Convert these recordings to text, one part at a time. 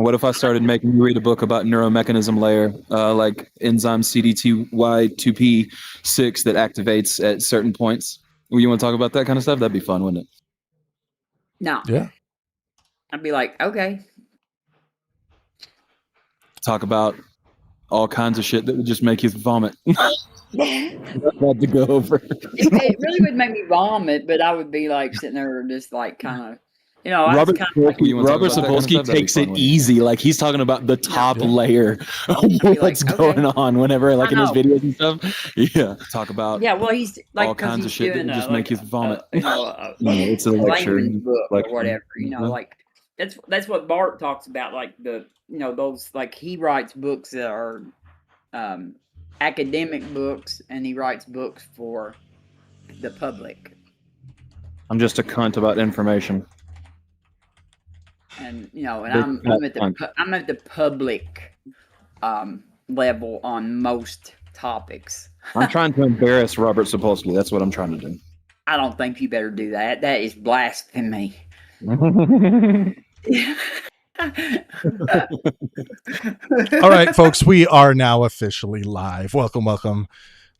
What if I started making you read a book about neuromechanism layer, like enzyme CDT2Y2P6 that activates at certain points? You want to talk about that kind of stuff? That'd be fun, wouldn't it? No. Yeah. I'd be like, okay. Talk about all kinds of shit that would just make you vomit. Had to go over. It really would make me vomit, but I would be like sitting there just like kind of, you know, Robert Robert Sapolsky takes it easy. Like he's talking about the top layer of what's going on whenever, like in his videos and stuff. Yeah, talk about well, he's like all kinds of shit that would just make you vomit. It's a lecture book or whatever. You know, like that's what Bart talks about. Like those like he writes books that are academic books, and he writes books for the public. I'm just a cunt about information. And and I'm at the public level on most topics. I'm trying to embarrass Robert Sapolsky. That's what I'm trying to do. I don't think you better do that. That is blasphemy. All right, folks, we are now officially live. Welcome.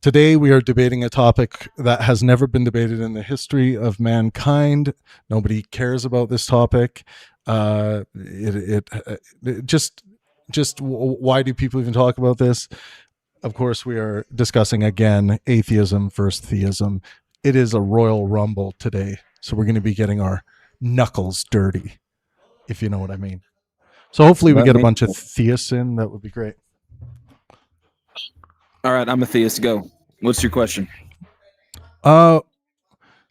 Today we are debating a topic that has never been debated in the history of mankind. Nobody cares about this topic. Just why do people even talk about this? Of course, we are discussing again atheism versus theism. It is a royal rumble today, so we're going to be getting our knuckles dirty, if you know what I mean. So hopefully we get a bunch of theists in. That would be great. All right, I'm a theist. Go. What's your question?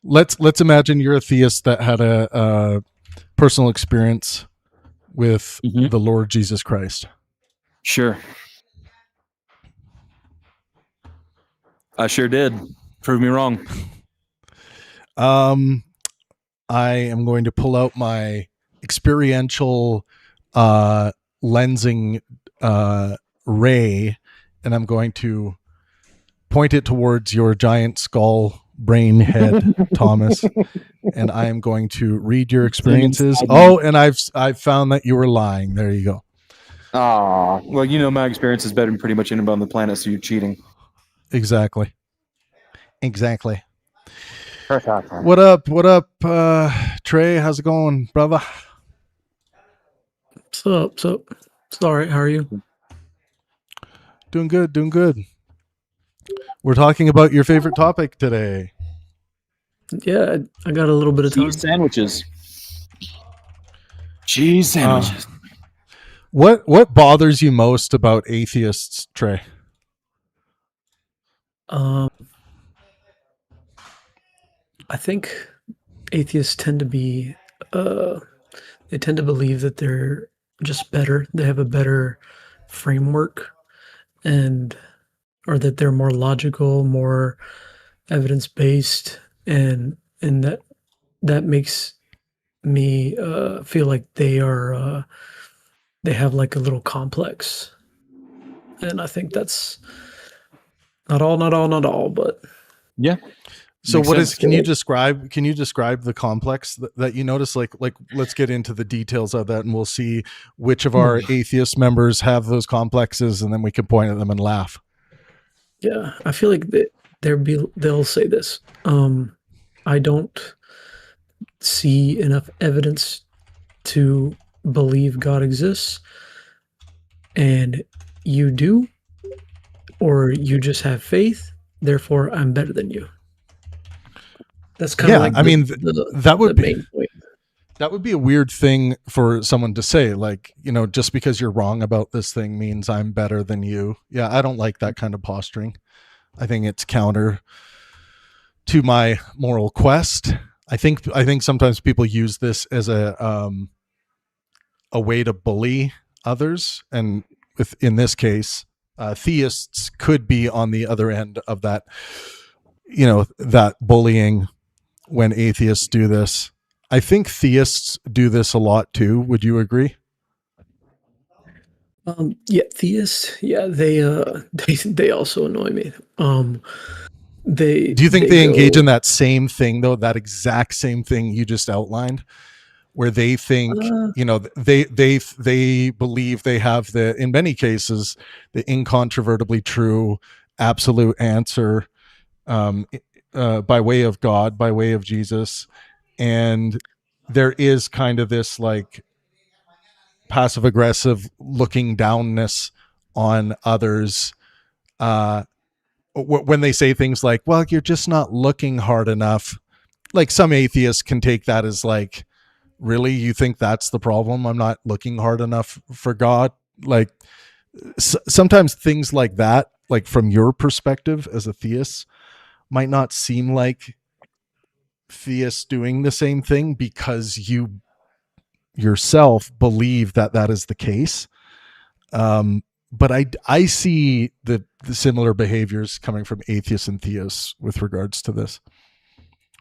Let's imagine you're a theist that had a personal experience with the Lord Jesus Christ. Sure. I sure did. Prove me wrong. I am going to pull out my experiential lensing ray, and I'm going to point it towards your giant skull brain head, Thomas, and I am going to read your experiences. Oh, and I've found that you were lying. There you go. Ah, well, my experience is better than pretty much anybody on the planet, so you're cheating. Exactly. Perfect. What up, Trey? How's it going, brother? What's up? It's all right. How are you? Doing good. We're talking about your favorite topic today. Yeah, I got a little bit of time. Cheese sandwiches. What bothers you most about atheists, Trey? I think atheists tend to be they tend to believe that they're just better. They have a better framework, or that they're more logical, more evidence-based, and that makes me feel like they have like a little complex. And I think that's not all, but yeah. So can you describe the complex that you notice? Like let's get into the details of that, and we'll see which of our atheist members have those complexes, and then we can point at them and laugh. Yeah, I feel like they'll say this. I don't see enough evidence to believe God exists, and you do, or you just have faith. Therefore, I'm better than you. That's kind of like that would be a weird thing for someone to say. Like, just because you're wrong about this thing means I'm better than you. Yeah, I don't like that kind of posturing. I think it's counter to my moral quest. I think sometimes people use this as a way to bully others, and in this case, theists could be on the other end of that. That bullying when atheists do this. I think theists do this a lot too. Would you agree? Yeah, theists. Yeah, they also annoy me. Do you think they engage in that same thing though? That exact same thing you just outlined, where they think, they believe they have in many cases, the incontrovertibly true absolute answer, by way of God, by way of Jesus. And there is kind of this like passive aggressive looking downness on others, when they say things like, well, you're just not looking hard enough. Like some atheists can take that as like, really, you think that's the problem? I'm not looking hard enough for God? Like sometimes things like that, like from your perspective as a theist, might not seem like theists doing the same thing because you yourself believe that that is the case. But I see the similar behaviors coming from atheists and theists with regards to this.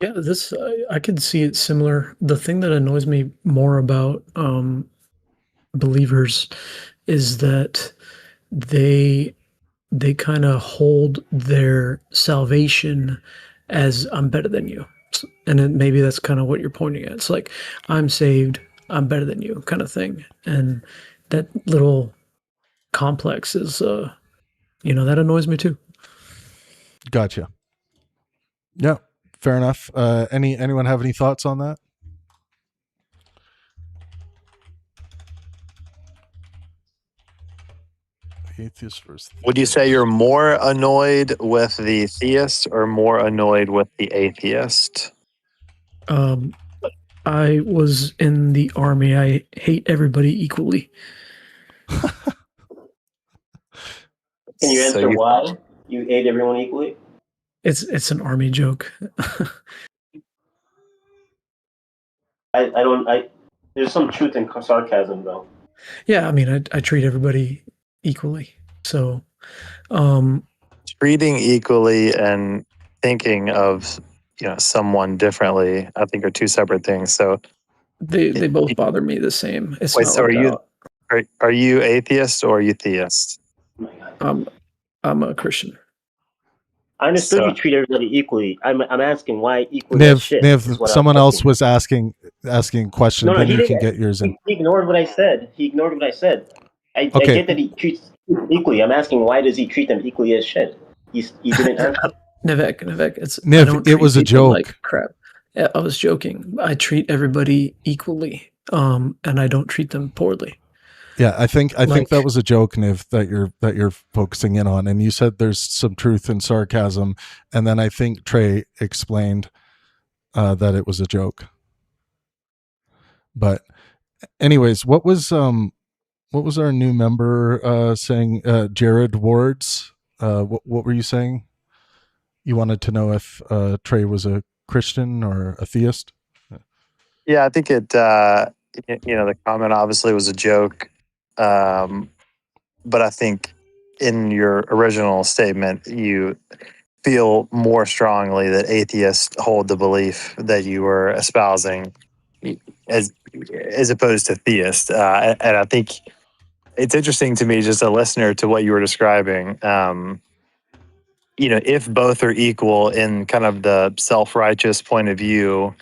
Yeah, this I could see it similar. The thing that annoys me more about believers is that they kind of hold their salvation as I'm better than you, and then maybe that's kind of what you're pointing at. It's like I'm saved, I'm better than you, kind of thing, and that little complex is, that annoys me too. Gotcha. Yeah. Fair enough. Anyone have any thoughts on that? Atheist versus theist. Would you say you're more annoyed with the theist or more annoyed with the atheist? I was in the army. I hate everybody equally. Can you answer why you hate everyone equally? It's an army joke. There's some truth in sarcasm though. Yeah, I mean, I treat everybody equally. So, treating equally and thinking of someone differently, I think, are two separate things. So they both bother me the same. It's wait, not so like are you atheist or are you theist? I'm a Christian. I understood you treat everybody equally. I'm asking why equally. Niv, someone else was asking questions. No, then you can get yours in. He ignored what I said. I get that he treats them equally. I'm asking why does he treat them equally as shit? He didn't answer. Nivek, it was a joke. Like crap. I was joking. I treat everybody equally, and I don't treat them poorly. Yeah, I think that was a joke, Niv, that you're focusing in on. And you said there's some truth in sarcasm, and then I think Trey explained that it was a joke. But anyways, what was our new member saying? Jared Wards. What were you saying? You wanted to know if Trey was a Christian or a theist? Yeah, I think the comment obviously was a joke. But I think in your original statement, you feel more strongly that atheists hold the belief that you were espousing as opposed to theist. And I think it's interesting to me, just a listener to what you were describing. If both are equal in kind of the self-righteous point of view,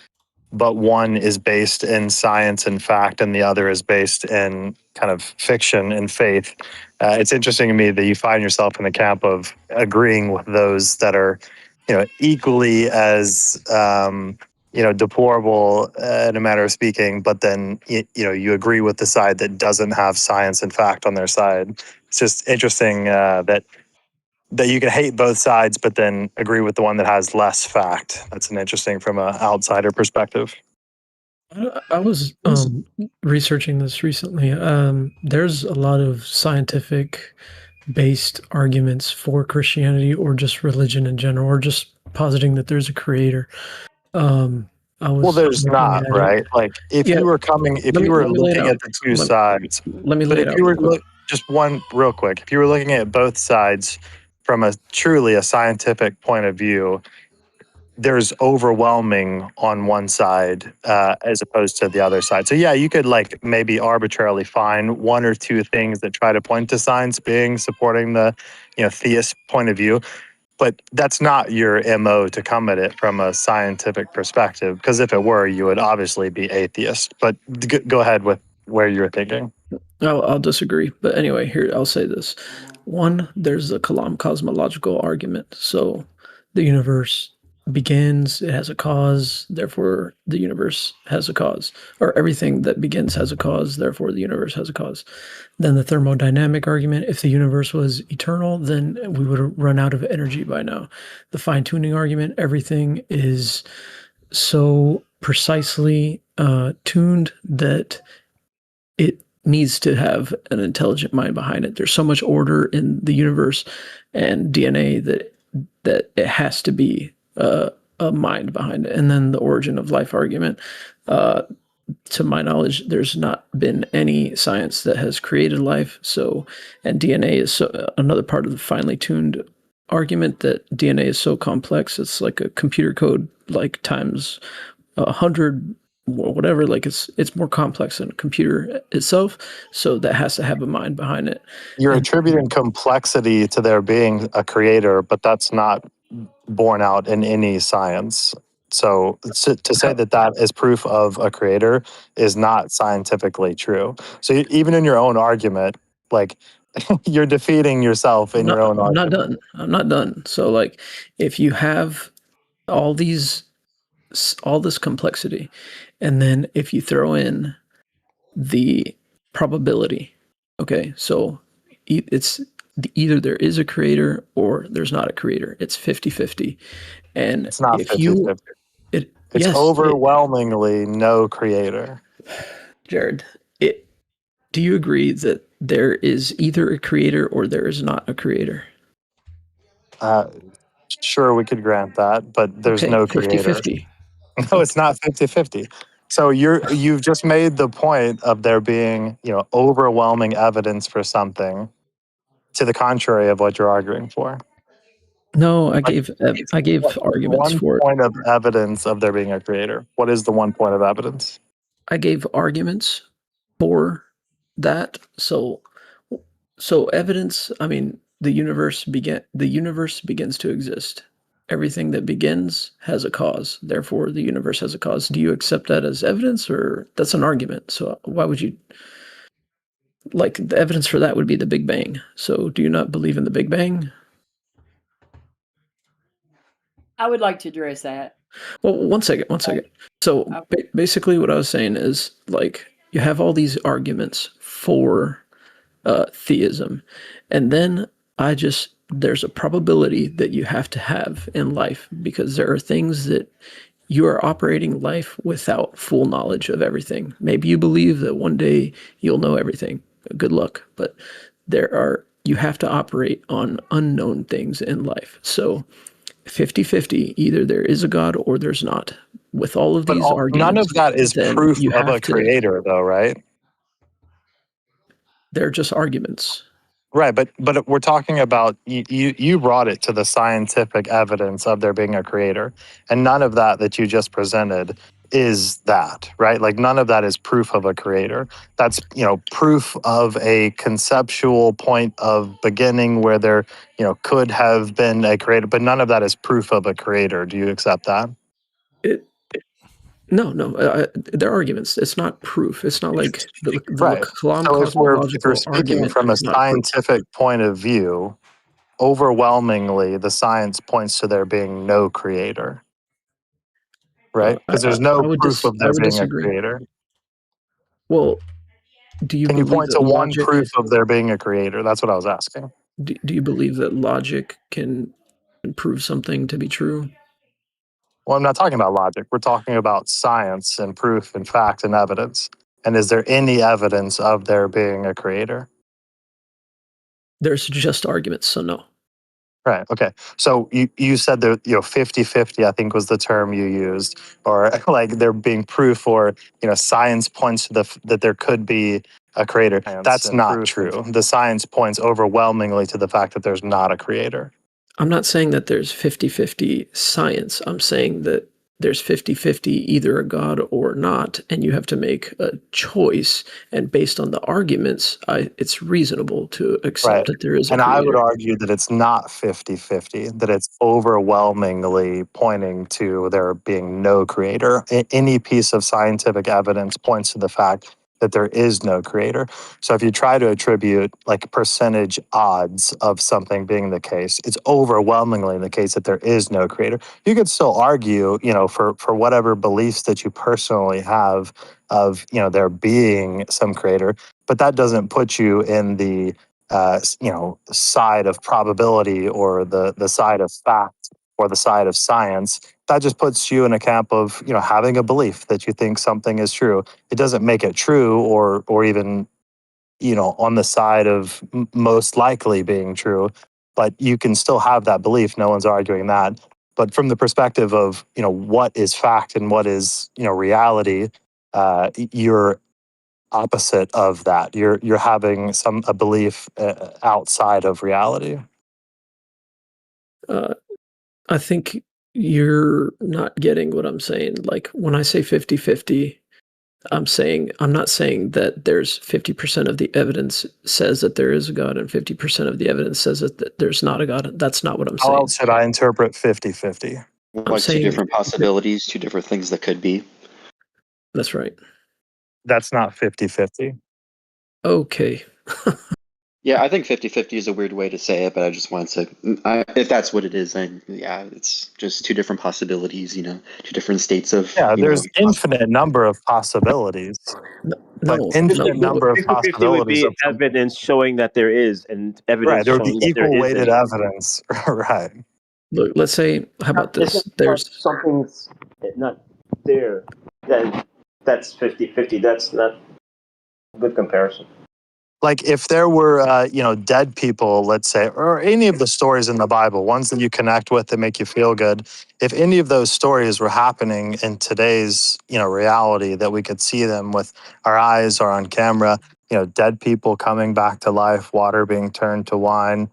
but one is based in science and fact and the other is based in kind of fiction and faith. It's interesting to me that you find yourself in the camp of agreeing with those that are, equally as, deplorable in a matter of speaking, but then, you agree with the side that doesn't have science and fact on their side. It's just interesting that you can hate both sides, but then agree with the one that has less fact. That's an interesting from an outsider perspective. I was researching this recently. There's a lot of scientific-based arguments for Christianity or just religion in general, or just positing that there's a creator. There's not, right? Like if you were looking at the two sides. Let me lay it out. Just one real quick. If you were looking at both sides from a truly scientific point of view, there's overwhelming on one side as opposed to the other side. So yeah, you could like maybe arbitrarily find one or two things that try to point to science being supporting the theist point of view. But that's not your MO to come at it from a scientific perspective, because if it were, you would obviously be atheist. But go ahead with where you're thinking. I'll disagree, but anyway, here I'll say this. One, there's the Kalam cosmological argument. So the universe begins, it has a cause, therefore the universe has a cause. Or everything that begins has a cause, therefore the universe has a cause. Then the thermodynamic argument, if the universe was eternal, then we would have run out of energy by now. The fine-tuning argument, everything is so precisely tuned that it needs to have an intelligent mind behind it. There's so much order in the universe and DNA that it has to be a mind behind it. And then the origin of life argument. To my knowledge, there's not been any science that has created life. So, and DNA is another part of the finely tuned argument that DNA is so complex. It's like a computer code, like times 100 or whatever. Like it's more complex than a computer itself. So that has to have a mind behind it. You're attributing complexity to there being a creator, but that's not borne out in any science. So to say that is proof of a creator is not scientifically true. So even in your own argument, like you're defeating yourself in your own argument. I'm not done. So like if you have all this complexity, and then if you throw in the probability, okay, so it's either there is a creator or there's not a creator. It's 50-50. And it's not 50-50. It's overwhelmingly no creator. Jared, do you agree that there is either a creator or there is not a creator? Sure, we could grant that, but there's no creator. 50-50. No, it's not 50-50. So you've just made the point of there being, overwhelming evidence for something to the contrary of what you're arguing for. No, I gave arguments for it. One point of evidence of there being a creator. What is the one point of evidence? I gave arguments for that. So evidence, I mean, the universe begins to exist. Everything that begins has a cause. Therefore, the universe has a cause. Do you accept that as evidence, or that's an argument? So why would you? Like, the evidence for that would be the Big Bang. So do you not believe in the Big Bang? I would like to address that. Well, one second. So basically what I was saying is, like, you have all these arguments for theism, and then there's a probability that you have to have in life, because there are things that you are operating life without full knowledge of everything. Maybe you believe that one day you'll know everything. Good luck. But you have to operate on unknown things in life. So 50-50, either there is a God or there's not. With all of these arguments, none of that is proof of a creator, though, right? They're just arguments. Right, but we're talking about, you brought it to the scientific evidence of there being a creator, and none of that you just presented is that, right? Like, none of that is proof of a creator. That's, proof of a conceptual point of beginning where there, could have been a creator, but none of that is proof of a creator. Do you accept that? No, they're arguments. It's not proof. It's not like the right. Kalam so if we're speaking from a scientific point of view, overwhelmingly the science points to there being no creator, right? Because there's no proof of there being a creator. Well, can you point to one proof of there being a creator? That's what I was asking. Do you believe that logic can prove something to be true? Well, I'm not talking about logic. We're talking about science and proof and fact and evidence. And is there any evidence of there being a creator? There's just arguments, so no. Right. Okay. So you said that 50-50, I think, was the term you used, or like there being proof, or science points to that there could be a creator. That's not true. The science points overwhelmingly to the fact that there's not a creator. I'm not saying that there's 50-50 science. I'm saying that there's 50-50, either a God or not, and you have to make a choice. And based on the arguments, it's reasonable to accept that there is a And I would creator. argue that it's not 50-50, that it's overwhelmingly pointing to there being no creator. Any piece of scientific evidence points to the fact that there is no creator. So if you try to attribute like percentage odds of something being the case, it's overwhelmingly the case that there is no creator. You could still argue, for whatever beliefs that you personally have of, there being some creator, but that doesn't put you in the side of probability or the side of fact or the side of science. That just puts you in a camp of, having a belief that you think something is true. It doesn't make it true or even, on the side of most likely being true, but you can still have that belief. No one's arguing that. But from the perspective of, what is fact and what is, reality, you're opposite of that. You're having a belief outside of reality. I think you're not getting what I'm saying. Like when I say 50-50, I'm not saying that there's 50% of the evidence says that there is a God and 50% of the evidence says that there's not a God. That's not what I'm saying. How else should I interpret 50-50? Like two different possibilities, two different things that could be. That's right. That's not 50-50. Okay. Yeah, I think 50-50 is a weird way to say it, but I just wanted to, if that's what it is, then yeah, it's just two different possibilities, two different states of. Yeah, there's infinite number of possibilities. Infinite number of 50-50 possibilities. would be evidence showing that there is, and evidence right, there would showing be that there equal weighted isn't. evidence. Right. Look, let's say, how about this? There's something's not there, then that's 50-50. That's not a good comparison. Like if there were, dead people, let's say, or any of the stories in the Bible, ones that you connect with that make you feel good, if any of those stories were happening in today's, reality, that we could see them with our eyes or on camera, dead people coming back to life, water being turned to wine,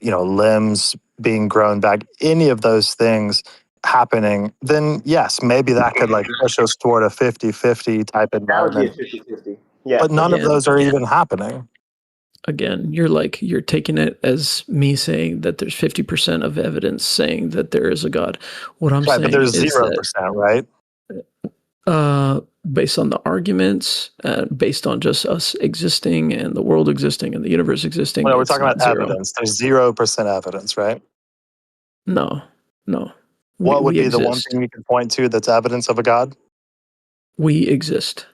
limbs being grown back, any of those things happening, then yes, maybe that could like push us toward a 50-50 type environment. That would be a 50-50. Yeah, but none of those are even happening. Again, you're taking it as me saying that there's 50% of evidence saying that there is a God. What I'm saying but there's is 0%, right? Based on the arguments, based on just us existing and the world existing and the universe existing. Well, we're talking about evidence. There's 0% evidence, right? No. What would be the one thing you can point to that's evidence of a God? We exist.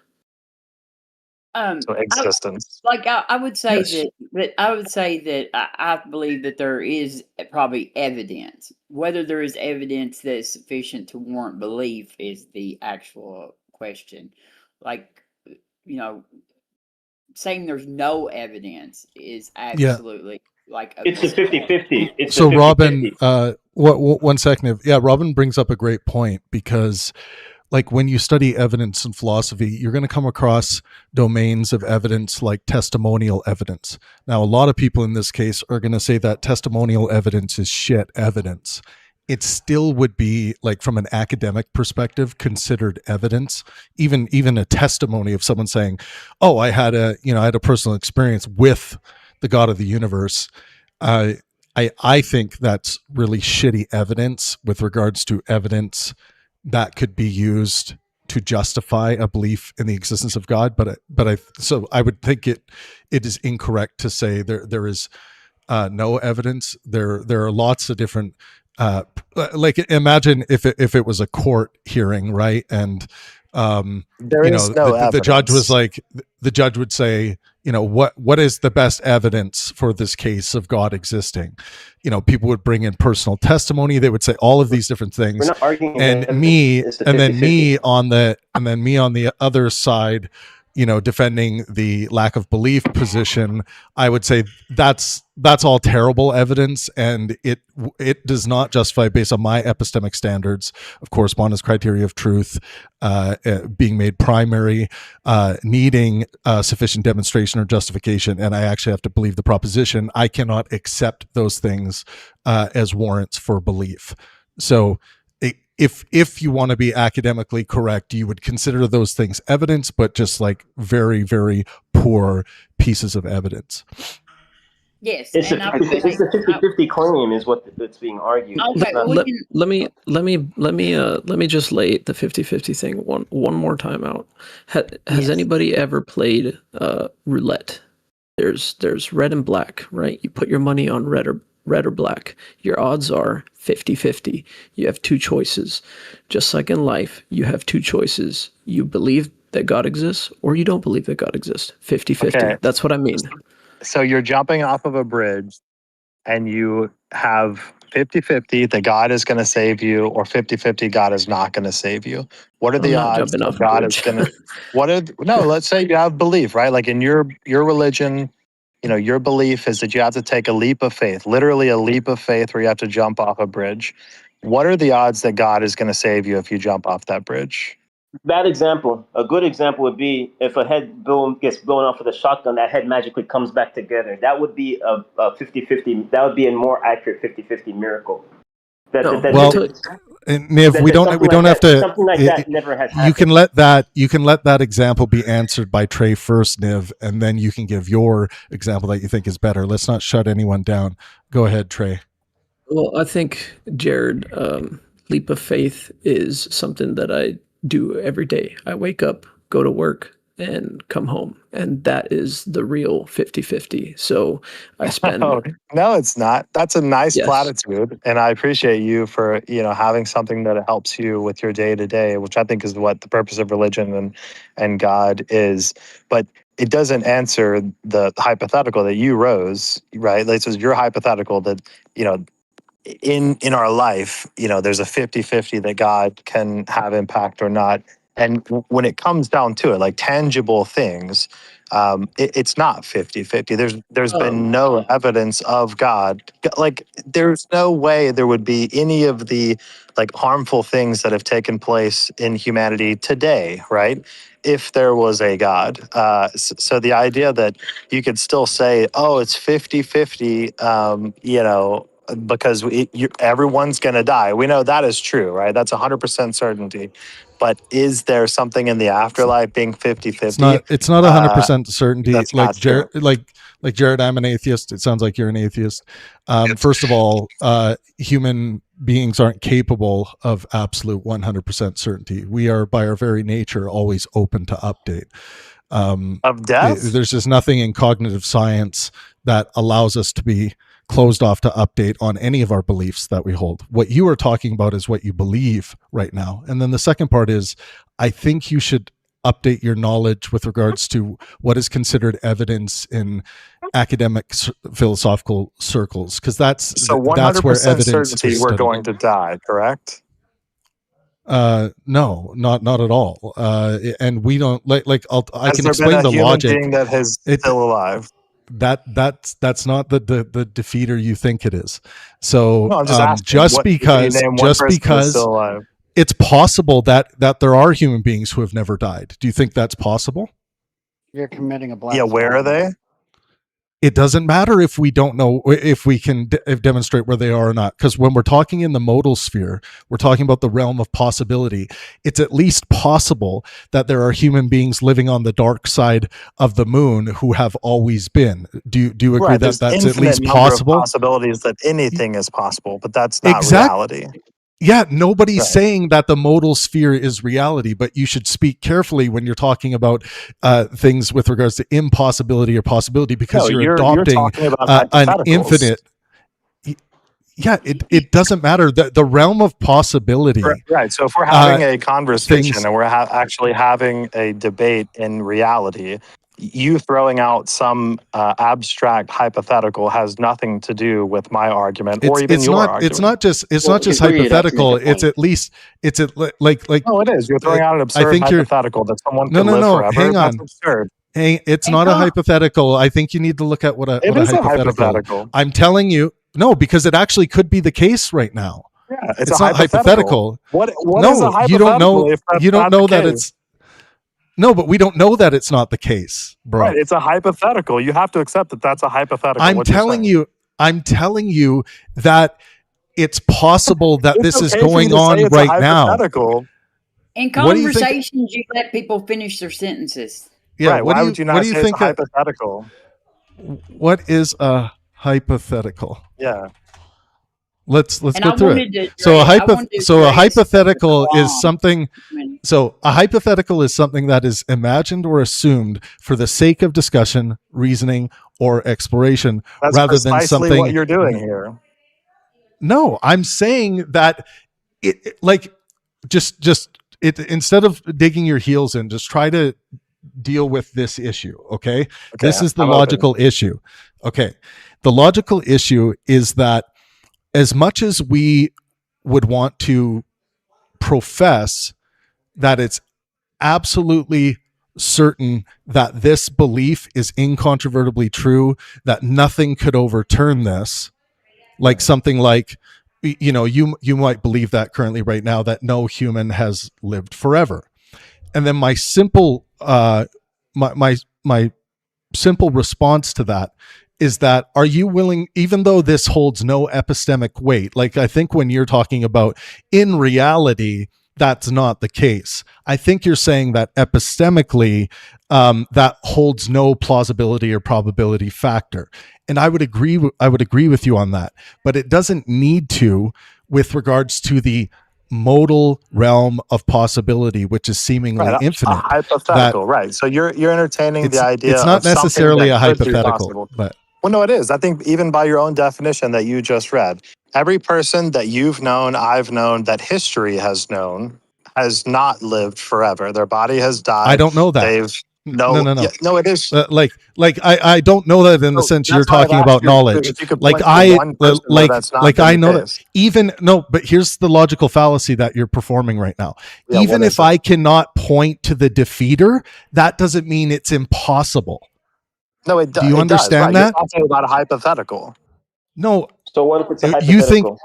So existence. I would say Yes. that I believe that there is probably evidence. Whether there is evidence that's sufficient to warrant belief is the actual question. Saying there's no evidence is absolutely it's a 50-50. So Robin, one second. Yeah, Robin brings up a great point because like when you study evidence in philosophy, you're going to come across domains of evidence like testimonial evidence. Now, a lot of people in this case are going to say that testimonial evidence is shit evidence. It still would be, like, from an academic perspective, considered evidence. Even a testimony of someone saying, "Oh, I had a personal experience with the God of the universe." I think that's really shitty evidence with regards to evidence that could be used to justify a belief in the existence of God. But I would think it is incorrect to say there is no evidence. There are lots of different like imagine if it was a court hearing, right? And the judge was like, the judge would say, what is the best evidence for this case of God existing? People would bring in personal testimony. They would say all of these different things. We're not arguing and me on the other side, defending the lack of belief position, I would say that's all terrible evidence, and it does not justify, based on my epistemic standards of correspondence criteria of truth, being made primary, needing sufficient demonstration or justification, and I actually have to believe the proposition. I cannot accept those things as warrants for belief. So if you want to be academically correct, you would consider those things evidence, but just like very, very poor pieces of evidence. Yes, It's a 50-50 claim is that's being argued. Okay, let me just lay the 50-50 thing one more time out. Has anybody ever played roulette? There's red and black, right? You put your money on red or black. Your odds are 50-50. You have two choices. Just like in life, you have two choices. You believe that God exists or you don't believe that God exists. 50-50. Okay. That's what I mean. So you're jumping off of a bridge and you have 50-50 that God is going to save you, or 50-50 God is not going to save you. What are the odds that God is going to, let's say you have belief, right? Like in your religion, your belief is that you have to take a leap of faith, literally a leap of faith where you have to jump off a bridge. What are the odds that God is going to save you if you jump off that bridge? Bad example. A good example would be if a head gets blown off with a shotgun, that head magically comes back together. That would be a 50-50. That would be a more accurate 50-50 miracle. Niv, we don't have to. Something like that never has happened. You can let that example be answered by Trey first, Niv, and then you can give your example that you think is better. Let's not shut anyone down. Go ahead, Trey. Well, I think, Jared, leap of faith is something that I do every day. I wake up, go to work, and come home. And that is the real 50-50. So I spend... No, it's not. That's a nice platitude. And I appreciate you for, having something that helps you with your day to day, which I think is what the purpose of religion and God is. But it doesn't answer the hypothetical that you rose, right? Like, so your hypothetical that, in our life, there's a 50-50 that God can have impact or not. And when it comes down to it, like tangible things, it's not 50-50. There's been no evidence of God. Like, there's no way there would be any of the harmful things that have taken place in humanity today, right? If there was a God. So the idea that you could still say, oh, it's 50-50, because everyone's going to die. We know that is true, right? That's 100% certainty. But is there something in the afterlife being 50-50? It's not 100% certainty. That's not Jared, like Jared, I'm an atheist. It sounds like you're an atheist. First of all, human beings aren't capable of absolute 100% certainty. We are, by our very nature, always open to update. Of death? There's just nothing in cognitive science that allows us to be closed off to update on any of our beliefs that we hold. What you are talking about is what you believe right now. And then the second part is, I think you should update your knowledge with regards to what is considered evidence in academic philosophical circles, because that's where evidence certainty we're going to die, correct? No, not at all. And we don't I can explain the logic. Being that is still alive. That's not the defeater you think it is. So no, just because it's possible that there are human beings who have never died. Do you think that's possible? You're committing a blasphemy. Yeah, where are they? It doesn't matter if we don't know if we can demonstrate where they are or not, because when we're talking in the modal sphere, we're talking about the realm of possibility. It's at least possible that there are human beings living on the dark side of the moon who have always been. Do you agree that that's at least possible? Possibilities that anything is possible, but that's not reality. Yeah, nobody's saying that the modal sphere is reality, but you should speak carefully when you're talking about things with regards to impossibility or possibility, because you're adopting an infinite. Yeah, it doesn't matter. The realm of possibility. Right. So if we're having a conversation and we're actually having a debate in reality, you throwing out some abstract hypetical has nothing to do with my argument or even your argument. It's not just hypothetical. It's at least like. No, it is. You're throwing out an absurd hypothetical that someone can live forever. Hang on. That's absurd. Hey, it's not a hypothetical. I think you need to look at what a hypothetical. I'm telling you, no, because it actually could be the case right now. Yeah, it's not hypothetical. What is a hypothetical? You don't know that it's. No, but we don't know that it's not the case, bro. Right, it's a hypothetical. You have to accept that that's a hypothetical. I'm telling you that it's possible that this is okay for you going to say on it's a right now. hypothetical. In What do you think- conversations, you let people finish their sentences. Yeah. Right. Why would you not what do you say think? it's a hypothetical? What is a hypothetical? Yeah. Let's And go I through wanted it. to So a address- hypothetical is Quran. something. I mean, So a hypothetical is something that is imagined or assumed for the sake of discussion, reasoning, or exploration, That's rather than precisely something. what you're doing here. No, I'm saying that it like just it, instead of digging your heels in, just try to deal with this issue. Okay, this is the I'm logical issue. Okay, the logical issue is that as much as we would want to profess that it's absolutely certain that this belief is incontrovertibly true, that nothing could overturn this, like something like, you know, you might believe that currently right now, that no human has lived forever. And then my simple my simple response to that is that, are you willing, even though this holds no epistemic weight, like I think when you're talking about in reality, that's not the case. I think you're saying that epistemically, that holds no plausibility or probability factor. And I would agree with you on that, but it doesn't need to with regards to the modal realm of possibility, which is seemingly Right, infinite. a hypothetical, right? So you're entertaining the idea. It's not of something necessarily that a could be hypothetical, possible. but Well, no, it is. I think even by your own definition that you just read, every person that you've known, I've known, that history has known, has not lived forever. Their body has died. I don't know that. They've No. Yeah, no, it is. I don't know that in the sense you're That's why I've talking asked about you knowledge. if you could Like point to I one person where that's not like been I the know case. that even no, but here's the logical fallacy that you're performing right now. Yeah, Even what if is it? I cannot point to the defeater, that doesn't mean it's impossible. No, it does. Do you understand that? You're talking about a hypothetical. No, So what if it's a you think hypothetical?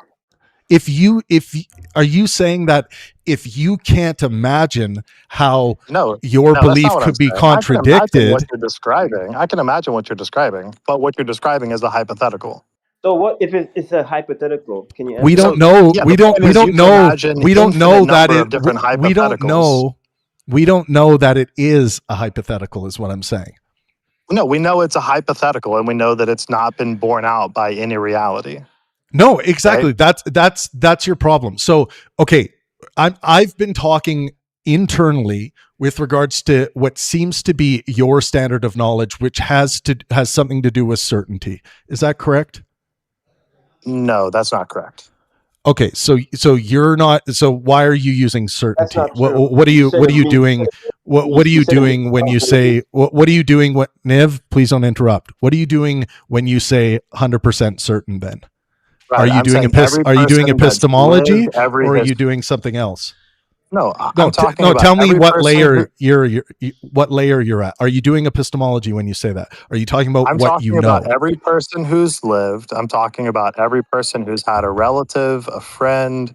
are you saying that if you can't imagine how No, your that's belief not what I'm could be saying. I can imagine contradicted? what you're describing. I can imagine what you're describing, but what you're describing is a hypothetical. So what if it's a hypothetical? Can you answer We that? don't know. Yeah, we the don't. point We is don't you can know. imagine We don't know infinite that number it. of different We don't hypotheticals. know. We don't know that it is a hypothetical. Is what I'm saying. No, we know it's a hypothetical, and we know that it's not been borne out by any reality. No, exactly. That's your problem. So okay, I've been talking internally with regards to what seems to be your standard of knowledge, which has something to do with certainty. Is that correct? No, that's not correct. Okay, so you're not. So why are you using certainty? not true. What are you You said what are you it doing? What are you you said it doing when you say what are you doing? What Niv? Please don't interrupt. What are you doing when you say 100% certain? Then Right, are you I'm doing saying every are you doing person that's epistemology lived every or are you his- doing something else? No, No, I'm talking no. about Tell me every what person layer who- what layer you're at. Are you doing epistemology when you say that? Are you talking about I'm what talking you know? about every person who's lived. I'm talking about every person who's had a relative, a friend,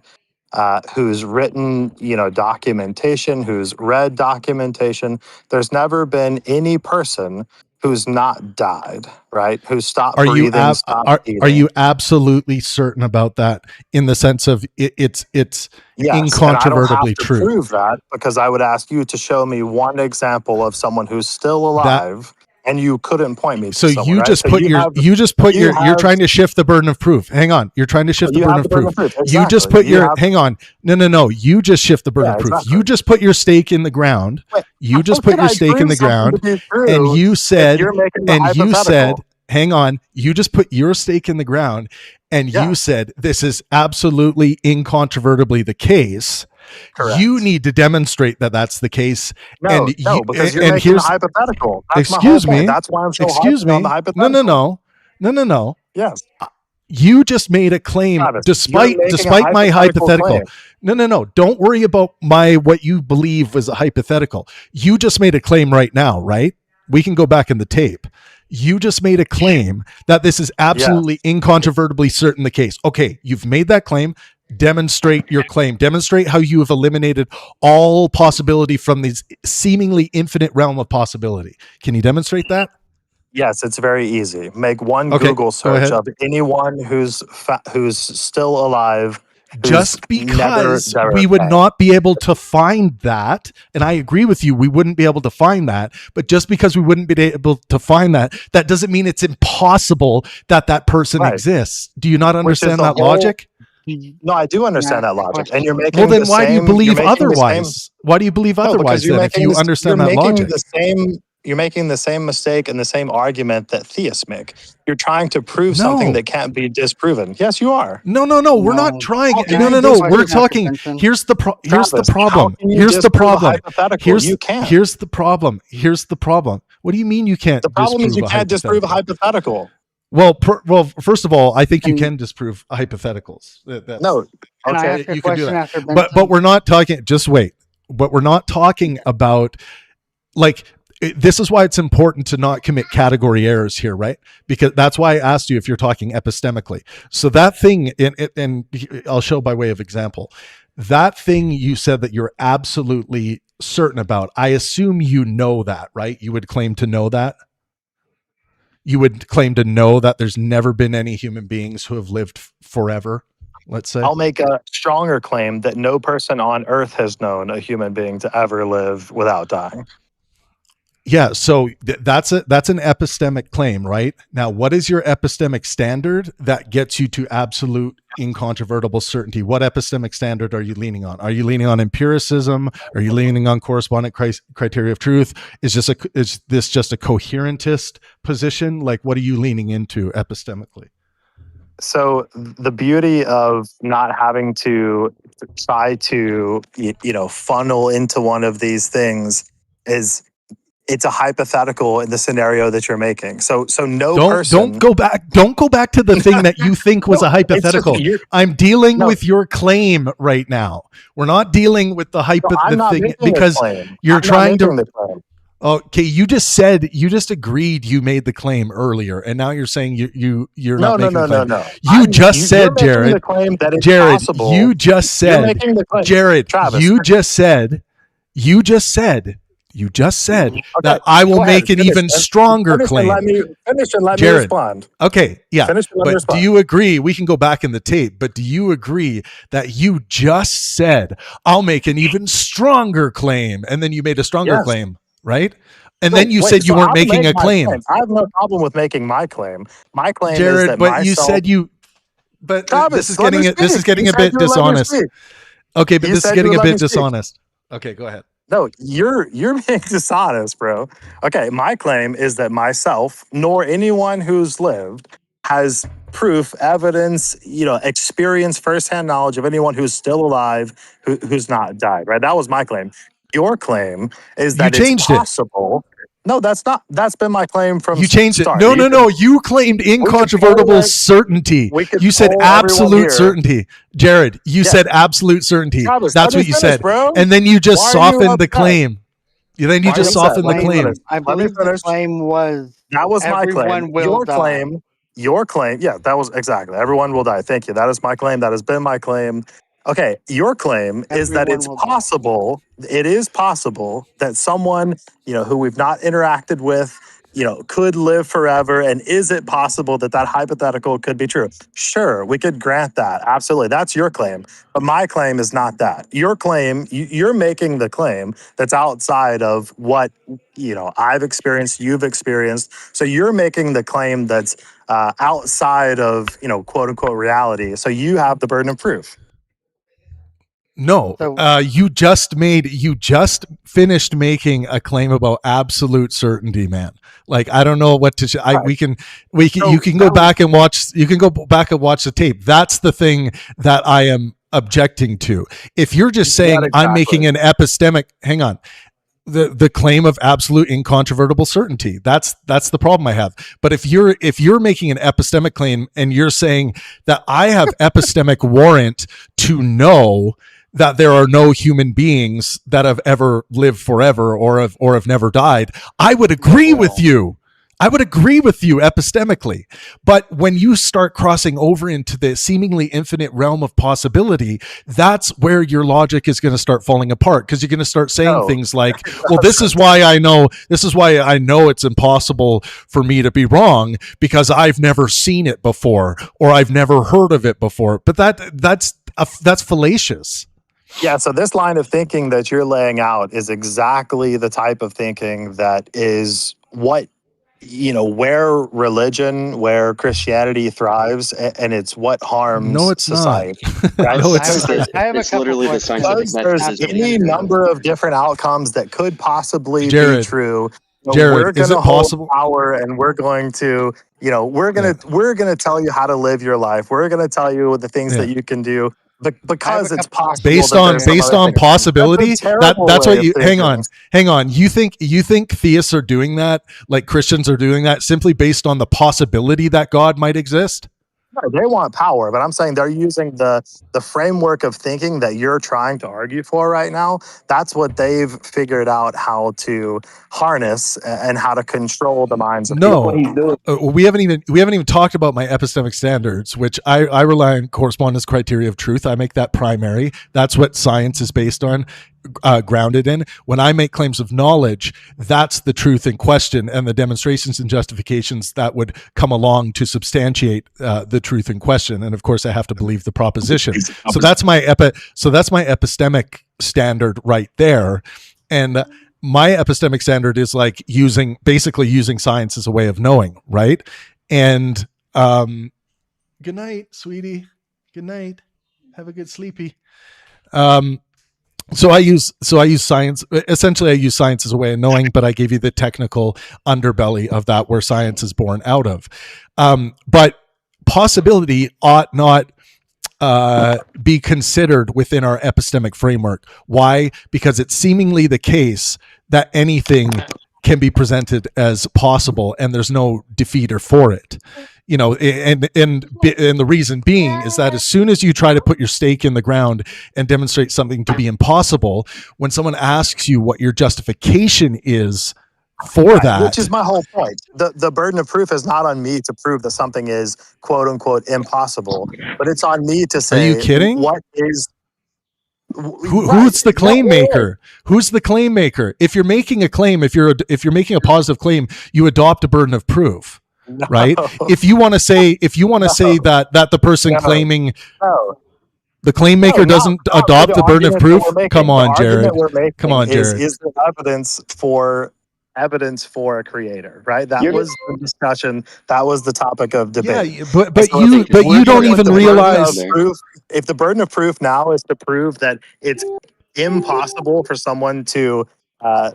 who's written, documentation, who's read documentation. There's never been any person who's not died, right? Who stopped breathing, stopped eating. Are you absolutely certain about that? In the sense of it's Yes, incontrovertibly and I don't have true. to prove that because I would ask you to show me one example of someone who's still alive, and you couldn't point me to So someone, you right? just So put you you're have- trying to shift the burden of proof. Hang on. You're trying to shift the you burden have of the burden proof. of proof. You just Exactly. put You your have- hang on. No. You just shift the burden Yeah, of proof. exactly. You just put your stake in the ground. You just How put can your I stake in prove the something ground to be true and you if said you're making the and you said hypothetical? hang on, you just put your stake in the ground and Yeah. you said this is absolutely incontrovertibly the case. Correct. You need to demonstrate that that's the case. No, because you're making the hypothetical. That's my whole excuse point. me. That's why I'm so Excuse harping on me. the hypothetical. No. Yes. You just made a claim Travis, despite you're making a my hypothetical. claim. No. Don't worry about what you believe was a hypothetical. You just made a claim right now, right? We can go back in the tape. You just made a claim that this is absolutely incontrovertibly certain the case. Okay, you've made that claim. Demonstrate your claim. Demonstrate how you have eliminated all possibility from this seemingly infinite realm of possibility. Can you demonstrate that? Yes, it's very easy. Make one Okay, Google go search ahead. of anyone who's still alive. Who's Just never because we would died. not be able to find that, and I agree with you, we wouldn't be able to find that, but just because we wouldn't be able to find that, that doesn't mean it's impossible that that person Right. exists. Do you not Which is understand the that whole- logic? No, I do understand that logic, and you're making. Well, then the why do you same- believe you're making the same- otherwise? Why do you believe No, because otherwise you're then if making you this- understand you're that making logic? the same. You're making the same mistake and the same argument that theists make. You're trying to prove something No. that can't be disproven. Yes, you are. No, we're not trying. How can No, you we're disprove talking. Benson? Here's the Travis, problem. how can you Here's the disprove a problem. hypothetical? You can't. Here's the problem. Here's the problem. What do you mean you can't? The problem is you disprove a can't disprove a hypothetical? hypothetical. Well, first of all, I think you And- can disprove hypotheticals. That's, No. Can I Okay. ask a you can do question that. after Benson? But we're not talking. Just wait. But we're not talking about like. This is why it's important to not commit category errors here, right? Because that's why I asked you if you're talking epistemically. So that thing, and I'll show by way of example, that thing you said that you're absolutely certain about, I assume you know that, right? You would claim to know that? You would claim to know that there's never been any human beings who have lived forever, let's say? I'll make a stronger claim that no person on Earth has known a human being to ever live without dying. Yeah, so that's an epistemic claim, right? Now, what is your epistemic standard that gets you to absolute incontrovertible certainty? What epistemic standard are you leaning on? Are you leaning on empiricism? Are you leaning on correspondent criteria of truth? Is this just a coherentist position? Like, what are you leaning into epistemically? So the beauty of not having to try to funnel into one of these things is it's a hypothetical in the scenario that you're making. So no person. Don't go back to the thing that you think was a hypothetical. I'm dealing with your claim right now. We're not dealing with the thing because you're trying to. Okay, you just agreed you made the claim earlier, and now you're saying you're not making the claim. No. You just said, Jared. Jared, you just said, Jared. You just said that I will make an even stronger claim. Let me Jared, respond. Okay, yeah. Finish and let me But respond. do you agree? We can go back in the tape, but do you agree that you just said, I'll make an even stronger claim? And then you made a stronger claim, right? And then you said you weren't making a claim. I have no problem with making my claim. My claim Jared, is that but you said you. But Travis, this is getting a bit dishonest. Okay, but this is getting a bit dishonest. Okay, go ahead. No, you're being dishonest, bro. Okay, my claim is that myself, nor anyone who's lived, has proof, evidence, experience, firsthand knowledge of anyone who's still alive who's not died. Right? That was my claim. Your claim is that it's possible. No, that's not. That's been my claim from you changed start. it. No. You claimed incontrovertible certainty. You said absolute certainty. Jared, you said absolute certainty. Travis, that's what you said. Bro. And then you just softened the claim. Then you just softened the claim. I believe the claim was that was my claim. Your claim. Your claim. Yeah, that was exactly. Everyone will die. Thank you. That is my claim. That has been my claim. Okay, your claim is that it's possible. It is possible that someone, who we've not interacted with, could live forever. And is it possible that that hypothetical could be true? Sure, we could grant that. Absolutely. That's your claim. But my claim is not that. Your claim, you're making the claim that's outside of what, I've experienced, you've experienced. So you're making the claim that's outside of, quote unquote reality. So you have the burden of proof. No, you just finished making a claim about absolute certainty, man. Like, I don't know what to. You can go back and watch. You can go back and watch the tape. That's the thing that I am objecting to. If you're just saying I'm making an epistemic, hang on. The claim of absolute incontrovertible certainty. That's the problem I have. But if you're making an epistemic claim and you're saying that I have epistemic warrant to know that there are no human beings that have ever lived forever or have never died, I would agree with you. I would agree with you epistemically, but when you start crossing over into the seemingly infinite realm of possibility, that's where your logic is going to start falling apart, because you're going to start saying things like, well, this is why I know it's impossible for me to be wrong, because I've never seen it before, or I've never heard of it before. But that's fallacious. Yeah, so this line of thinking that you're laying out is exactly the type of thinking that is what, where religion, where Christianity thrives, and it's what harms No, it's society. not. Right? No, it's not. I have a It's couple literally the questions. scientific There's method is any number of different outcomes that could possibly Jared, be true. Jared, We're is going to it hold possible? power, and we're going to, we're going to tell you how to live your life. We're going to tell you the things that you can do. Because it's possible based on possibility. That's what you hang on. You think theists are doing that, like Christians are doing that, simply based on the possibility that God might exist? No, they want power, but I'm saying they're using the framework of thinking that you're trying to argue for right now. That's what they've figured out how to harness and how to control the minds of people. We haven't even talked about my epistemic standards, which I rely on correspondence criteria of truth. I make that primary. That's what science is based on. Grounded in. When I make claims of knowledge, that's the truth in question, and the demonstrations and justifications that would come along to substantiate the truth in question. And of course, I have to believe the proposition. So that's my epistemic standard right there. And my epistemic standard is like basically using science as a way of knowing, right? And good night, sweetie. Good night. Have a good sleepy. So I use science. Essentially, I use science as a way of knowing, but I gave you the technical underbelly of that, where science is born out of. But possibility ought not be considered within our epistemic framework. Why? Because it's seemingly the case that anything can be presented as possible, and there's no defeater for it. And the reason being is that as soon as you try to put your stake in the ground and demonstrate something to be impossible, when someone asks you what your justification is for that, which is my whole point, the burden of proof is not on me to prove that something is quote unquote impossible, but it's on me to say, are you kidding? What is who's the claim maker? Who's the claim maker? If you're making a claim, if you're making a positive claim, you adopt a burden of proof. No. Right? If you want to say that the person claiming the claim maker doesn't adopt the burden of proof, come on, Jared. Come on, Jared. Is there evidence for a creator, right? That was the discussion. That was the topic of debate. Yeah, but you don't even realize if the burden of proof now is to prove that it's impossible for someone to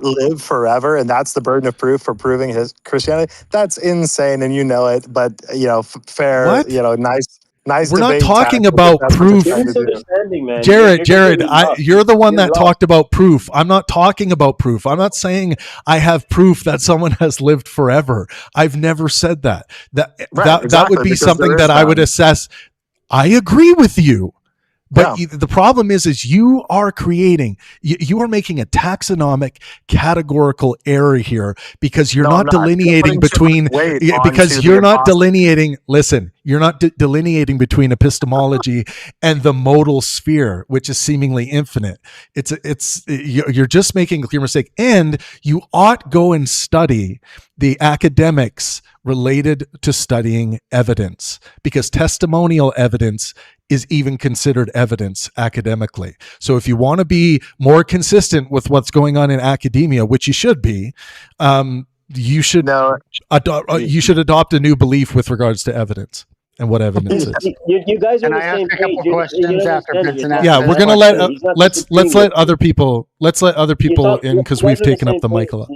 live forever, and that's the burden of proof for proving his Christianity. That's insane, and you know it. But fair, what? Nice. We're not talking about proof, Jared. You're the one that talked about proof. I'm not talking about proof. I'm not saying I have proof that someone has lived forever. I've never said that. That would be something that I would assess. I agree with you. But the problem is you are you are making a taxonomic categorical error here, because you're not delineating between, you're not delineating between epistemology and the modal sphere, which is seemingly infinite. You're just making a clear mistake, and you ought go and study the academics related to studying evidence, because testimonial evidence is even considered evidence academically. So if you want to be more consistent with what's going on in academia, which you should be, you should adopt a new belief with regards to evidence and what evidence is. You guys are on the same page. Yeah, we're gonna let's let other people in, because we've taken up the mic a lot.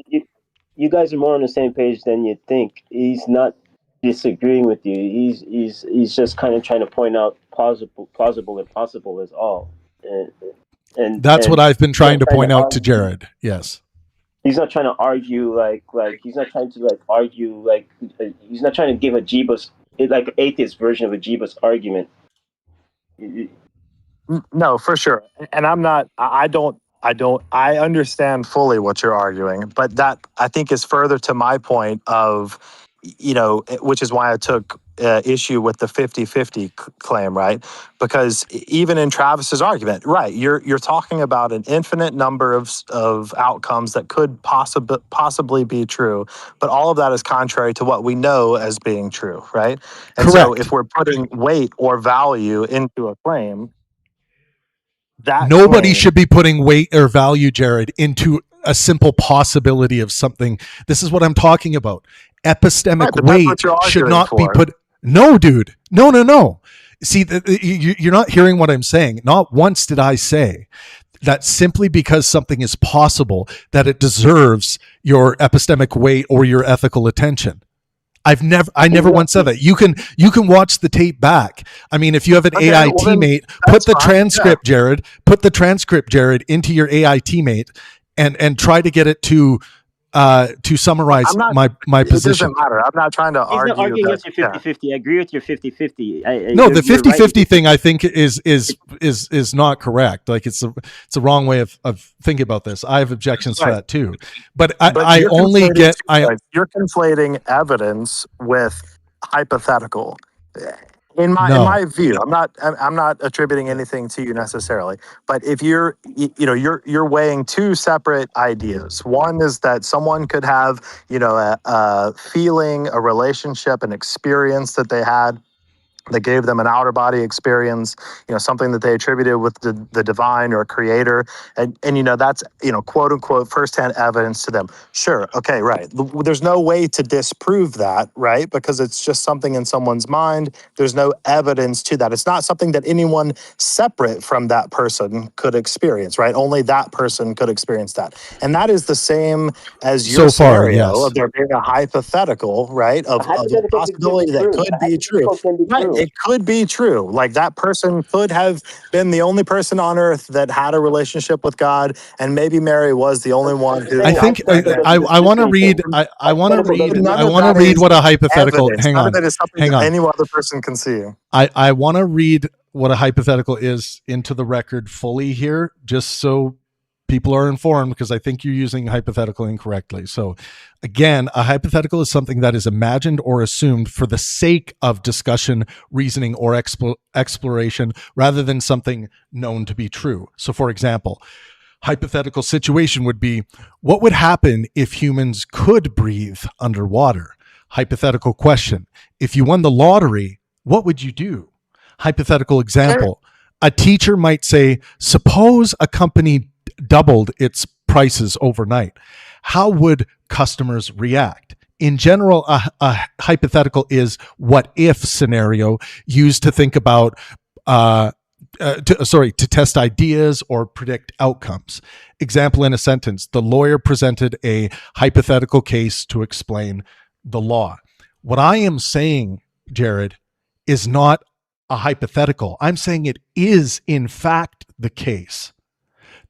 You guys are more on the same page than you think. He's not disagreeing with you. He's just kind of trying to point out plausible and possible is all. And that's what I've been trying to point out to Jared. Yes. He's not trying to argue like he's not trying to argue he's not trying to give a Jeebus, like an atheist version of a Jeebus argument. No, for sure. And I I understand fully what you're arguing, but that I think is further to my point of, which is why I took issue with the 50-50 claim, right? Because even in Travis's argument, right, you're talking about an infinite number of outcomes that could possibly be true, but all of that is contrary to what we know as being true, right? And Correct. so if we're putting weight or value into a claim, nobody should be putting weight or value, Jared, into a simple possibility of something. This is what I'm talking about. Epistemic weight should not be put. No, dude. No. See, you're not hearing what I'm saying. Not once did I say that simply because something is possible that it deserves your epistemic weight or your ethical attention. I never once said that. You can watch the tape back. I mean, if you have an AI teammate, put the transcript, Jared. Put the transcript, Jared, into your AI teammate, and try to get it to summarize my position. It doesn't matter. I'm not trying to argue. He's not arguing against your 50-50. I agree with your 50-50. No, the 50-50 thing I think is not correct. Like it's a wrong way of thinking about this. I have objections to that too. But I only get you're conflating evidence with hypothetical. In my view, I'm not attributing anything to you necessarily, but if you're weighing two separate ideas. One is that someone could have, a feeling, a relationship, an experience that they had that gave them an outer body experience, something that they attributed with the divine or creator. And that's, quote unquote, firsthand evidence to them. Sure. Okay. Right. There's no way to disprove that, right? Because it's just something in someone's mind. There's no evidence to that. It's not something that anyone separate from that person could experience, right? Only that person could experience that. And that is the same as your scenario of there being a hypothetical, right? Of a possibility that could be true. Right. It could be true. Like that person could have been the only person on earth that had a relationship with God, and maybe Mary was the only one who. I think I want to read. I want to read what a hypothetical. Hang on. Any other person can see. I want to read what a hypothetical is into the record fully here, just so people are informed, because I think you're using hypothetical incorrectly. So again, a hypothetical is something that is imagined or assumed for the sake of discussion, reasoning, or exploration, rather than something known to be true. So for example, hypothetical situation would be, what would happen if humans could breathe underwater? Hypothetical question. If you won the lottery, what would you do? Hypothetical example. A teacher might say, suppose a company doubled its prices overnight. How would customers react? In general, a hypothetical is what if scenario used to think about, to test ideas or predict outcomes. Example in a sentence, the lawyer presented a hypothetical case to explain the law. What I am saying, Jared, is not a hypothetical. I'm saying it is in fact the case.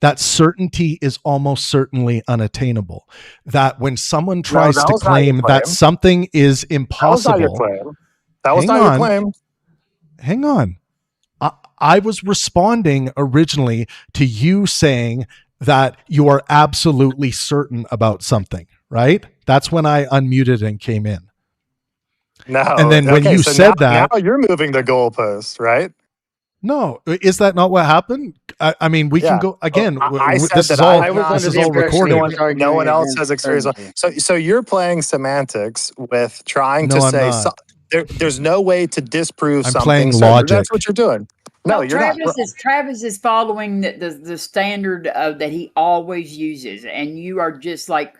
That certainty is almost certainly unattainable. That when someone tries to claim that something is impossible, that was not your claim. Hang on. I was responding originally to you saying that you are absolutely certain about something, right? That's when I unmuted and came in. No. And then when you said that, now you're moving the goalpost, right? No, is that not what happened? I mean, we can go again. I said this that is all recorded. No one else has experience. So you're playing semantics with trying to say there's no way to disprove something. I'm playing logic. That's what you're doing. No, you're Travis not. Travis is following the standard that he always uses, and you are just like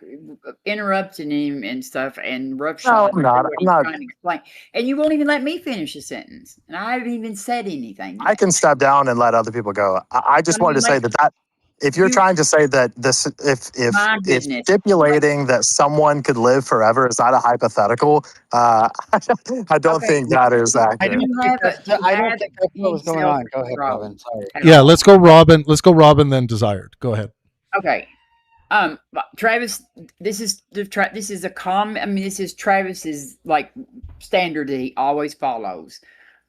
interrupting him and stuff and roughshod. No, I'm not. Trying to explain, and you won't even let me finish a sentence, and I haven't even said anything yet. I can step down and let other people go. I just wanted to say that if you're trying to say that this, if stipulating that someone could live forever is not a hypothetical, I don't think that is accurate. I don't think that's what was going on. Go ahead, Robin. Sorry. Yeah, let's go, Robin. Let's go, Robin. Then Desired. Go ahead. Okay. Travis, this is a common. I mean, this is Travis's like standard that he always follows.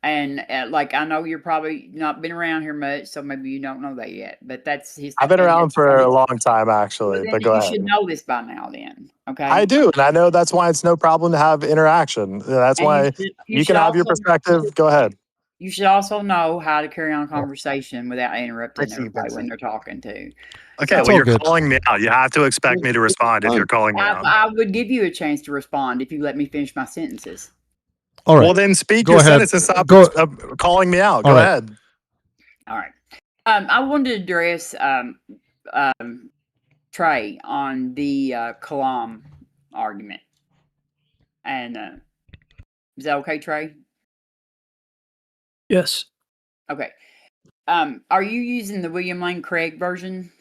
And like, I know you're probably not been around here much, so maybe you don't know that yet. But that's his. I've been and around that's for what a it- long time, Well, actually. then But go you ahead. should know this by now. Then, okay. I do, and I know that's why it's no problem to have interaction. That's And why you can have your perspective. Go ahead. You should also know how to carry on a conversation without interrupting see, everybody when Vincent. they're talking to. Okay, So- well, you're good. calling me out. You have to expect me to respond if you're calling me out. I would give you a chance to respond if you let me finish my sentences. All right. Well, then speak Go your ahead. sentence and stop Go- calling me out. All Go right. ahead. All right. I wanted to address Trey on the Kalam argument. And is that okay, Trey? Yes. Okay. Are you using the William Lane Craig version?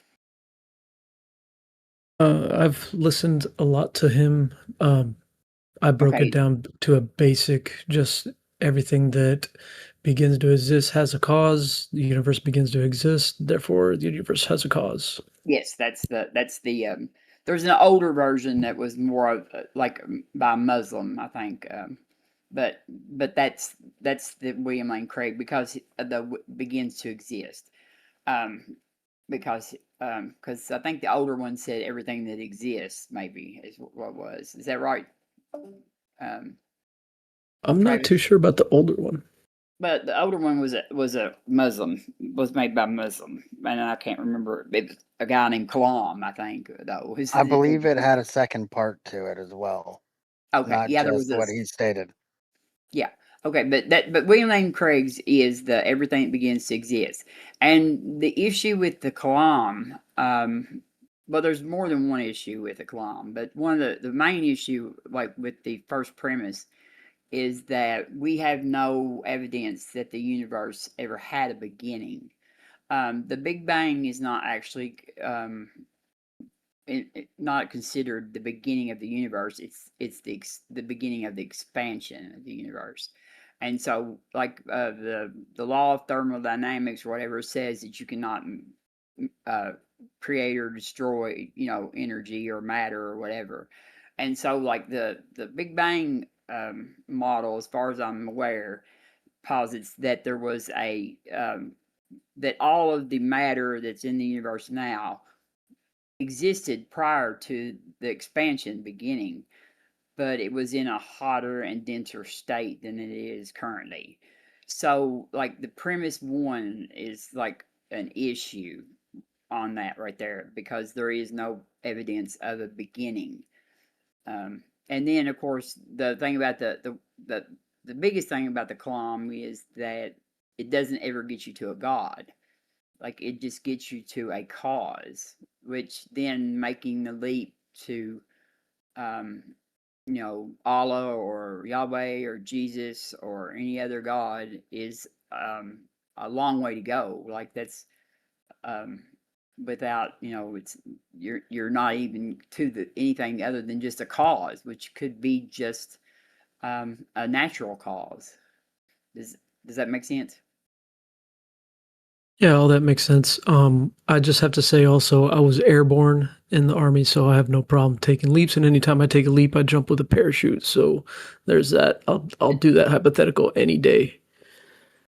I've listened a lot to him. I broke Okay. it down to a basic, just everything that begins to exist has a cause. The universe begins to exist, therefore the universe has a cause. Yes, that's the there's an older version that was more of like by a Muslim, I think. But that's the William Lane Craig because the begins to exist. Because I think the older one said everything that exists maybe is what it was. Is that right? I'm not Travis? too sure about the older one. But the older one was a Muslim, was made by a Muslim, and I can't remember. It was a guy named Kalam, I think. Though I believe it had a second part to it as well. Okay, Not yeah, there just was what he stated. Yeah, okay, but William Lane Craig's is the everything that begins to exist, and the issue with the Kalam. Well, there's more than one issue with the Kalam, but one of the main issue, like with the first premise, is that we have no evidence that the universe ever had a beginning. The Big Bang is not actually not considered the beginning of the universe. It's the beginning of the expansion of the universe. And so, like the law of thermodynamics or whatever says that you cannot create or destroy, energy or matter or whatever. And so, like the Big Bang model, as far as I'm aware, posits that there was that all of the matter that's in the universe now existed prior to the expansion beginning, but it was in a hotter and denser state than it is currently. So, like, the premise one is like an issue on that right there because there is no evidence of a beginning. And then, of course, the thing about the biggest thing about the Kalam is that it doesn't ever get you to a god. Like, it just gets you to a cause, which then making the leap to, Allah or Yahweh or Jesus or any other God is a long way to go. Like, that's without, it's you're not even to anything other than just a cause, which could be just a natural cause. Does that make sense? Yeah, all that makes sense. I just have to say also, I was airborne in the Army, so I have no problem taking leaps. And anytime I take a leap, I jump with a parachute. So there's that. I'll do that hypothetical any day.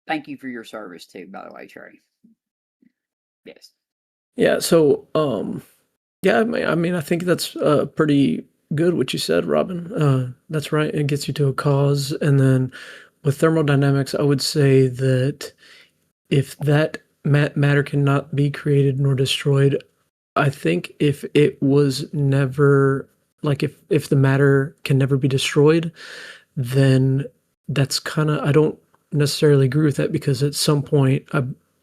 Thank you for your service too, by the way, Trey. Yes. Yeah. So, yeah, I mean, I think that's pretty good what you said, Robin. That's right. It gets you to a cause. And then with thermodynamics, I would say that if that matter cannot be created nor destroyed, I think if it was never, like if the matter can never be destroyed, then that's kind of, I don't necessarily agree with that because at some point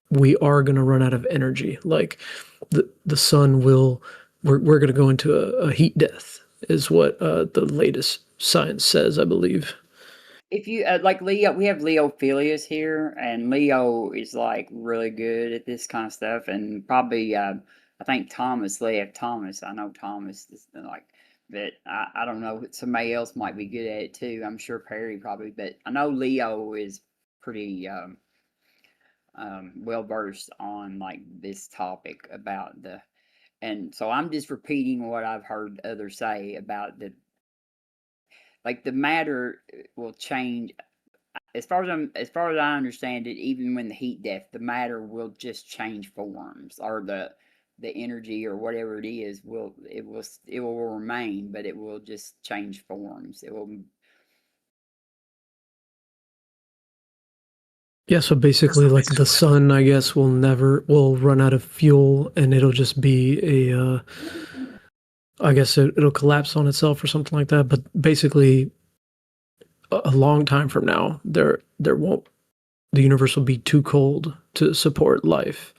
we are going to run out of energy. Like the sun will, we're going to go into a heat death is what the latest science says, I believe. If you like Leo, we have Leo Filius here, and Leo is like really good at this kind of stuff, and probably I think Leo Thomas. I know Thomas is like, but I don't know. Somebody else might be good at it too. I'm sure Perry probably, but I know Leo is pretty well versed on like this topic about and so I'm just repeating what I've heard others say about the matter will change. as far as I understand it, even when the heat death, the matter will just change forms, or the energy or whatever it is will remain, but it will just change forms. It will. Yeah, so basically, like the sun, I guess, will run out of fuel, and it'll just be a, I guess it'll collapse on itself or something like that. But basically, a long time from now, the universe will be too cold to support life.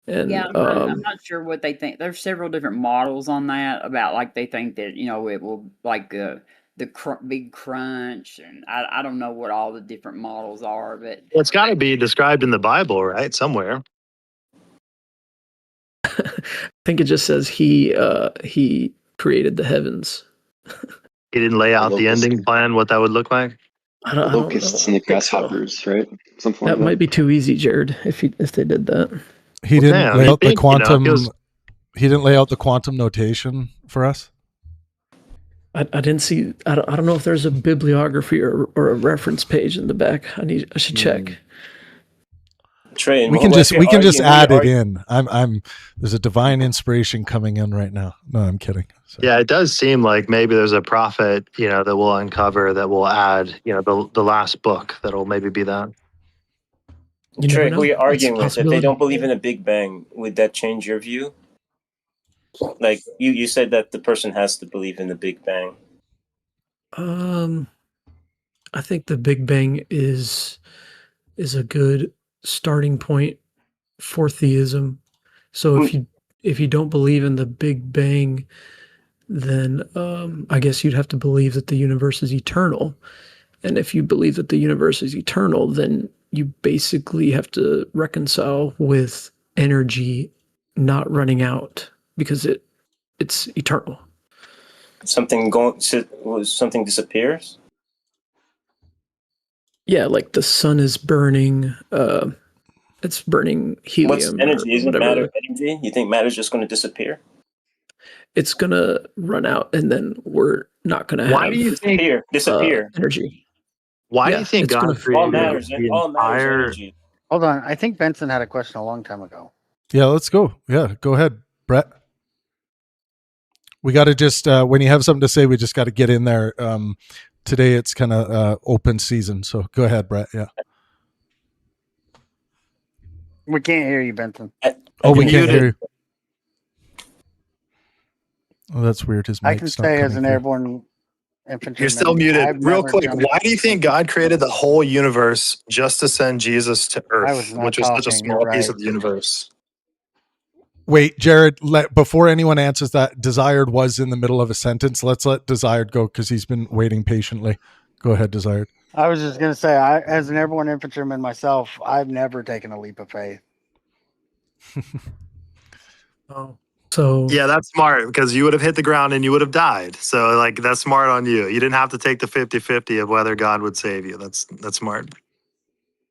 And Yeah, I'm not sure what they think. There's several different models on that about, like, they think that, it will, like, the big crunch, and I don't know what all the different models are, but It's got to be described in the Bible, right? Somewhere. I think it just says he created the heavens. He didn't lay out the ending plan, what that would look like. The locusts and the grasshoppers, right? Something like that might be too easy, Jared. If they did that, he didn't lay out the quantum. He didn't lay out the quantum notation for us. I didn't see. I don't know if there's a bibliography or a reference page in the back. I should check. Trey, we can just add it in. There's a divine inspiration coming in right now. No, I'm kidding. So. Yeah, it does seem like maybe there's a prophet, that we'll uncover, that will add, the last book that'll maybe be that. Trey, who are you arguing with? If they don't believe in a Big Bang, would that change your view? Like you said that the person has to believe in the Big Bang. I think the Big Bang is a good starting point for theism. So if you don't believe in the Big Bang, then I guess you'd have to believe that the universe is eternal. And if you believe that the universe is eternal, then you basically have to reconcile with energy not running out, because it's eternal. Something disappears? Yeah, like the sun is burning. It's burning helium. What's energy? Isn't matter energy? You think matter's just going to disappear? It's going to run out, and then we're not going to have. Why do you think disappear energy? Why do you think God created all matters energy? Hold on, I think Benson had a question a long time ago. Yeah, let's go. Yeah, go ahead, Brett. We got to just when you have something to say, we just got to get in there. Today it's kind of open season, so go ahead, Brett. Yeah. We can't hear you, Benson. We can't hear you. Oh, that's weird. His I can say as an airborne infantryman. You're still muted. Real quick, why do you think God created the whole universe just to send Jesus to Earth, which was such a small piece of the universe? Wait, Jared, before anyone answers that, Desired was in the middle of a sentence. Let's let Desired go because he's been waiting patiently. Go ahead, Desired. I was just going to say, as an airborne infantryman myself, I've never taken a leap of faith. So yeah, that's smart, because you would have hit the ground and you would have died. So that's smart on you. You didn't have to take the 50-50 of whether God would save you. That's smart.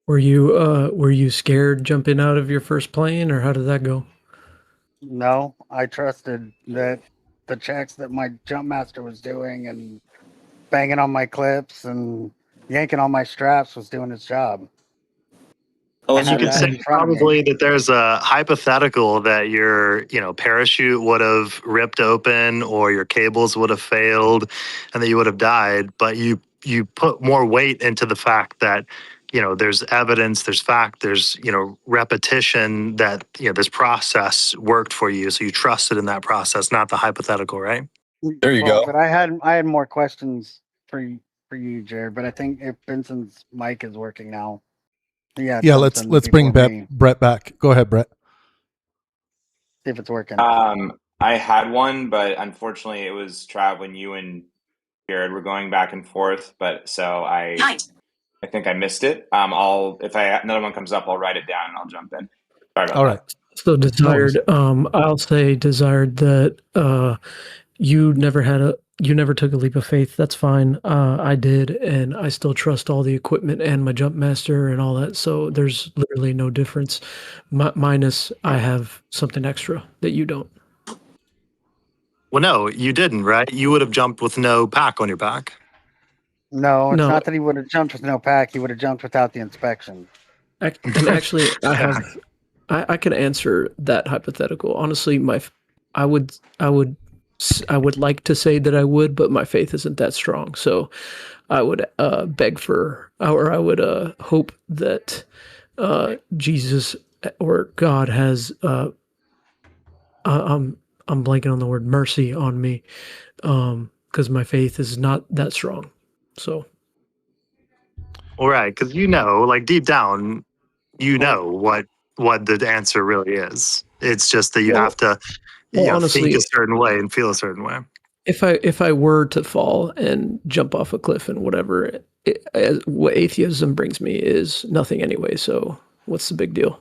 Were you scared jumping out of your first plane, or how did that go? No, I trusted that the checks that my jump master was doing and banging on my clips and yanking on my straps was doing its job. And you could say probably that there's a hypothetical that your, parachute would have ripped open or your cables would have failed and that you would have died. But you put more weight into the fact that, there's evidence, there's fact, there's, repetition that, this process worked for you. So you trusted in that process, not the hypothetical, right? There you go. But I had more questions for you, Jared, but I think if Benson's mic is working now. Yeah, let's bring Brett back. Go ahead, Brett. See if it's working. I had one, but unfortunately it was Trav when you and Jared were going back and forth, but so I think I missed it. If another one comes up, I'll write it down and I'll jump in. Sorry about that. So Desired, I'll say Desired that you never took a leap of faith. That's fine. I did, and I still trust all the equipment and my jump master and all that. So there's literally no difference. Minus I have something extra that you don't. Well, no, you didn't, right? You would have jumped with no pack on your back. No, it's No. not that he would have jumped with no pack. He would have jumped without the inspection. And actually, I could answer that hypothetical. Honestly, I would like to say that I would, but my faith isn't that strong. So I would beg for, or I would hope that Jesus or God has. I'm blanking on the word mercy on me, because my faith is not that strong. So. All right, because like deep down, what the answer really is. It's just that you have to, honestly, think a certain way and feel a certain way. If I were to fall and jump off a cliff and whatever, what atheism brings me is nothing anyway. So what's the big deal?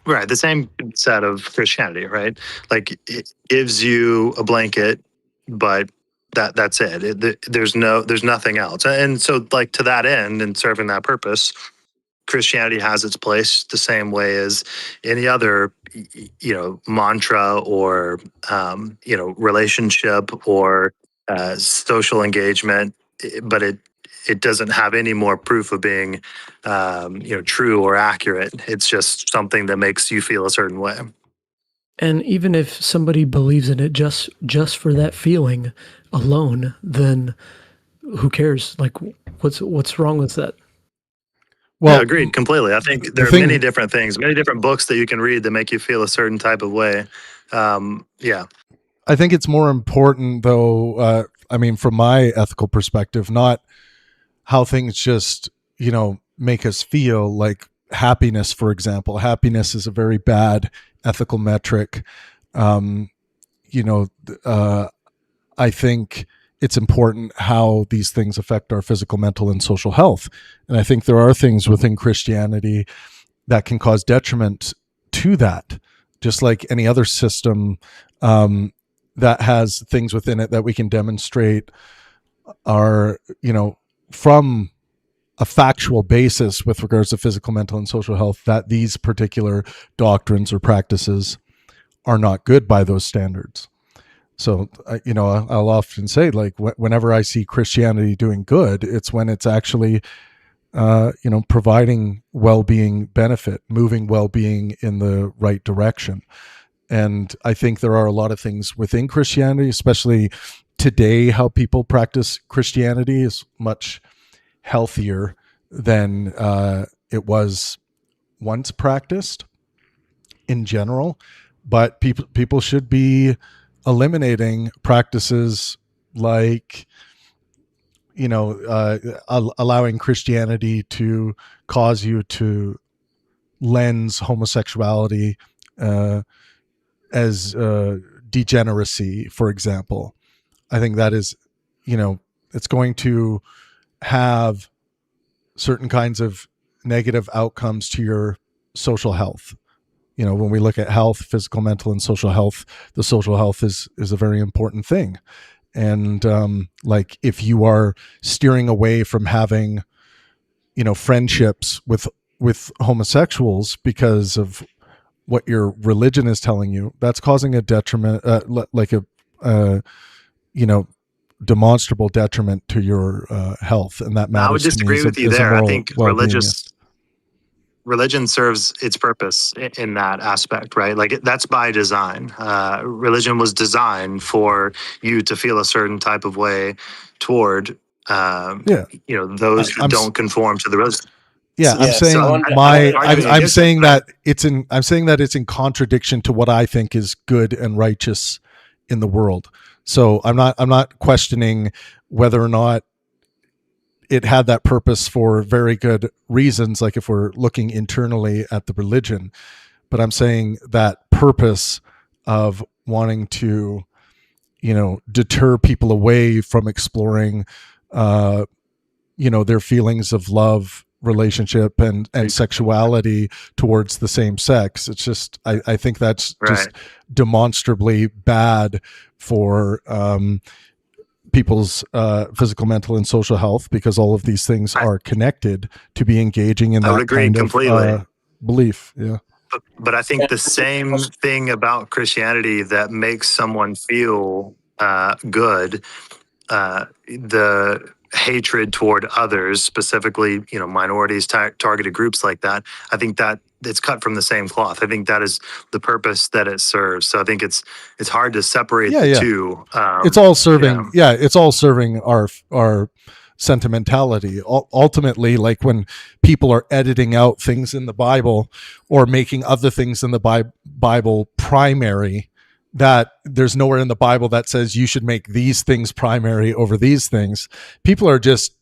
Right, the same set of Christianity, right? Like it gives you a blanket, but that's it. There's nothing else. And so, like to that end and serving that purpose, Christianity has its place the same way as any other, mantra or relationship or social engagement, but it doesn't have any more proof of being, true or accurate. It's just something that makes you feel a certain way. And even if somebody believes in it just for that feeling alone, then who cares? Like, what's wrong with that? Well, yeah, agreed completely. I think there are many different things, many different books that you can read that make you feel a certain type of way. Yeah. I think it's more important, though, from my ethical perspective, not how things just, make us feel. Like happiness, for example. Happiness is a very bad ethical metric. I think it's important how these things affect our physical, mental, and social health. And I think there are things within Christianity that can cause detriment to that, just like any other system that has things within it that we can demonstrate are, from a factual basis with regards to physical, mental, and social health, that these particular doctrines or practices are not good by those standards. So, I'll often say, like, whenever I see Christianity doing good, it's when it's actually, providing well-being benefit, moving well-being in the right direction. And I think there are a lot of things within Christianity, especially today, how people practice Christianity is much healthier than it was once practiced in general. But people should be eliminating practices like, allowing Christianity to cause you to lens homosexuality as degeneracy, for example. I think that is, it's going to have certain kinds of negative outcomes to your social health. When we look at health, physical, mental, and social health, the social health is a very important thing. And like if you are steering away from having, friendships with homosexuals because of what your religion is telling you, that's causing a detriment, like a demonstrable detriment to your health, and that matters. I would disagree with you there. I think religion serves its purpose in that aspect, right? Like that's by design. Religion was designed for you to feel a certain type of way toward, those who don't conform to the religion. Yeah, I'm saying that it's in contradiction to what I think is good and righteous in the world. So I'm not questioning whether or not it had that purpose for very good reasons, like if we're looking internally at the religion. But I'm saying that purpose of wanting to, deter people away from exploring, their feelings of love, relationship, and sexuality towards the same sex. It's just, I think that's just demonstrably bad for people's physical, mental, and social health, because all of these things are connected to be engaging in that kind of belief. Yeah. But I think the same thing about Christianity that makes someone feel good the hatred toward others, specifically, minorities, targeted groups like that. I think that it's cut from the same cloth. I think that is the purpose that it serves. So I think it's hard to separate the two. It's all serving. It's all serving our sentimentality. Ultimately, like when people are editing out things in the Bible or making other things in the Bible primary, that there's nowhere in the Bible that says you should make these things primary over these things. People are just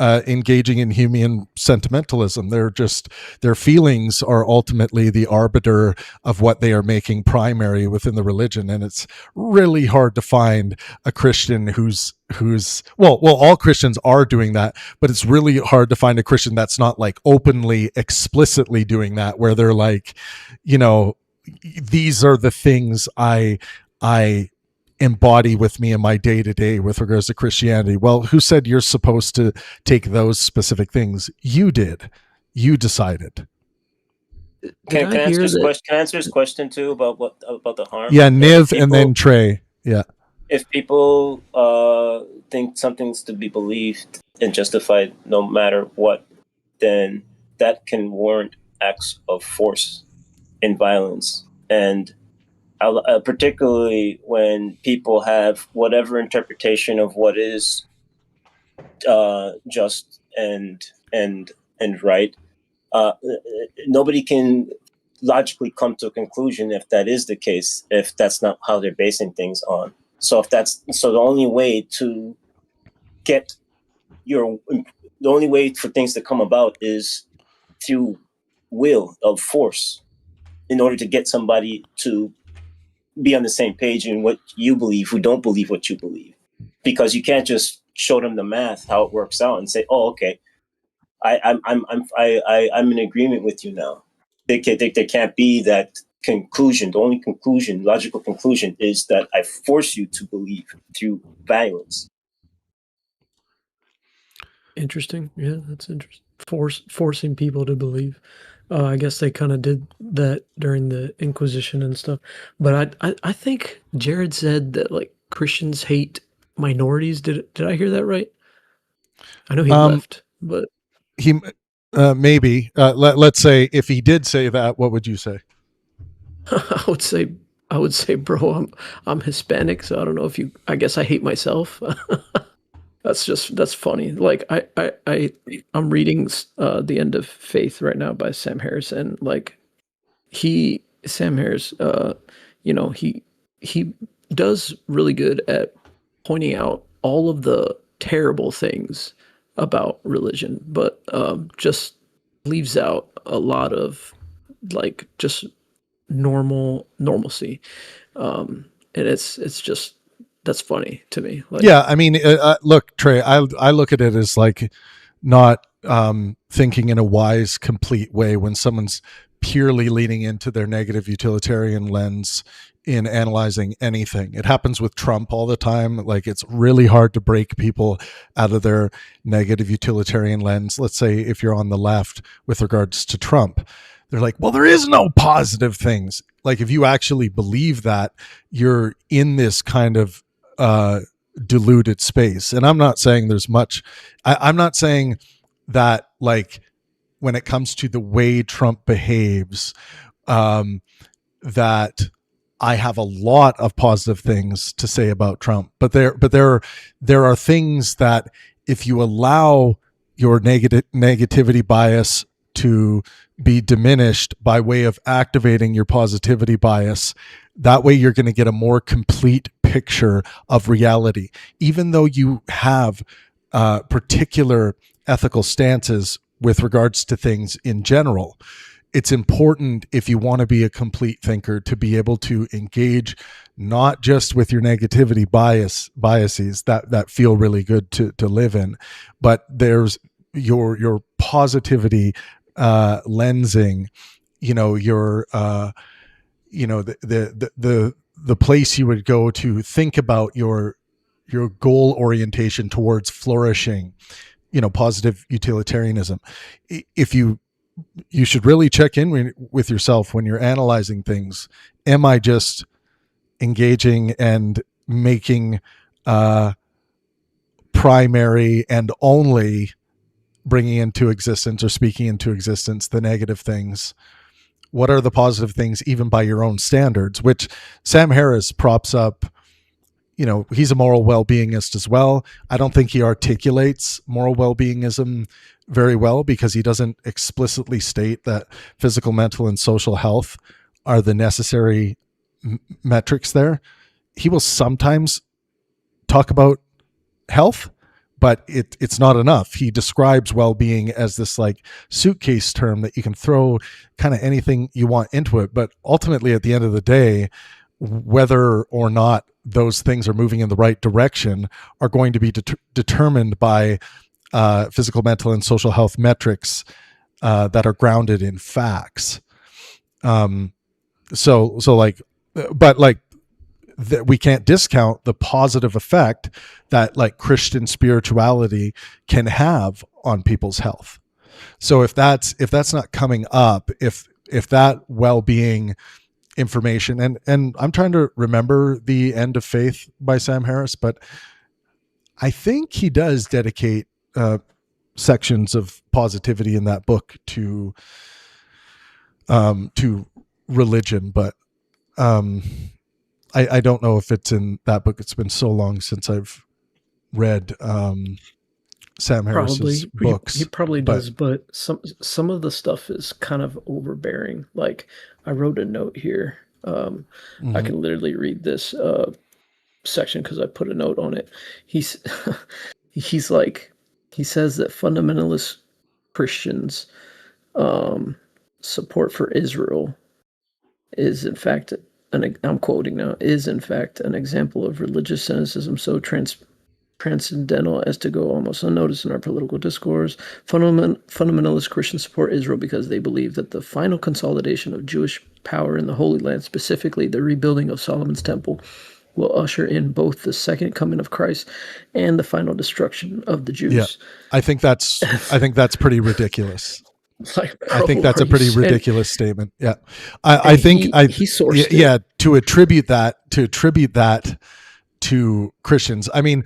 engaging in human sentimentalism. Their feelings are ultimately the arbiter of what they are making primary within the religion. And it's really hard to find a Christian who's well, all Christians are doing that, but it's really hard to find a Christian that's not like openly, explicitly doing that, where they're like, these are the things I embody with me in my day-to-day with regards to Christianity. Well, who said you're supposed to take those specific things? You did. You decided. Can I answer this question too about the harm? Yeah, Niv and then Trey. Yeah. If people think something's to be believed and justified no matter what, then that can warrant acts of force and violence. And particularly when people have whatever interpretation of what is just and right, nobody can logically come to a conclusion if that is the case, if that's not how they're basing things on. So the only way to get the only way for things to come about is through will of force, in order to get somebody to be on the same page in what you believe, who don't believe what you believe, because you can't just show them the math, how it works out, and say, "Oh, okay, I'm in agreement with you now." There can't be that conclusion. The only conclusion, logical conclusion, is that I force you to believe through violence. Interesting. Yeah, that's interesting. Forcing people to believe. I guess they kind of did that during the Inquisition and stuff. But I think Jared said that like Christians hate minorities. Did I hear that right? I know he left, but he maybe. Let's say if he did say that, what would you say? I would say, bro, I'm Hispanic, so I don't know if you. I guess I hate myself. That's funny. Like I'm reading The End of Faith right now by Sam Harris, and like Sam Harris, he does really good at pointing out all of the terrible things about religion, but just leaves out a lot of like just normalcy, and it's just. That's funny to me. Like, yeah, I mean, look, Trey, I look at it as like not thinking in a wise, complete way when someone's purely leaning into their negative utilitarian lens in analyzing anything. It happens with Trump all the time. Like, it's really hard to break people out of their negative utilitarian lens. Let's say if you're on the left with regards to Trump, they're like, well, there is no positive things. Like, if you actually believe that, you're in this kind of diluted space. And I'm not saying there's much. I'm not saying that, like, when it comes to the way Trump behaves, that I have a lot of positive things to say about Trump. But there are things that if you allow your negativity bias to be diminished by way of activating your positivity bias, that way you're going to get a more complete picture of reality. Even though you have particular ethical stances with regards to things in general, it's important, if you want to be a complete thinker, to be able to engage not just with your negativity biases that feel really good to live in, but there's your positivity lensing, your the place you would go to think about your goal orientation towards flourishing, positive utilitarianism. If you should really check in with yourself when you're analyzing things. Am I just engaging and making primary and only bringing into existence or speaking into existence the negative things? What are the positive things, even by your own standards? Which Sam Harris props up. He's a moral well-beingist as well. I don't think he articulates moral well-beingism very well, because he doesn't explicitly state that physical, mental, and social health are the necessary metrics there. He will sometimes talk about health, but it's not enough. He describes well-being as this like suitcase term that you can throw kind of anything you want into it. But ultimately, at the end of the day, whether or not those things are moving in the right direction are going to be determined by physical, mental, and social health metrics that are grounded in facts. That we can't discount the positive effect that like Christian spirituality can have on people's health. So if that's not coming up, if that well-being information, and I'm trying to remember The End of Faith by Sam Harris, but I think he does dedicate sections of positivity in that book to religion, but I don't know if it's in that book. It's been so long since I've read Sam Harris's books. He probably does, but some of the stuff is kind of overbearing. Like, I wrote a note here. I can literally read this section because I put a note on it. He's like, he says that fundamentalist Christians' support for Israel is in fact, I'm quoting now, is in fact an example of religious cynicism so transcendental as to go almost unnoticed in our political discourse. Fundamentalist Christians support Israel because they believe that the final consolidation of Jewish power in the Holy Land, specifically the rebuilding of Solomon's temple, will usher in both the second coming of Christ and the final destruction of the Jews. Yeah, I think that's pretty ridiculous. Like, bro, I think that's a pretty ridiculous statement. Yeah, I think he sourced it. Yeah, to attribute that to Christians. I mean,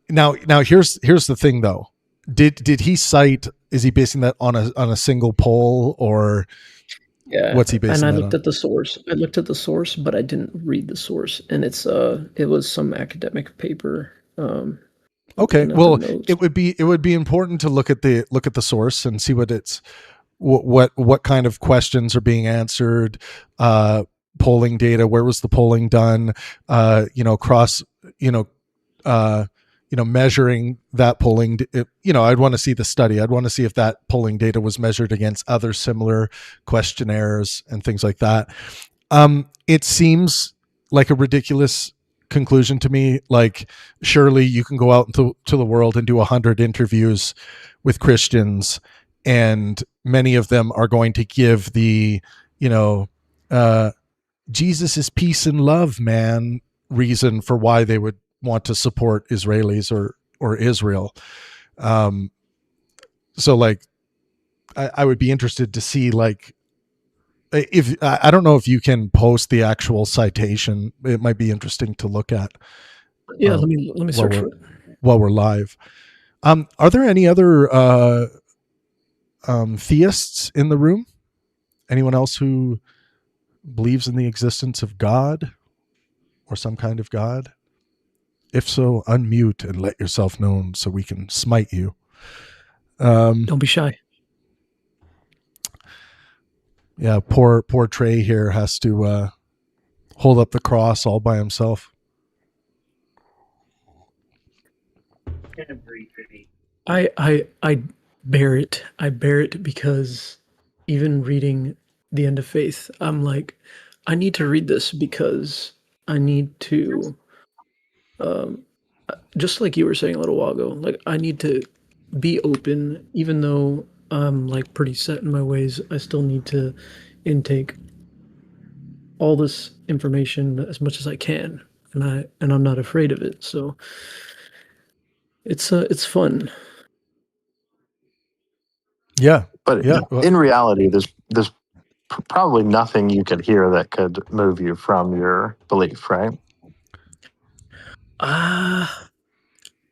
now here's the thing though. Did he cite? Is he basing that on a single poll, or what's he basing? And I that looked on? at the source. I looked at the source, but I didn't read the source. And it was some academic paper. Okay, well, it would be important to look at the source and see what kind of questions are being answered, polling data, where was the polling done, measuring that polling. I'd want to see the study. I'd want to see if that polling data was measured against other similar questionnaires and things like that. It seems like a ridiculous conclusion to me. Like, surely you can go out to the world and do 100 interviews with Christians, and many of them are going to give the Jesus is peace and love, man, reason for why they would want to support Israelis or Israel. So like, I would be interested to see, like, if I don't know if you can post the actual citation. It might be interesting to look at. Yeah, let me search for it while we're live. Are there any other theists in the room? Anyone else who believes in the existence of God or some kind of God? If so, unmute and let yourself known so we can smite you. Don't be shy. Yeah, poor Trey here has to hold up the cross all by himself. I bear it. I bear it because even reading The End of Faith, I'm like, I need to read this because I need to, just like you were saying a little while ago, like, I need to be open, even though I'm like pretty set in my ways. I still need to intake all this information as much as I can, and I'm not afraid of it. So it's fun. Yeah, but yeah. In reality, there's probably nothing you could hear that could move you from your belief, right?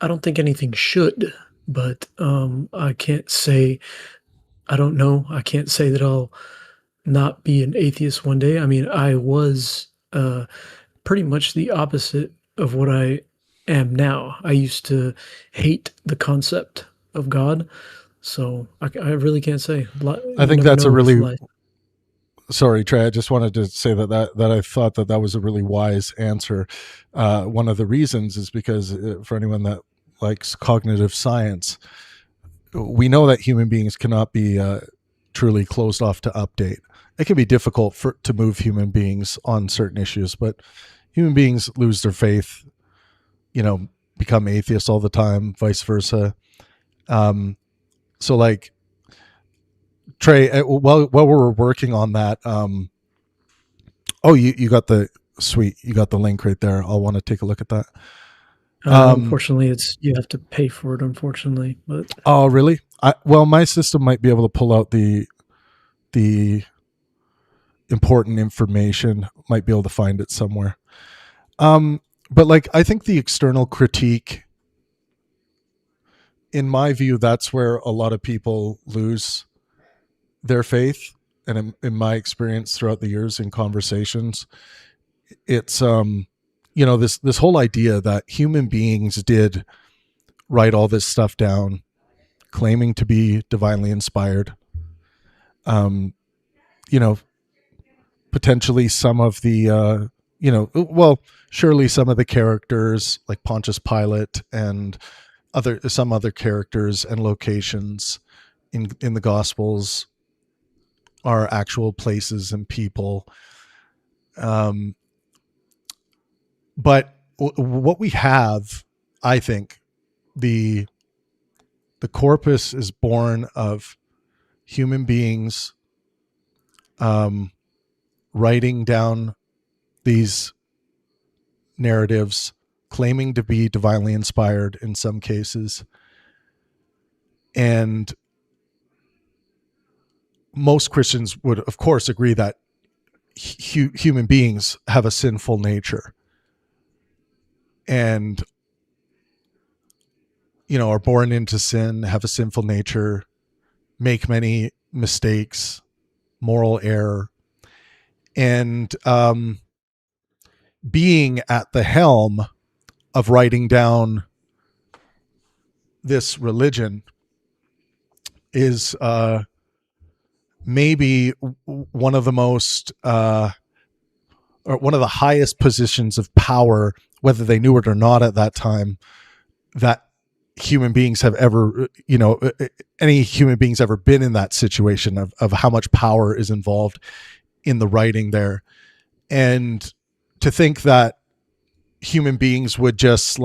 I don't think anything should, but I can't say I don't know. I can't say that I'll not be an atheist one day. I mean, I was pretty much the opposite of what I am now. I used to hate the concept of God, so I really can't say. I think that's a really sorry, Trey. I just wanted to say that I thought that was a really wise answer. One of the reasons is because for anyone that likes cognitive science, we know that human beings cannot be truly closed off to update. It can be difficult to move human beings on certain issues, but human beings lose their faith, become atheists all the time, vice versa. So like, Trey, while we're working on that, you got the link right there. I'll want to take a look at that. Unfortunately, you have to pay for it. Unfortunately, but oh really? My system might be able to pull out the important information. Might be able to find it somewhere. But like, I think the external critique, in my view, that's where a lot of people lose their faith. And in my experience throughout the years in conversations, it's this whole idea that human beings did write all this stuff down, claiming to be divinely inspired. Potentially some of the surely some of the characters like Pontius Pilate and some other characters and locations in the Gospels are actual places and people. But what we have, I think, the corpus is born of human beings writing down these narratives, claiming to be divinely inspired in some cases. And most Christians would, of course, agree that human beings have a sinful nature and, are born into sin, have a sinful nature, make many mistakes, moral error. And being at the helm of writing down this religion is maybe one of the most or one of the highest positions of power, whether they knew it or not at that time, that human beings have ever, any human beings ever been in that situation of how much power is involved in the writing there. And to think that human beings would just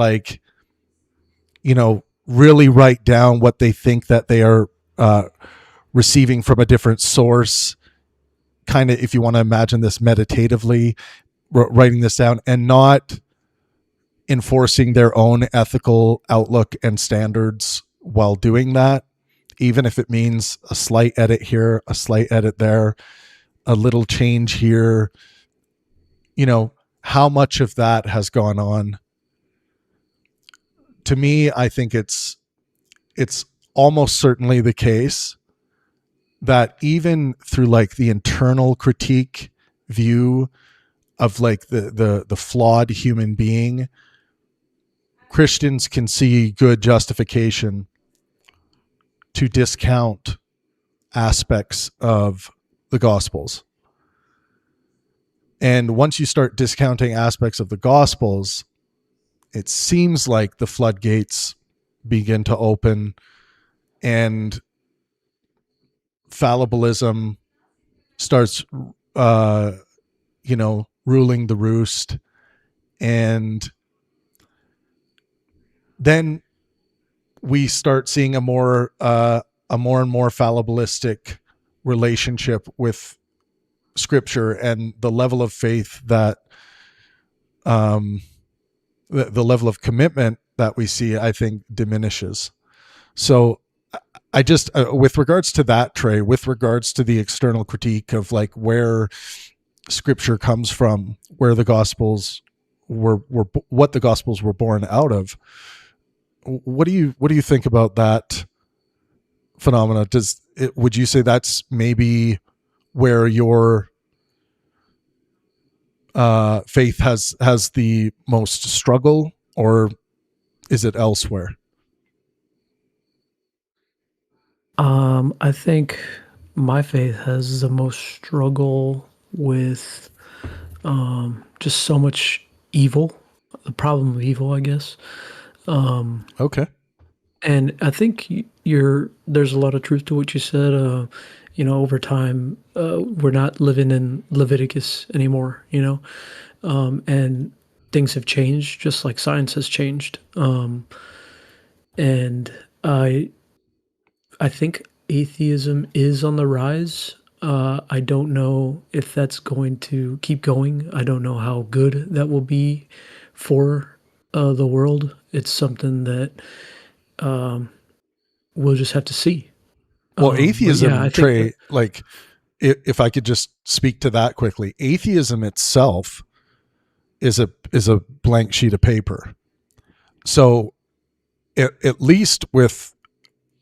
really write down what they think that they are receiving from a different source, kind of, if you want to imagine this meditatively, writing this down and not enforcing their own ethical outlook and standards while doing that, even if it means a slight edit here, a slight edit there, a little change here, how much of that has gone on. To me, I think it's almost certainly the case that even through the internal critique view of the flawed human being, Christians can see good justification to discount aspects of the Gospels. And once you start discounting aspects of the Gospels, it seems like the floodgates begin to open and fallibilism starts, ruling the roost. And then we start seeing a more and more fallibilistic relationship with Scripture, and the level of faith that the level of commitment that we see, I think, diminishes. So I just with regards to that, Trey, with regards to the external critique of where Scripture comes from, where the Gospels were what the Gospels were born out of, what do you think about that phenomena? Would you say that's maybe where your faith has the most struggle, or is it elsewhere? I think my faith has the most struggle with just so much evil, the problem of evil, I guess. Okay. And I think there's a lot of truth to what you said. Over time, we're not living in Leviticus anymore, and things have changed just like science has changed. And I think atheism is on the rise. I don't know if that's going to keep going. I don't know how good that will be for the world. It's something that we'll just have to see. Well, atheism, I Trey, like, if I could just speak to that quickly, atheism itself is a blank sheet of paper. So, at least with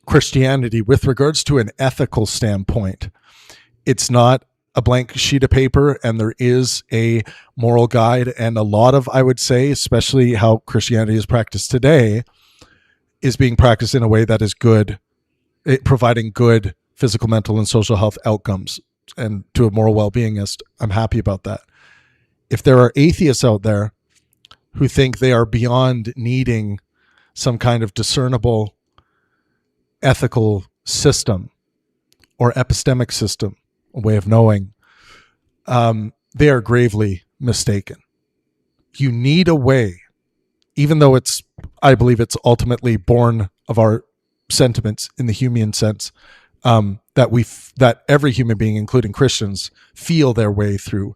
Christianity, with regards to an ethical standpoint, it's not a blank sheet of paper, and there is a moral guide. And a lot of, I would say, especially how Christianity is practiced today, is being practiced in a way that is good, providing good physical, mental, and social health outcomes and to a moral well-beingist. I'm happy about that. If there are atheists out there who think they are beyond needing some kind of discernible ethical system or epistemic system, a way of knowing, they are gravely mistaken. You need a way, even though I believe it's ultimately born of our sentiments in the Humean sense, that every human being, including Christians, feel their way through,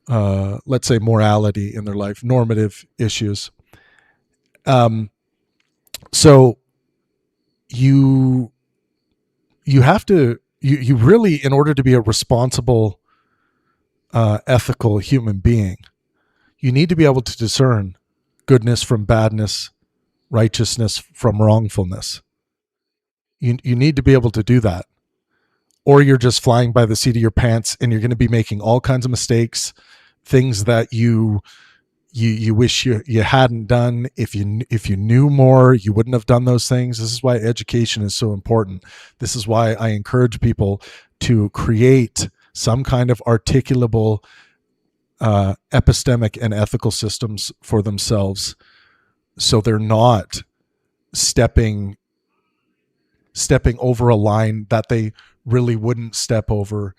let's say, morality in their life, normative issues. So you have to, you really, in order to be a responsible, ethical human being, you need to be able to discern goodness from badness, righteousness from wrongfulness. You need to be able to do that, or you're just flying by the seat of your pants, and you're going to be making all kinds of mistakes, things that you wish you hadn't done. If you knew more, you wouldn't have done those things. This is why education is so important. This is why I encourage people to create some kind of articulable epistemic and ethical systems for themselves, so they're not stepping over a line that they really wouldn't step over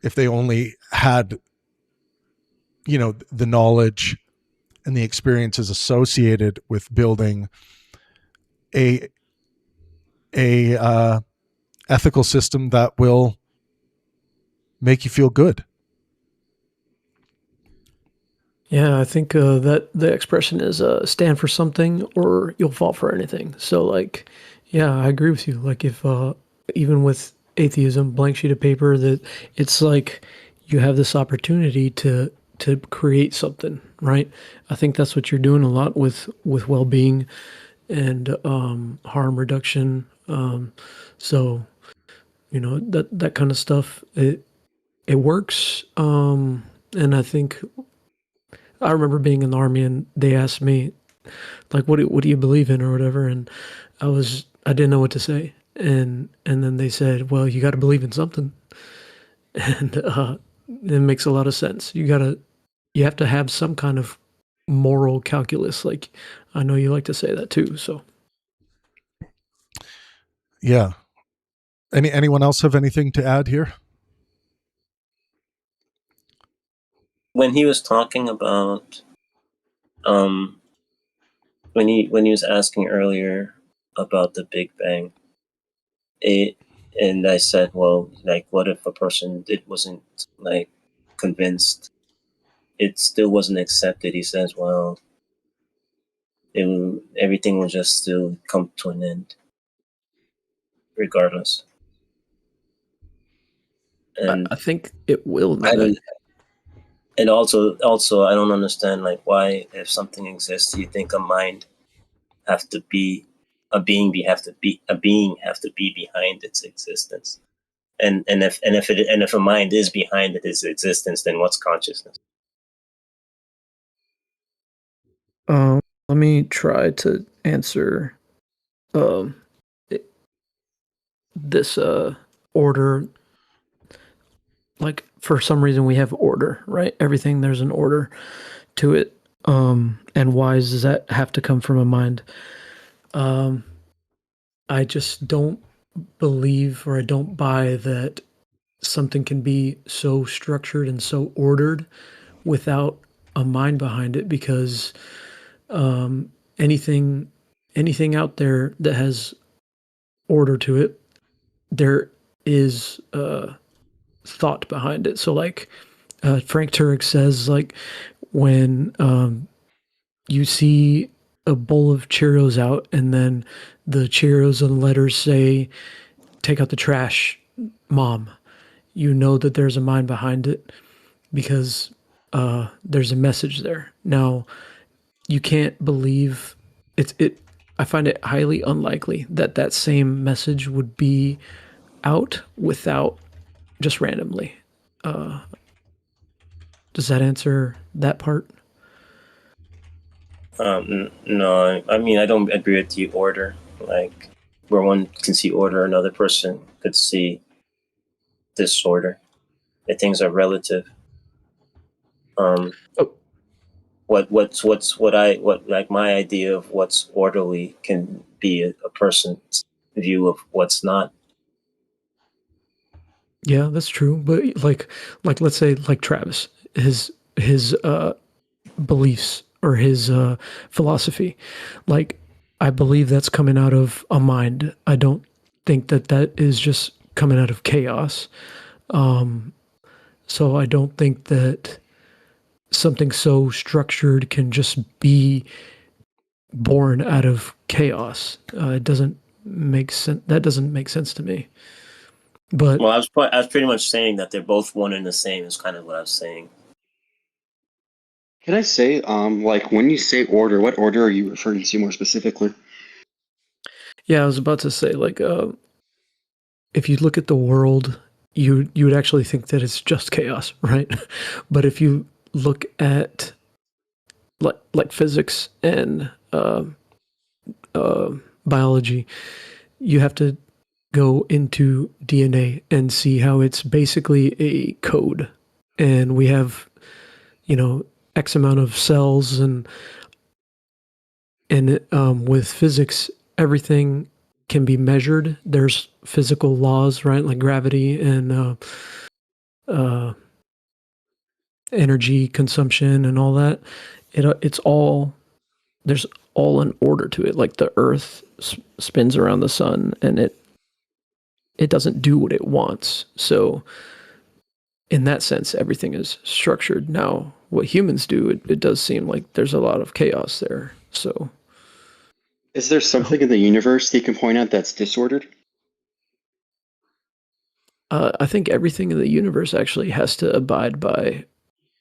if they only had, the knowledge and the experiences associated with building a ethical system that will make you feel good. Yeah, I think that the expression is stand for something or you'll fall for anything. So, like, yeah, I agree with you. Like, if even with atheism, blank sheet of paper, that it's like you have this opportunity to create something, right? I think that's what you're doing a lot with well-being and harm reduction. So, that kind of stuff, it works. And I think I remember being in the army and they asked me, like, what do you believe in or whatever, and I didn't know what to say, and then they said, well, you got to believe in something, and it makes a lot of sense. You have to have some kind of moral calculus. Like, I know you like to say that too. So, yeah. Anyone else have anything to add here? When he was talking about, when he was asking earlier about the Big Bang, and I said, well, like, what if a person wasn't like convinced? It still wasn't accepted. He says, well, everything will just still come to an end, regardless. And I think it will. And also, I don't understand, like, why, if something exists, you think a mind have to be a being have to be behind its existence? And if a mind is behind its existence, then what's consciousness? Let me try to answer this order. Like, for some reason we have order, right? Everything, there's an order to it. And why does that have to come from a mind? I just don't believe, or I don't buy that something can be so structured and so ordered without a mind behind it, because anything out there that has order to it, there is thought behind it. So like Frank Turek says, like, when you see a bowl of Cheerios out and then the Cheerios and letters say, "Take out the trash, Mom," you know that there's a mind behind it, because there's a message there. Now, you can't believe it. I find it highly unlikely that that same message would be out without just randomly. Does that answer that part? No, I mean, I don't agree with the order. Like, where one can see order, another person could see disorder. The things are relative. What my idea of what's orderly can be a person's view of what's not. Yeah, that's true. But like let's say, like, Travis, his beliefs or his philosophy, like, I believe that's coming out of a mind. I don't think that that is just coming out of chaos. So I don't think that something so structured can just be born out of chaos. It doesn't make sense. That doesn't make sense to me. But Well, I was pretty much saying that they're both one and the same. Is kind of what I was saying. Can I say, like, when you say order, what order are you referring to more specifically? yeah, I was about to say, like, if you look at the world, you would actually think that it's just chaos, right? But if you look at like physics and biology, you have to go into DNA and see how it's basically a code, and we have, X amount of cells, and with physics, everything can be measured. There's physical laws, right, like gravity and energy consumption and all that. It's all, there's all an order to it. Like, the Earth spins around the sun, and it doesn't do what it wants. So in that sense, everything is structured. Now, what humans do, it does seem like there's a lot of chaos there. So, Is there something in the universe that you can point out that's disordered? I think everything in the universe actually has to abide by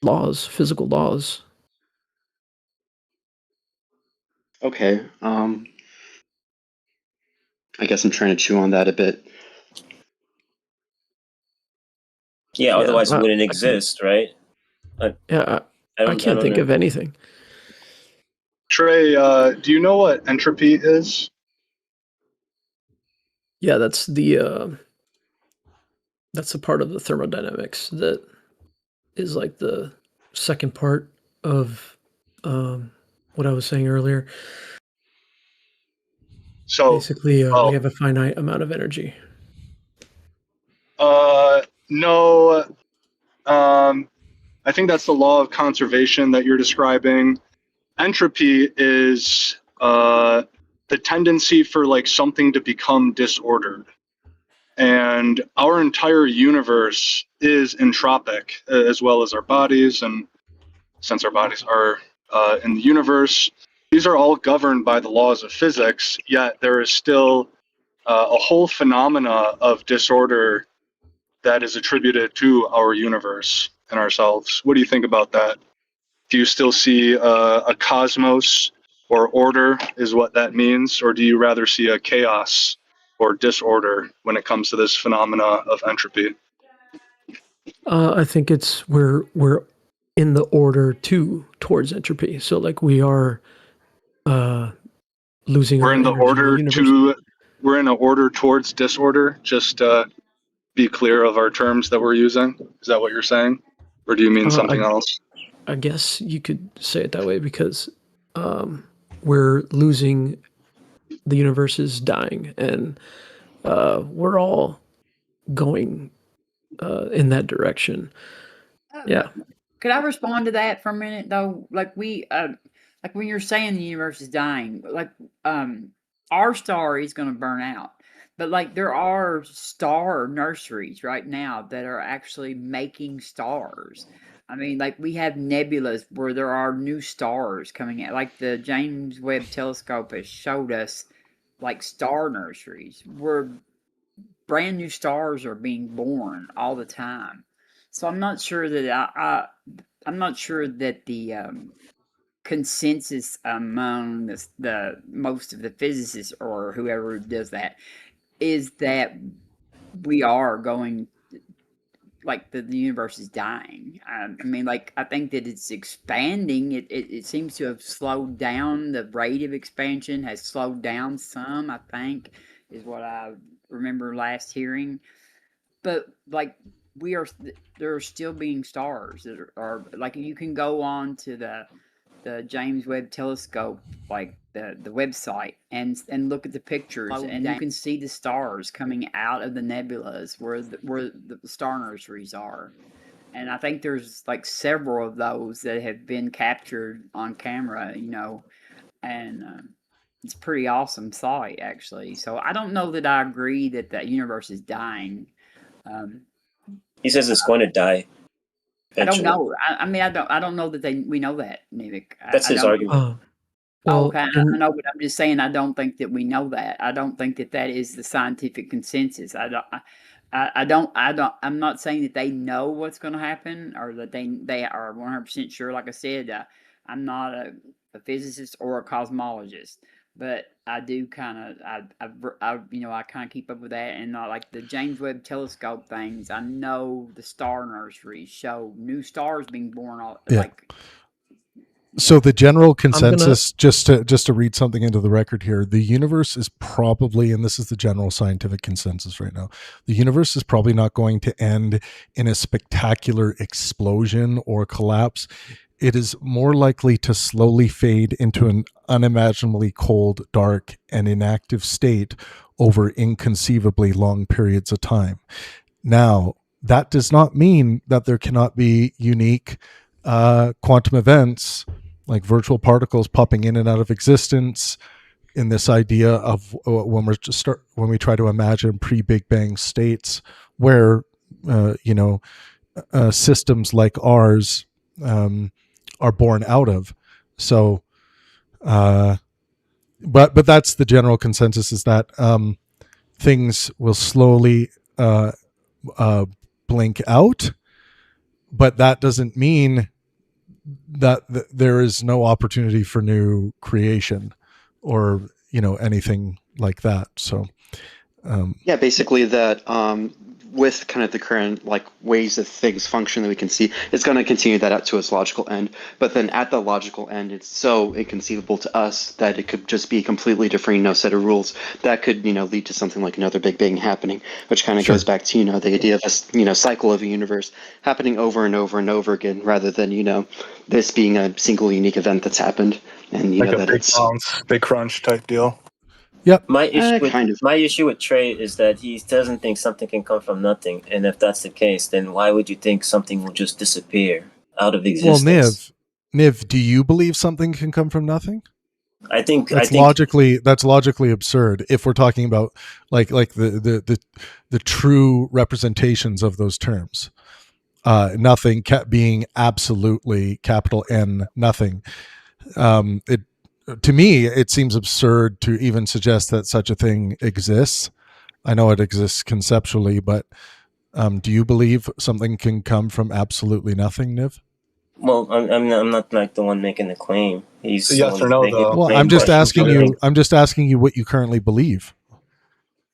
laws, physical laws. Okay. I guess I'm trying to chew on that a bit. Yeah, otherwise it wouldn't exist, right? I can't think of anything. Trey, do you know what entropy is? Yeah, that's the part of the thermodynamics that is like the second part of what I was saying earlier. So basically, we have a finite amount of energy. No. I think that's the law of conservation that you're describing. Entropy is the tendency for like something to become disordered. And our entire universe is entropic, as well as our bodies. And since our bodies are in the universe, these are all governed by the laws of physics, yet there is still a whole phenomena of disorder that is attributed to our universe and ourselves. What do you think about that? Do you still see a cosmos or order is what that means, or do you rather see a chaos or disorder when it comes to this phenomena of entropy? I think it's we're in the order towards entropy. So like we are losing We're our in the energy. order to we're in an order towards disorder. Just be clear of our terms that we're using. Is that what you're saying, or do you mean something else? I guess you could say it that way because we're losing. The universe is dying, and we're all going in that direction. Yeah. Could I respond to that for a minute though? Like like when you're saying the universe is dying, like our star is going to burn out. But like there are star nurseries right now that are actually making stars. I mean, like we have nebulas where there are new stars coming out. Like the James Webb Telescope has showed us like star nurseries where brand new stars are being born all the time. So I'm not sure that I'm not sure that the consensus among the most of the physicists or whoever does that is that we are going like the universe is dying. I mean, like I think that it's expanding. It seems to have slowed down. The rate of expansion has slowed down some. I think is what I remember last hearing. But like we are, there are still being stars that are like you can go on to the James Webb Telescope, like the website, and look at the pictures, and you can see the stars coming out of the nebulas where the star nurseries are. And I think there's like several of those that have been captured on camera, you know, and it's a pretty awesome sight actually. So I don't know that I agree that the universe is dying. He says it's going to die. Eventually. I don't know. I mean, I don't know that we know that, Nivik. That's his argument. Okay, I know, but I'm just saying I don't think that we know that. I don't think that that is the scientific consensus. I'm not saying that they know what's going to happen or that they are 100% sure. Like I said, I'm not a physicist or a cosmologist, but I do kind of I kind of keep up with that, and like the James Webb Telescope things. I know the star nurseries show new stars being born. Like. So the general consensus, just to read something into the record here, the universe is probably, and this is the general scientific consensus right now, the universe is probably not going to end in a spectacular explosion or collapse. It is more likely to slowly fade into an unimaginably cold, dark, and inactive state over inconceivably long periods of time. Now, that does not mean that there cannot be unique quantum events like virtual particles popping in and out of existence in this idea of when we try to imagine pre-Big Bang states where systems like ours are born out of. So but that's the general consensus, is that things will slowly blink out, but that doesn't mean that there is no opportunity for new creation or anything like that. So yeah, basically that with kind of the current like ways that things function that we can see, it's going to continue that out to its logical end. But then at the logical end, it's so inconceivable to us that it could just be a completely different set of rules that could lead to something like another Big Bang happening, which kind of goes back to the idea of this cycle of a universe happening over and over and over again, rather than this being a single unique event that's happened, and like that it's big crunch type deal. Yep. My issue with Trey is that he doesn't think something can come from nothing, and if that's the case, then why would you think something will just disappear out of existence? Well, Niv, do you believe something can come from nothing? I think that's logically absurd if we're talking about like the true representations of those terms. Nothing being absolutely capital N nothing. To me, it seems absurd to even suggest that such a thing exists. I know it exists conceptually, but do you believe something can come from absolutely nothing, Niv? Well, I'm not like the one making the claim. He's So the yes one or no, making the though. Well, claim. I'm just but asking I you. think- I'm just asking you what you currently believe.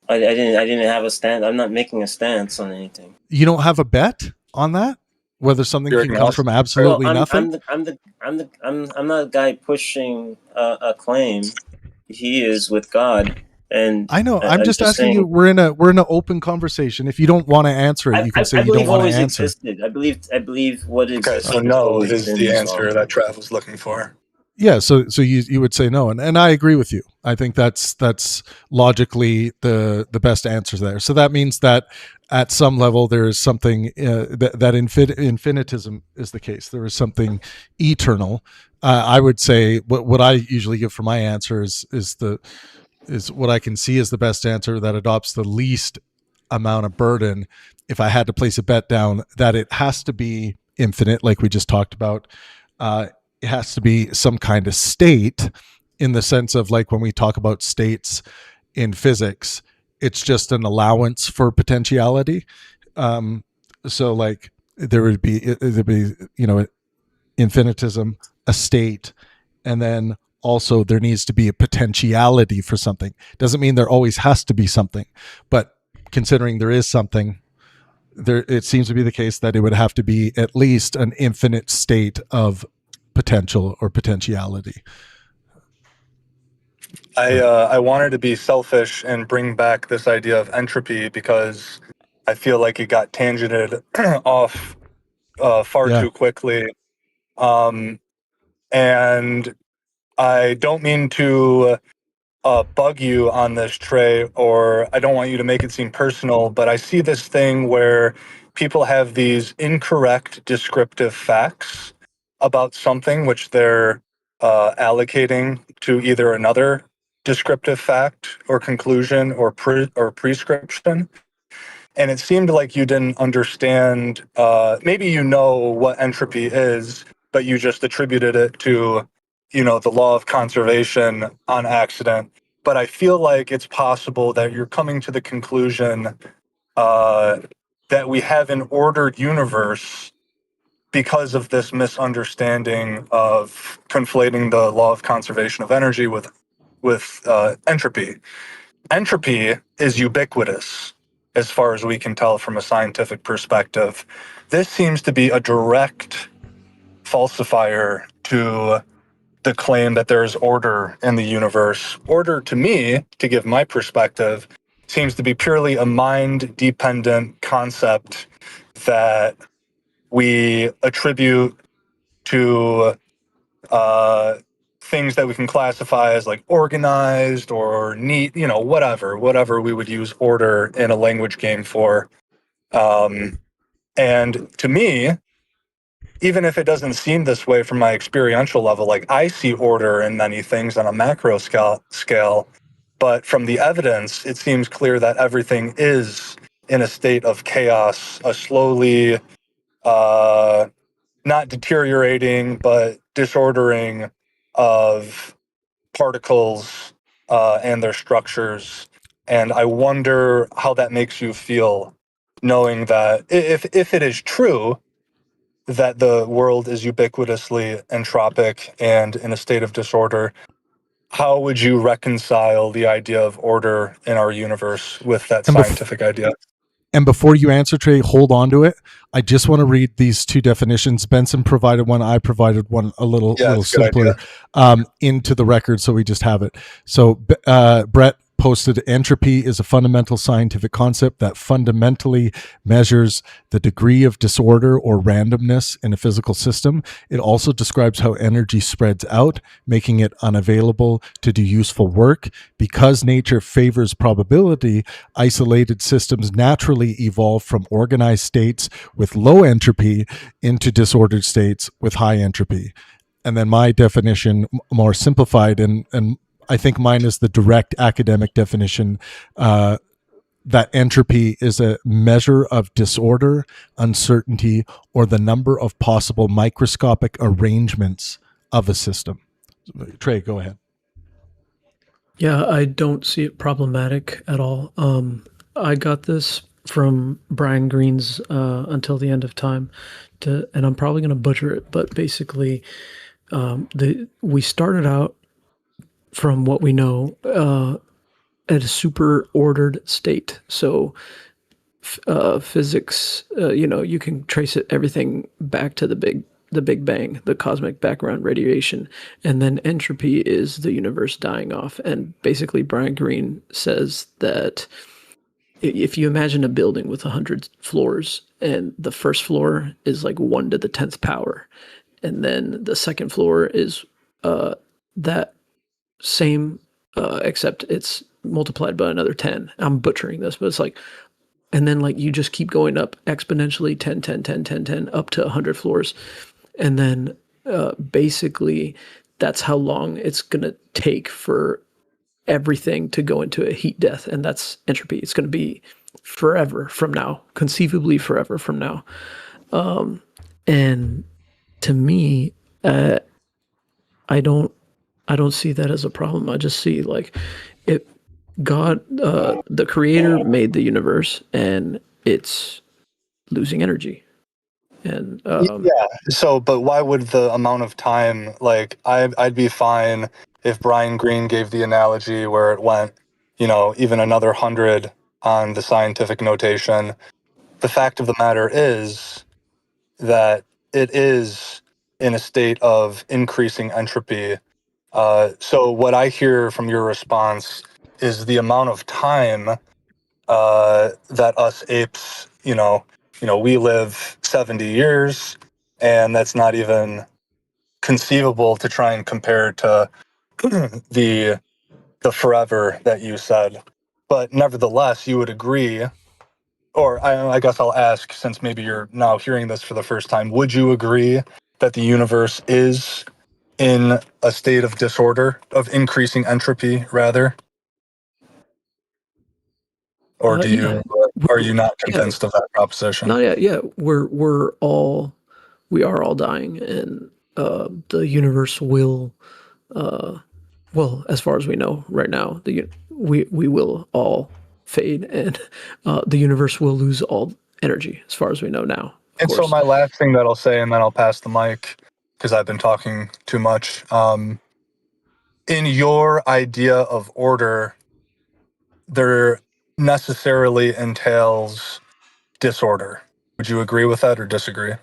I didn't have a stand. I'm not making a stance on anything. You don't have a bet on that, whether something You're can come from agnostic, absolutely Well, nothing. I'm not a guy pushing a claim. He is with God, and I know. I'm I'm just just asking you. saying. We're in an open conversation. If you don't want to answer it, you can say I you don't believe want to always answer. existed. I believe what Okay, exists so has no always is been the this answer that Trav was looking for. Yeah, so you would say no, and I agree with you. I think that's logically the best answer there. So that means that at some level there is something that infinitism is the case. There is something eternal. I would say what I usually give for my answer is what I can see as the best answer that adopts the least amount of burden. If I had to place a bet down, that it has to be infinite, like we just talked about. It has to be some kind of state, in the sense of, like, when we talk about states in physics, it's just an allowance for potentiality. So like there'd be infinitism, a state, and then also there needs to be a potentiality for something. Doesn't mean there always has to be something, but considering there is something, there it seems to be the case that it would have to be at least an infinite state of potential or potentiality. I wanted to be selfish and bring back this idea of entropy because I feel like it got tangented off far too quickly. And I don't mean to bug you on this, Trey, or I don't want you to make it seem personal, but I see this thing where people have these incorrect descriptive facts about something which they're allocating to either another descriptive fact or conclusion or prescription. And it seemed like you didn't understand, maybe you know what entropy is, but you just attributed it to, the law of conservation on accident. But I feel like it's possible that you're coming to the conclusion that we have an ordered universe because of this misunderstanding of conflating the law of conservation of energy with entropy. Entropy is ubiquitous as far as we can tell from a scientific perspective. This seems to be a direct falsifier to the claim that there is order in the universe. Order, to me, to give my perspective, seems to be purely a mind-dependent concept that we attribute to things that we can classify as like organized or neat, whatever we would use order in a language game for. And to me, even if it doesn't seem this way from my experiential level, like I see order in many things on a macro scale, but from the evidence, it seems clear that everything is in a state of chaos, a slowly, not deteriorating, but disordering of particles and their structures. And I wonder how that makes you feel, knowing that if it is true that the world is ubiquitously entropic and in a state of disorder, how would you reconcile the idea of order in our universe with that scientific idea? And before you answer, Trey, hold on to it. I just want to read these two definitions. Benson provided one. I provided one a little simpler into the record, so we just have it. So Brett posted, entropy is a fundamental scientific concept that fundamentally measures the degree of disorder or randomness in a physical system. It also describes how energy spreads out, making it unavailable to do useful work. Because nature favors probability, isolated systems naturally evolve from organized states with low entropy into disordered states with high entropy. And then my definition, more simplified, and I think mine is the direct academic definition, that entropy is a measure of disorder, uncertainty, or the number of possible microscopic arrangements of a system. Trey, go ahead. Yeah, I don't see it problematic at all. I got this from Brian Greene's Until the End of Time, and I'm probably going to butcher it, but basically, we started out from what we know at a super ordered state. So physics, you can trace everything back to the Big Bang, the cosmic background radiation, and then entropy is the universe dying off. And basically, Brian Greene says that if you imagine a building with 100 floors, and the first floor is like 1 to the 10th power, and then the second floor is that same, except it's multiplied by another 10. I'm butchering this, but it's like, and then like you just keep going up exponentially 10, 10, 10, 10, 10, up to 100 floors. And then basically that's how long it's going to take for everything to go into a heat death, and that's entropy. It's going to be forever from now, conceivably forever from now. And to me, I don't see that as a problem. I just see like it. God, the creator, made the universe, and it's losing energy. And yeah. So, but why would the amount of time, like, I'd be fine if Brian Greene gave the analogy where it went, even another 100 on the scientific notation. The fact of the matter is that it is in a state of increasing entropy. So what I hear from your response is the amount of time that us apes, we live 70 years, and that's not even conceivable to try and compare to the forever that you said. But nevertheless, you would agree, or I guess I'll ask, since maybe you're now hearing this for the first time, would you agree that the universe is in a state of disorder, of increasing entropy, rather? Or are you not convinced of that proposition? No, yeah. We are all dying, and the universe will, well, as far as we know right now, we will all fade, and the universe will lose all energy, as far as we know now. And so my last thing that I'll say, and then I'll pass the mic because I've been talking too much. In your idea of order, there necessarily entails disorder. Would you agree with that or disagree?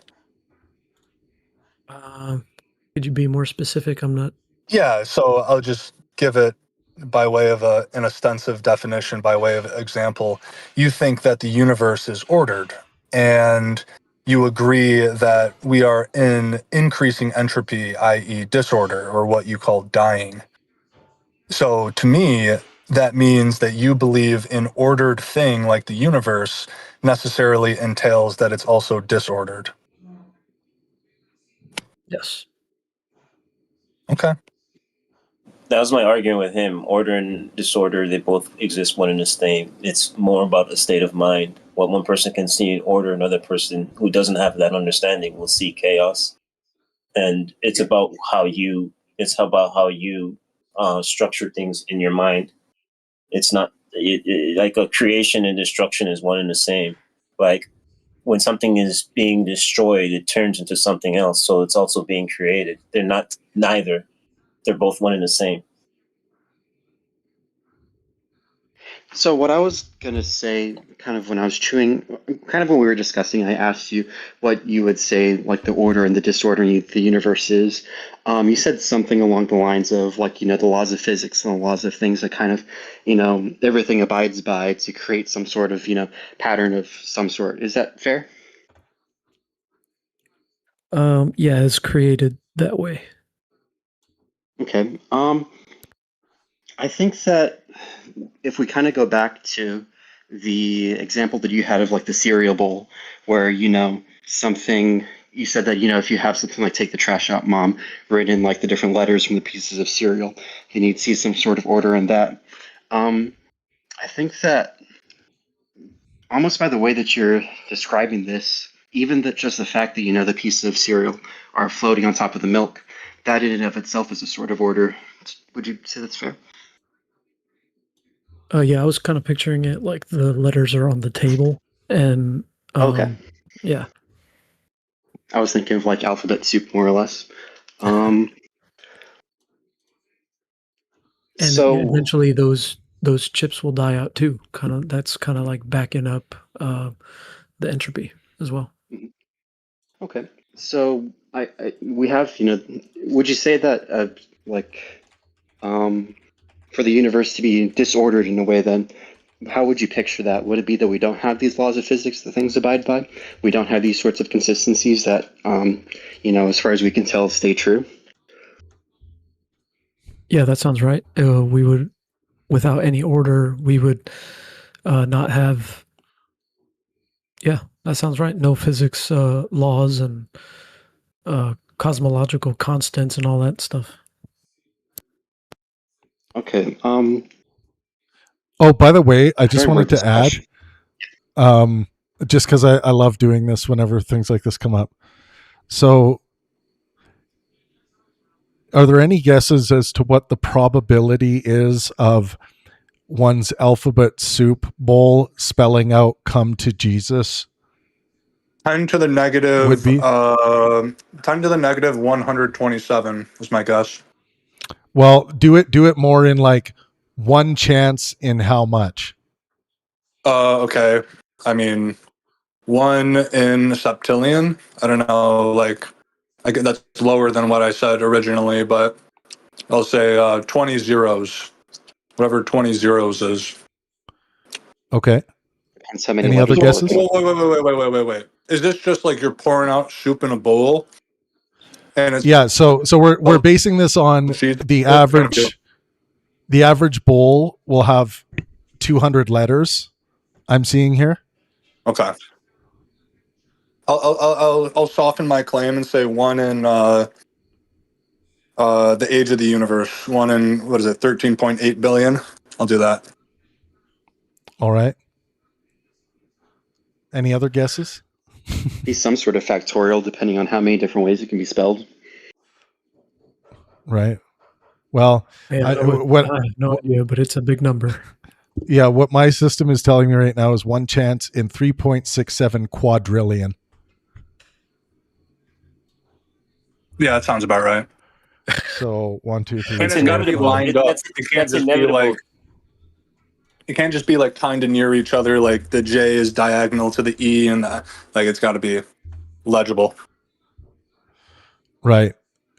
Could you be more specific? I'm not. Yeah, so I'll just give it by way of an ostensive definition, by way of example. You think that the universe is ordered, and you agree that we are in increasing entropy, i.e. disorder, or what you call dying. So to me, that means that you believe an ordered thing like the universe necessarily entails that it's also disordered. Yes. Okay. That was my argument with him. Order and disorder, they both exist one and the same. It's more about a state of mind. What one person can see in order, another person who doesn't have that understanding will see chaos. And it's about how you structure things in your mind. It's not like a creation and destruction is one and the same. Like when something is being destroyed, it turns into something else. So it's also being created. They're not neither. They're both one and the same. So what I was going to say, kind of when I was chewing, kind of when we were discussing, I asked you what you would say, like the order and the disorder in the universe is. You said something along the lines of like, the laws of physics and the laws of things that kind of, everything abides by to create some sort of, pattern of some sort. Is that fair? Yeah, it's created that way. Okay. I think that if we kind of go back to the example that you had of like the cereal bowl, where something you said that if you have something like "take the trash out, mom," written in like the different letters from the pieces of cereal, then you'd see some sort of order in that. I think that almost by the way that you're describing this, even that just the fact that the pieces of cereal are floating on top of the milk, that in and of itself is a sort of order. Would you say that's fair? Yeah, I was kind of picturing it like the letters are on the table, And Okay. yeah. I was thinking of like alphabet soup, more or less. Um, And so eventually those chips will die out too. That's kind of like backing up the entropy as well. okay. So we have, you know, would you say that like for the universe to be disordered in a way, then how would you picture that? Would it be that we don't have these laws of physics that things abide by? We don't have these sorts of consistencies that, you know, as far as we can tell, stay true? Yeah, that sounds right. We would, without any order, we would not have. Yeah, that sounds right. No physics laws and cosmological constants and all that stuff. Okay. Oh, by the way, I just Very wanted worth to add, discussion. just because I love doing this whenever things like this come up. So, are there any guesses as to what the probability is of one's alphabet soup bowl spelling out "Come to Jesus"? 10 to the negative, Would be 10 to the negative 127 is my guess. Well, do it more in like one chance in how much? Okay. I mean, 1 in septillion. I don't know. Like, that's lower than what I said originally, but I'll say 20 zeros. Whatever 20 zeros is. Okay. Depends how many Any other letters. guesses? Wait. Is this just like you're pouring out soup in a bowl? And it's Yeah. So we're basing this on the average. The average bowl will have 200 letters. I'm seeing here. Okay. I'll soften my claim and say 1 in the age of the universe. 1 in, what is it, 13.8 billion? I'll do that. All right. Any other guesses? Be some sort of factorial, depending on how many different ways it can be spelled. Right. Well, Yeah, I have no idea, but it's a big number. Yeah, what my system is telling me right now is one chance in 3.67 quadrillion. Yeah, that sounds about right. So 1, 2, 3. And it's got to be lined up. It can't just be like. It can't just be like kind of near each other. Like the J is diagonal to the E, and like it's got to be legible. Right.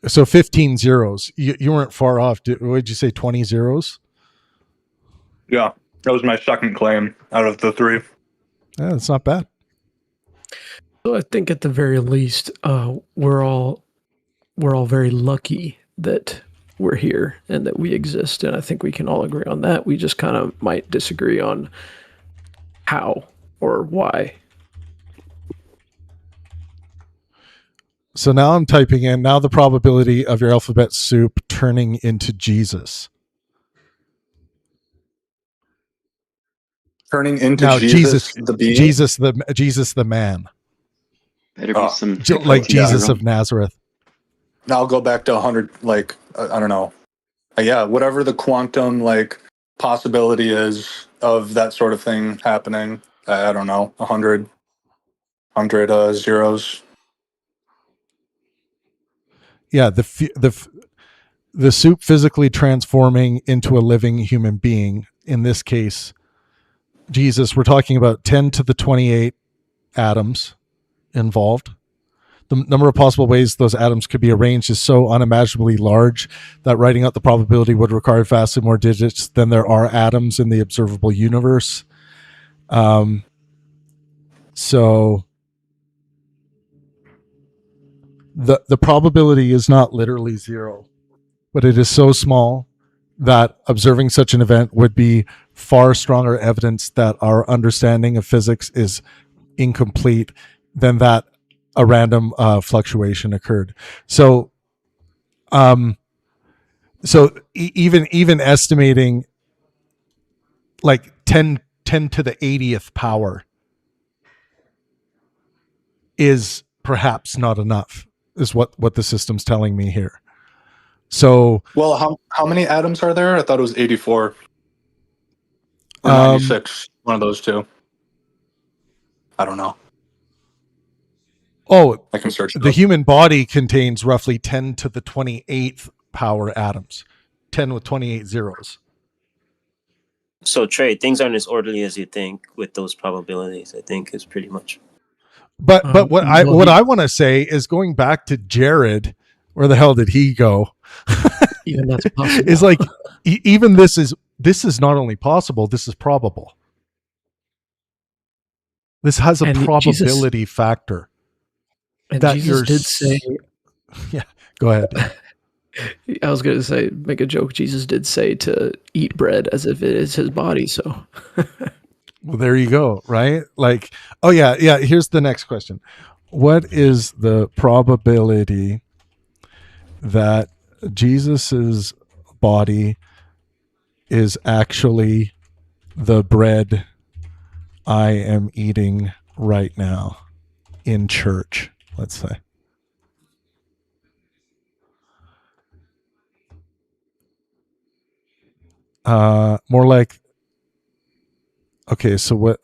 So 15 zeros. You weren't far off. What did you say? 20 zeros? Yeah, that was my second claim out of the 3. Yeah, that's not bad. So I think at the very least, we're all very lucky that we're here and that we exist, and I think we can all agree on that. We just kind of might disagree on how or why. So now I'm typing in now the probability of your alphabet soup turning into Jesus. Turning into now, Jesus the being? Jesus the man. Better be some like Jesus of Nazareth. Now I'll go back to 100. Like I don't know. Yeah, whatever the quantum like possibility is of that sort of thing happening. I don't know. 100 zeros. Yeah, the soup physically transforming into a living human being. In this case, Jesus. We're talking about 10 to the 28 atoms involved. The number of possible ways those atoms could be arranged is so unimaginably large that writing out the probability would require vastly more digits than there are atoms in the observable universe. So the probability is not literally zero, but it is so small that observing such an event would be far stronger evidence that our understanding of physics is incomplete than that a random fluctuation occurred. So, even estimating like 10 to the 80th power is perhaps not enough, is what the system's telling me here. So, well, how many atoms are there? I thought it was 84 or 96, one of those two. I don't know. Oh, I can search it the up. human body contains roughly 10 to the 28th power atoms, 10 with 28 zeros. So Trey, things aren't as orderly as you think with those probabilities. I think is pretty much. But what I want to say is, going back to Jared, where the hell did he go? Even that's possible. Is like even this is not only possible, this is probable. This has a probability factor. And Jesus did say, yeah, go ahead. I was going to say, make a joke. Jesus did say to eat bread as if it is his body. So, well, there you go. Right? Like, oh yeah. Here's the next question. What is the probability that Jesus's body is actually the bread I am eating right now in church, let's say? More like, okay, so what?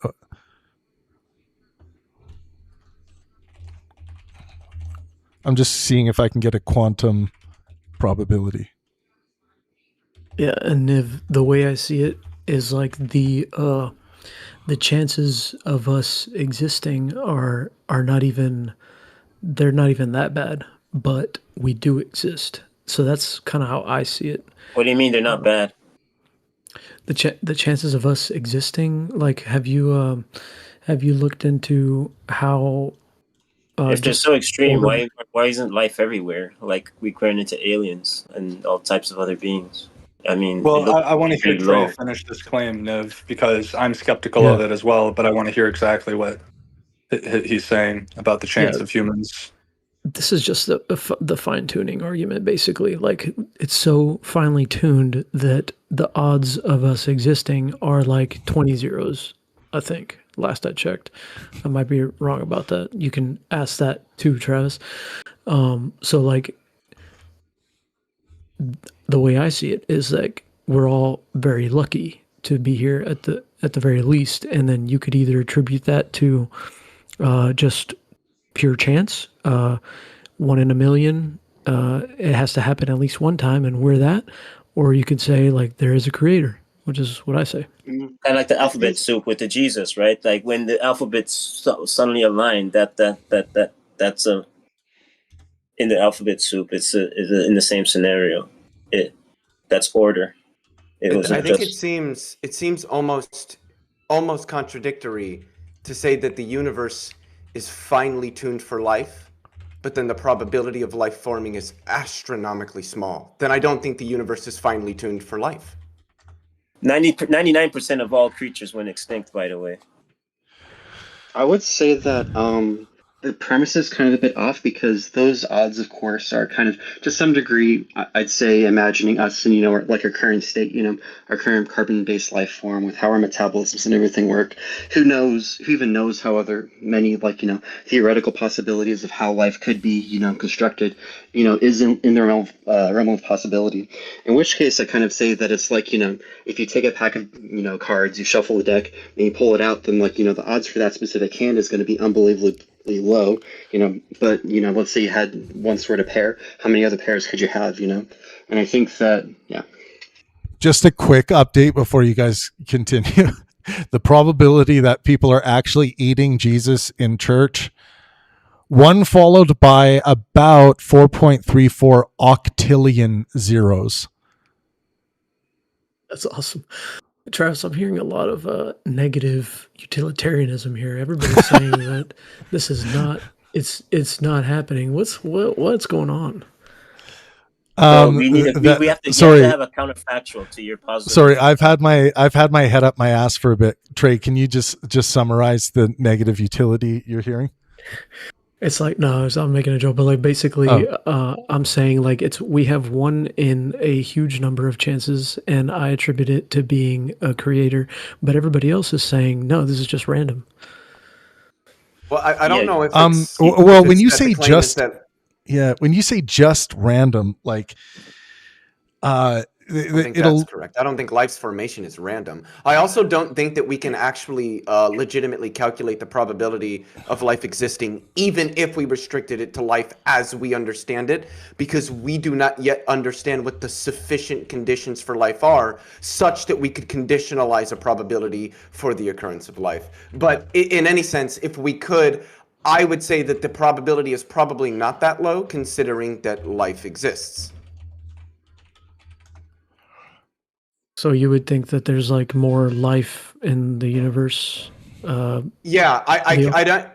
I'm just seeing if I can get a quantum probability. Yeah, and if the way I see it is like the chances of us existing are not even, they're not even that bad, but we do exist. So that's kind of how I see it. What do you mean they're not bad? The chances of us existing, like, have you looked into how if they're so extreme, why isn't life everywhere? Like, we run into aliens and all types of other beings. I mean, well, I want to hear Trey finish this claim, Niv, because I'm skeptical of it as well, but I want to hear exactly what he's saying about the chance of humans. This is just the fine-tuning argument, basically. Like, it's so finely tuned that the odds of us existing are like 20 zeros, I think, last I checked. I might be wrong about that. You can ask that too, Travis. So, like, the way I see it is like we're all very lucky to be here at the very least, and then you could either attribute that to just pure chance, 1 in a million. It has to happen at least one time, and we're that. Or you could say, like, there is a creator, which is what I say. Kind of like the alphabet soup with the Jesus, right? Like, when the alphabets suddenly align, that's a in the alphabet soup. It's in the same scenario. That's order. I think it seems almost contradictory to say that the universe is finely tuned for life, but then the probability of life forming is astronomically small. Then I don't think the universe is finely tuned for life. 99% of all creatures went extinct, by the way. I would say that the premise is kind of a bit off, because those odds, of course, are kind of, to some degree, I'd say, imagining us in, like our current state, our current carbon-based life form, with how our metabolisms and everything work. Who even knows how many, theoretical possibilities of how life could be, constructed, is in the realm of possibility. In which case, I kind of say that it's like, if you take a pack of, cards, you shuffle the deck, and you pull it out, then, the odds for that specific hand is going to be unbelievably low, but let's say you had one sort of pair, how many other pairs could you have, and I think that, just a quick update before you guys continue. The probability that people are actually eating Jesus in church, 1 followed by about 4.34 octillion zeros. That's awesome. Travis, I'm hearing a lot of negative utilitarianism here. Everybody's saying that this is not, it's not happening. What's going on? We have to have a counterfactual to your positive. Sorry, I've had my head up my ass for a bit. Trey, can you just summarize the negative utility you're hearing? It's like, no, I'm making a joke, but like basically, I'm saying like we have 1 in a huge number of chances, and I attribute it to being a creator, but everybody else is saying, no, this is just random. Well, I don't know if it's, well, when you say just, when you say just random, like, I think that's correct. I don't think life's formation is random. I also don't think that we can actually legitimately calculate the probability of life existing, even if we restricted it to life as we understand it, because we do not yet understand what the sufficient conditions for life are, such that we could conditionalize a probability for the occurrence of life. But in any sense, if we could, I would say that the probability is probably not that low, considering that life exists. So you would think that there's like more life in the universe? Yeah, I don't.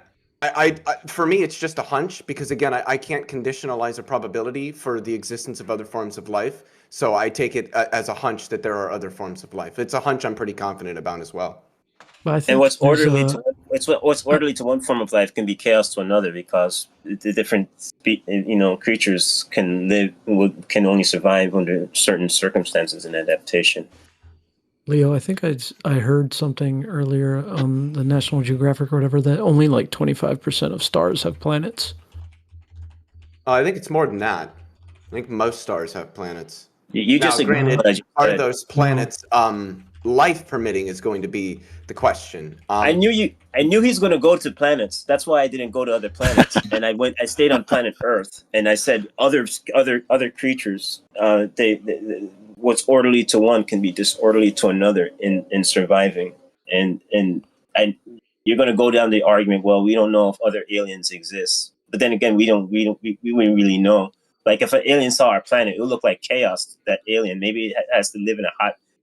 For me, it's just a hunch because again, I can't conditionalize a probability for the existence of other forms of life. So I take it as a hunch that there are other forms of life. It's a hunch I'm pretty confident about as well. And what's orderly to one form of life can be chaos to another, because the different creatures can only survive under certain circumstances and adaptation. Leo, I think I heard something earlier on the National Geographic or whatever that only like 25% of stars have planets. I think it's more than that. I think most stars have planets. You just granted, are those planets life permitting is going to be the question. I knew he's going to go to planets. That's why I didn't go to other planets, and I stayed on planet Earth, and I said other creatures. What's orderly to one can be disorderly to another in surviving, and you're going to go down the argument. Well, we don't know if other aliens exist, but then again, we wouldn't really know. Like if an alien saw our planet, it would look like chaos. That alien maybe it has to live in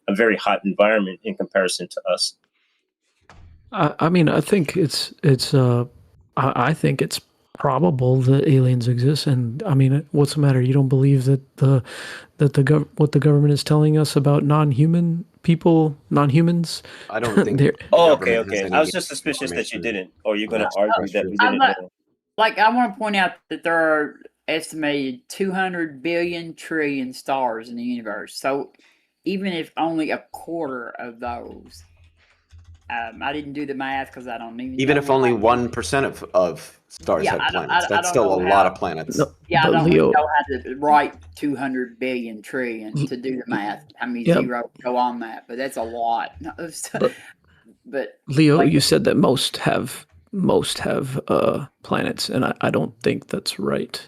a very hot environment in comparison to us. I mean, I think I think it's probable that aliens exist, and I mean, what's the matter? You don't believe that what the government is telling us about non-humans? I don't think. Okay. I was just suspicious that you didn't, or you're going to argue that we didn't know. Like, I want to point out that there are estimated 200 billion trillion stars in the universe. So even if only a quarter of those, I didn't do the math because I don't even know if only 1% of stars had planets, that's still a lot of planets. I don't know how to write 200 billion trillion to do the math. How many zeros go on that? But that's a lot. But Leo, you said that most have planets, and I don't think that's right.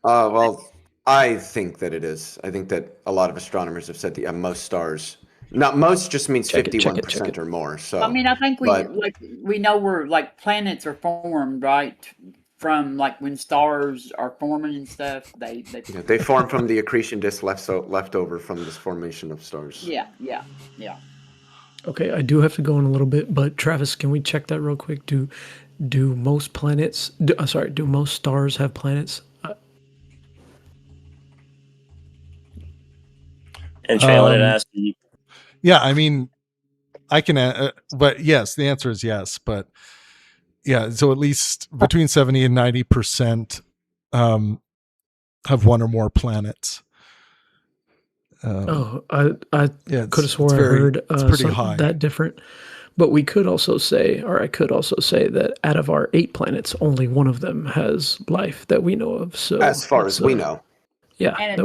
Well, I think that it is. I think that a lot of astronomers have said that most stars. Not most just means 51% or more. So I mean, I think we know where like planets are formed, right? From like when stars are forming and stuff, they form from the accretion disk left over from this formation of stars. Yeah. Okay, I do have to go in a little bit, but Travis, can we check that real quick? Do most planets? Do most stars have planets? And Trey, I wanted to ask you. Yeah, I mean, I can, but yes, the answer is yes. But yeah, so at least between 70 and 90% have one or more planets. I could have swore I heard it's pretty high. That different. But we could also say, or I could also say that out of our 8 planets, only one of them has life that we know of. So as far as we know. Yeah, and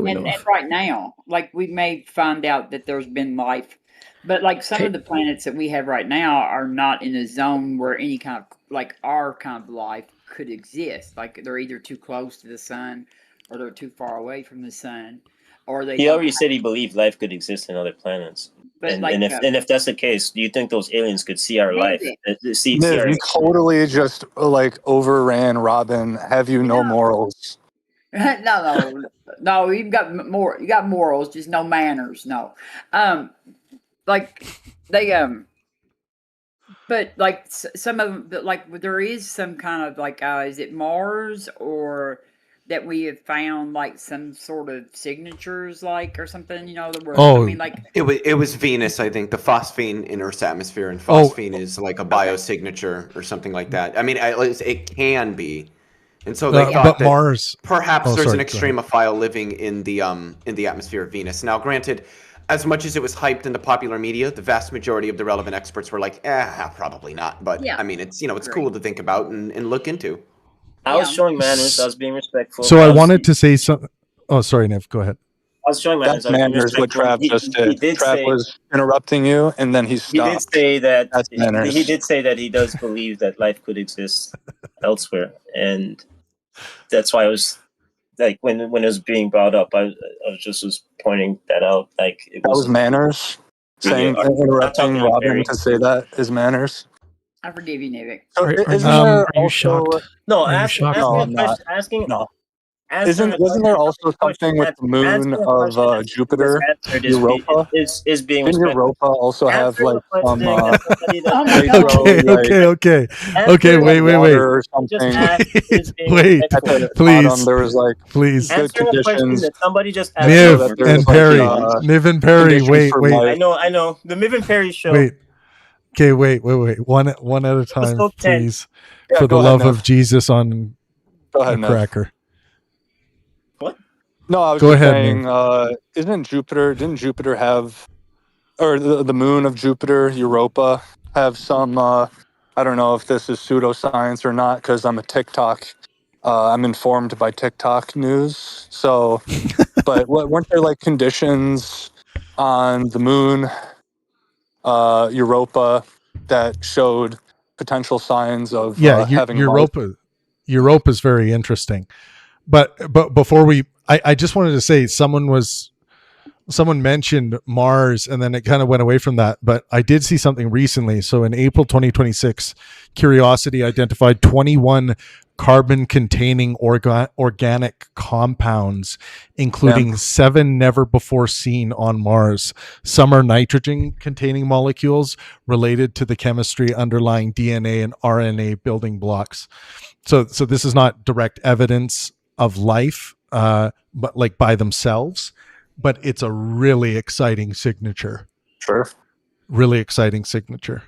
right now, like we may find out that there's been life, but like some of the planets that we have right now are not in a zone where any kind of like our kind of life could exist. Like they're either too close to the sun, or they're too far away from the sun, or they. He already said he believed life could exist in other planets. But and if that's the case, do you think those aliens could see our life? You totally just like overran Robin. Have you no morals? No, you've got more. You got morals, just no manners. No, like they but like some of them, but like there is some kind of like is it Mars or that we have found like some sort of signatures like or something? You know the word. I mean, like it was Venus. I think the phosphine in Earth's atmosphere, and phosphine is like a biosignature or something like that. I mean, at least it can be. And so they thought that Mars, perhaps there's an extremophile living in the atmosphere of Venus. Now, granted, as much as it was hyped in the popular media, the vast majority of the relevant experts were like, probably not. But I mean, it's it's cool to think about and look into. I was showing manners. I was being respectful. So I wanted to say something. Oh, sorry, Nev. Go ahead. was showing That's manners. manners. What Trav just did. Trav was interrupting you, and then he stopped. He did say that. That's manners. He did say that he does believe that life could exist elsewhere, and that's why I was like, when it was being brought up, I was pointing that out. Like that was manners. Saying interrupting Robin to say that is manners. I forgive you, Nivik. So are you shocked? No, asking wasn't there also something with the moon of Jupiter, Europa? Is being Didn't Europa also have like some okay, wait. Or something. Wait, please. There was like please good conditions. That somebody just asked. Niv and Perry, wait. I know. The Niv and Perry show. Wait. One at a time, please. Yeah, for the love of Jesus on a cracker. What? No, I was go just ahead, saying, didn't Jupiter have, or the moon of Jupiter, Europa, have some, I don't know if this is pseudoscience or not, because I'm I'm informed by TikTok news. So, but weren't there like conditions on the moon, Europa, that showed potential signs of having Europa? Europa is very interesting, but before I just wanted to say someone mentioned Mars and then it kind of went away from that, but I did see something recently. So in April 2026, Curiosity identified 21 carbon-containing organic compounds, including 7 never before seen on Mars. Some are nitrogen-containing molecules related to the chemistry underlying DNA and RNA building blocks. So this is not direct evidence of life, but like by themselves. But it's a really exciting signature. Sure. Really exciting signature.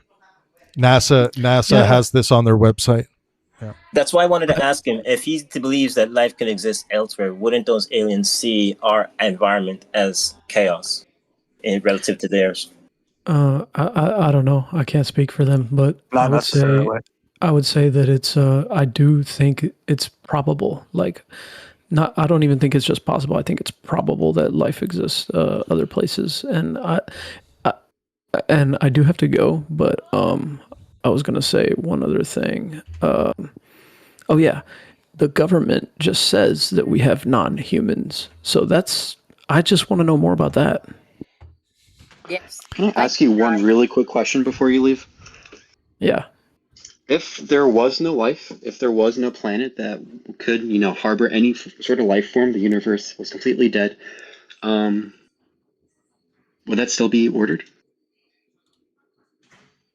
NASA has this on their website. Yeah. That's why I wanted to ask him, if he believes that life can exist elsewhere, wouldn't those aliens see our environment as chaos relative to theirs? I don't know. I can't speak for them, but Not necessarily. I would say that it's I do think it's probable. Like, I don't even think it's just possible. I think it's probable that life exists other places, and I do have to go. But I was gonna say one other thing. Oh yeah, the government just says that we have non-humans. So I just want to know more about that. Yes. Can I ask you one really quick question before you leave? Yeah. If there was no life, if there was no planet that could, harbor any sort of life form, the universe was completely dead, would that still be ordered?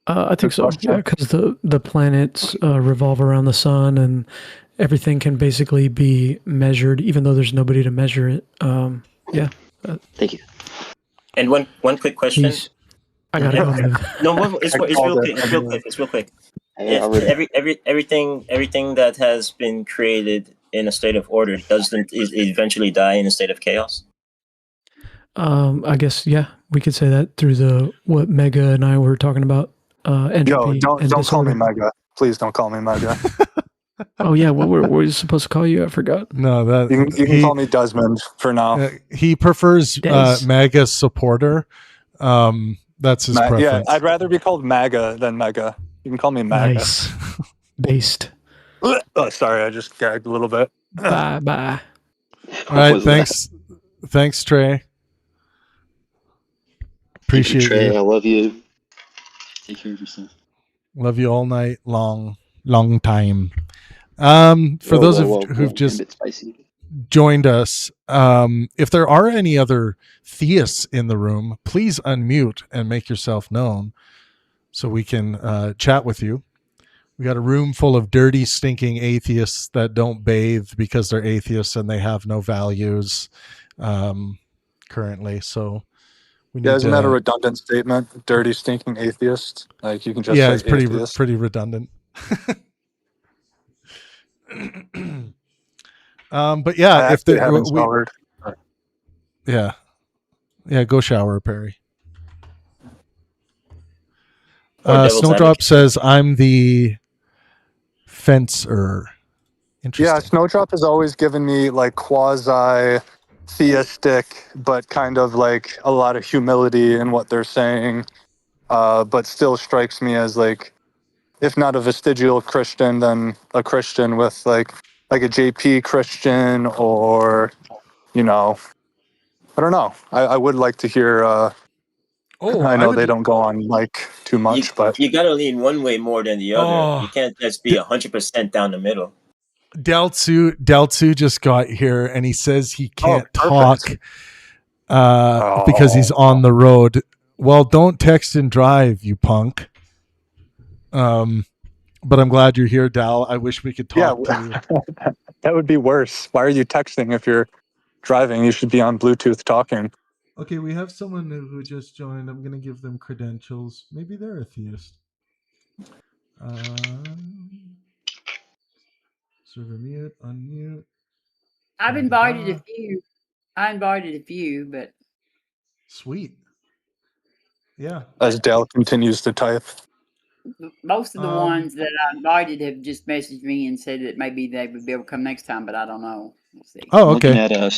I think so. Yeah, because the planets revolve around the sun, and everything can basically be measured, even though there's nobody to measure it. Yeah. Thank you. And one quick question. Jeez. I gotta go. No, it's real quick. Everything that has been created in a state of order doesn't eventually die in a state of chaos? I guess we could say that through what Mega and I were talking about. Entropy. Yo, don't call me Mega. Please don't call me Mega. Oh yeah, what were we supposed to call you? I forgot. No, that you can call me Desmond for now. He prefers Mega supporter. That's his preference. Yeah, I'd rather be called Maga than Mega. You can call me Maga. Nice. Based. Oh, sorry, I just gagged a little bit. Bye. All right, thanks, Trey. Appreciate you, Trey. I love you. Take care of yourself. Love you all night long time. For those who've just joined us, if there are any other theists in the room, please unmute and make yourself known so we can chat with you. We got a room full of dirty, stinking atheists that don't bathe because they're atheists and they have no values currently. So isn't that a redundant statement? Dirty, stinking atheist. Like you can just say it's pretty atheist. pretty redundant. But yeah, if go shower, Perry. Snowdrop says I'm the fencer. Interesting. Yeah, Snowdrop has always given me like quasi theistic, but kind of like a lot of humility in what they're saying, but still strikes me as like, if not a vestigial Christian, then a Christian with like a JP Christian, or, you know, I don't know. I would like to hear. I know they don't go on like too much, but you gotta lean one way more than the other. You can't just be 100% down the middle. Deltsu just got here and he says he can't talk because he's on the road. Well, don't text and drive, you punk. But I'm glad you're here, Dal. I wish we could talk to you. That would be worse. Why are you texting if you're driving? You should be on Bluetooth talking. Okay, we have someone who just joined. I'm going to give them credentials. Maybe they're a theist. Server mute, unmute. I've invited a few. I invited a few, but sweet. Yeah. As Dale continues to type. Most of the ones that I invited have just messaged me and said that maybe they would be able to come next time, but I don't know. We'll see. Oh, okay.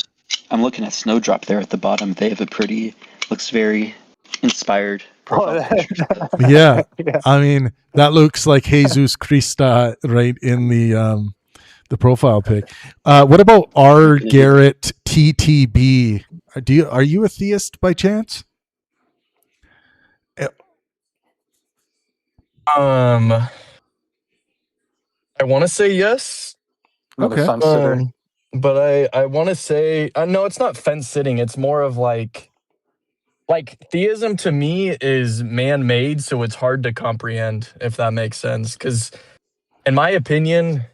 I'm looking at Snowdrop there at the bottom. They have looks very inspired profile picture. Yeah. I mean, that looks like Jesus Christa right in the profile pic. What about R. Garrett TTB? Are you a theist by chance? I want to say yes. Okay. But I want to say no. It's not fence sitting. It's more of like theism to me is man-made, so it's hard to comprehend, if that makes sense. Because, in my opinion,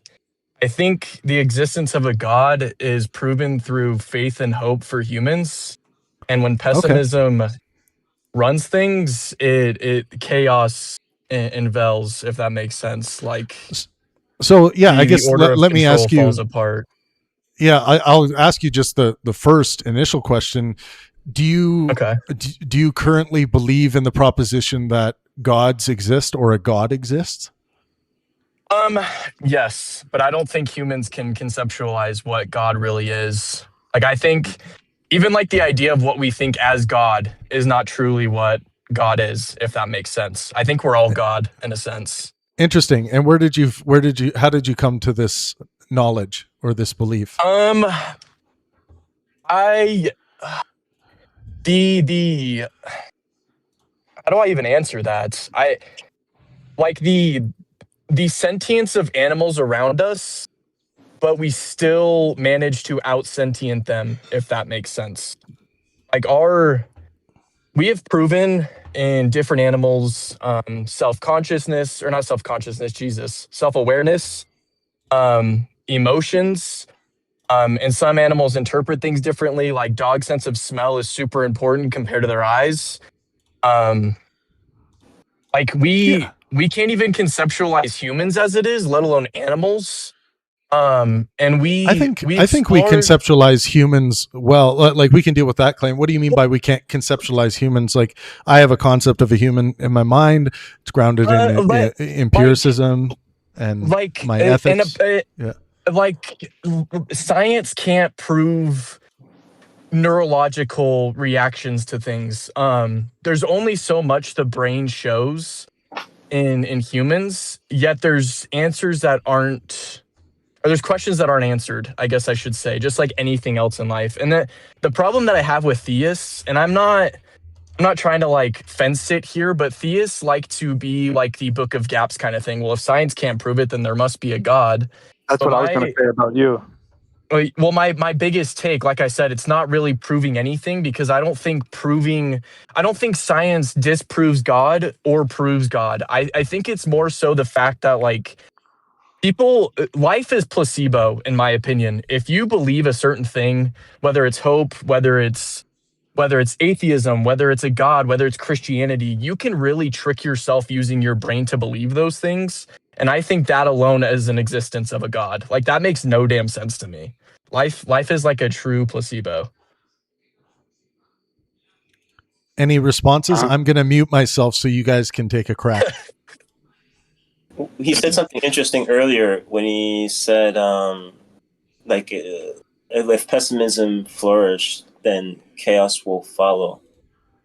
I think the existence of a God is proven through faith and hope for humans, and when pessimism runs things, it chaos enveils, if that makes sense. Like, so yeah, I guess let me ask you. Falls apart. Yeah, I'll ask you just the first initial question. Do you currently believe in the proposition that gods exist or a God exists? Yes, but I don't think humans can conceptualize what God really is. Like, I think even like the idea of what we think as God is not truly what God is, if that makes sense. I think we're all God in a sense. Interesting. And how did you come to this knowledge or this belief? How do I even answer that? I like the sentience of animals around us, but we still manage to out-sentient them, if that makes sense. Like we have proven in different animals self-consciousness, or not self-consciousness, self-awareness, emotions, and some animals interpret things differently. Like dog sense of smell is super important compared to their eyes. We can't even conceptualize humans as it is, let alone animals. And I think we conceptualize humans well. Like, we can deal with that claim. What do you mean by we can't conceptualize humans? Like, I have a concept of a human in my mind. It's grounded in empiricism and my ethics. Like, science can't prove neurological reactions to things. There's only so much the brain shows in humans, yet there's answers that aren't, or there's questions that aren't answered, I guess I should say, just like anything else in life. And the problem that I have with theists, and I'm not trying to like fence sit here, but theists like to be like the Book of Gaps kind of thing. Well, if science can't prove it, then there must be a God. That's what I was going to say about you. Well, my biggest take, like I said, it's not really proving anything, because I don't think science disproves God or proves God. I think it's more so the fact that, like, life is placebo, in my opinion. If you believe a certain thing, whether it's hope, whether it's atheism, whether it's a God, whether it's Christianity, you can really trick yourself using your brain to believe those things. And I think that alone is an existence of a God. Like, that makes no damn sense to me. Life is like a true placebo. Any responses? I'm going to mute myself so you guys can take a crack. He said something interesting earlier when he said, if pessimism flourishes, then chaos will follow.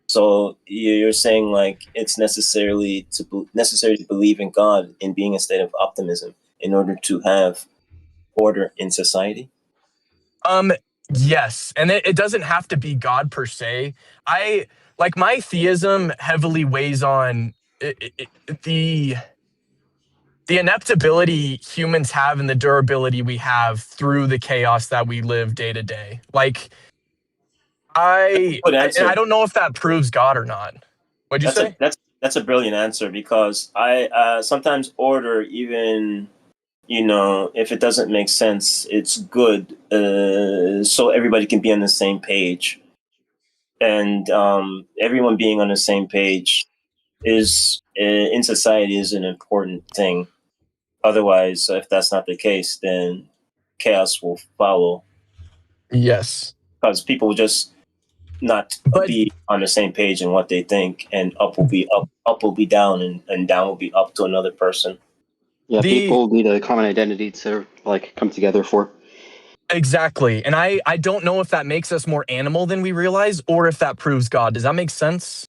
So you're saying like it's necessary to believe in God in being a state of optimism in order to have order in society? Yes, and it doesn't have to be God per se. I like my theism heavily weighs on the ineptability humans have and the durability we have through the chaos that we live day to day. Like Good answer. I don't know if that proves God or not. What'd you say? That's a brilliant answer, because I sometimes order, even if it doesn't make sense, it's good, so everybody can be on the same page, and everyone being on the same page is in society is an important thing. Otherwise, if that's not the case, then chaos will follow. Yes, because people will just not be on the same page in what they think, and up will be up will be down, and down will be up to another person. Yeah, people need a common identity to like come together for. Exactly. And I don't know if that makes us more animal than we realize, or if that proves God. Does that make sense?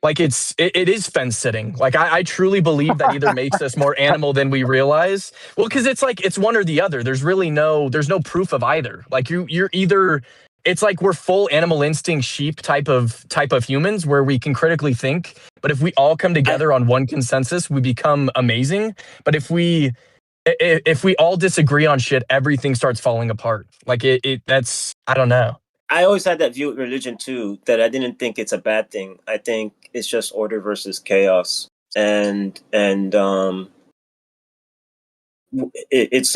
Like it is fence sitting. Like I truly believe that either makes us more animal than we realize. Well, because it's like it's one or the other. There's no proof of either. Like you're either, it's like we're full animal instinct sheep type of humans where we can critically think. But if we all come together on one consensus, we become amazing. But if we all disagree on shit, everything starts falling apart. Like that's, I don't know. I always had that view with religion too, that I didn't think it's a bad thing. I think it's just order versus chaos, and it's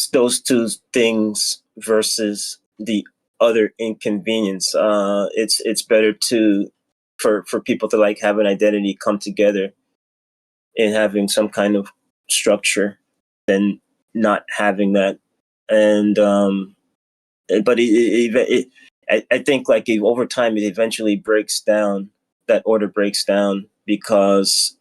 those two things versus the other inconvenience. It's better for people to like have an identity, come together, and having some kind of structure than not having that. And but I think like over time it eventually breaks down. That order breaks down because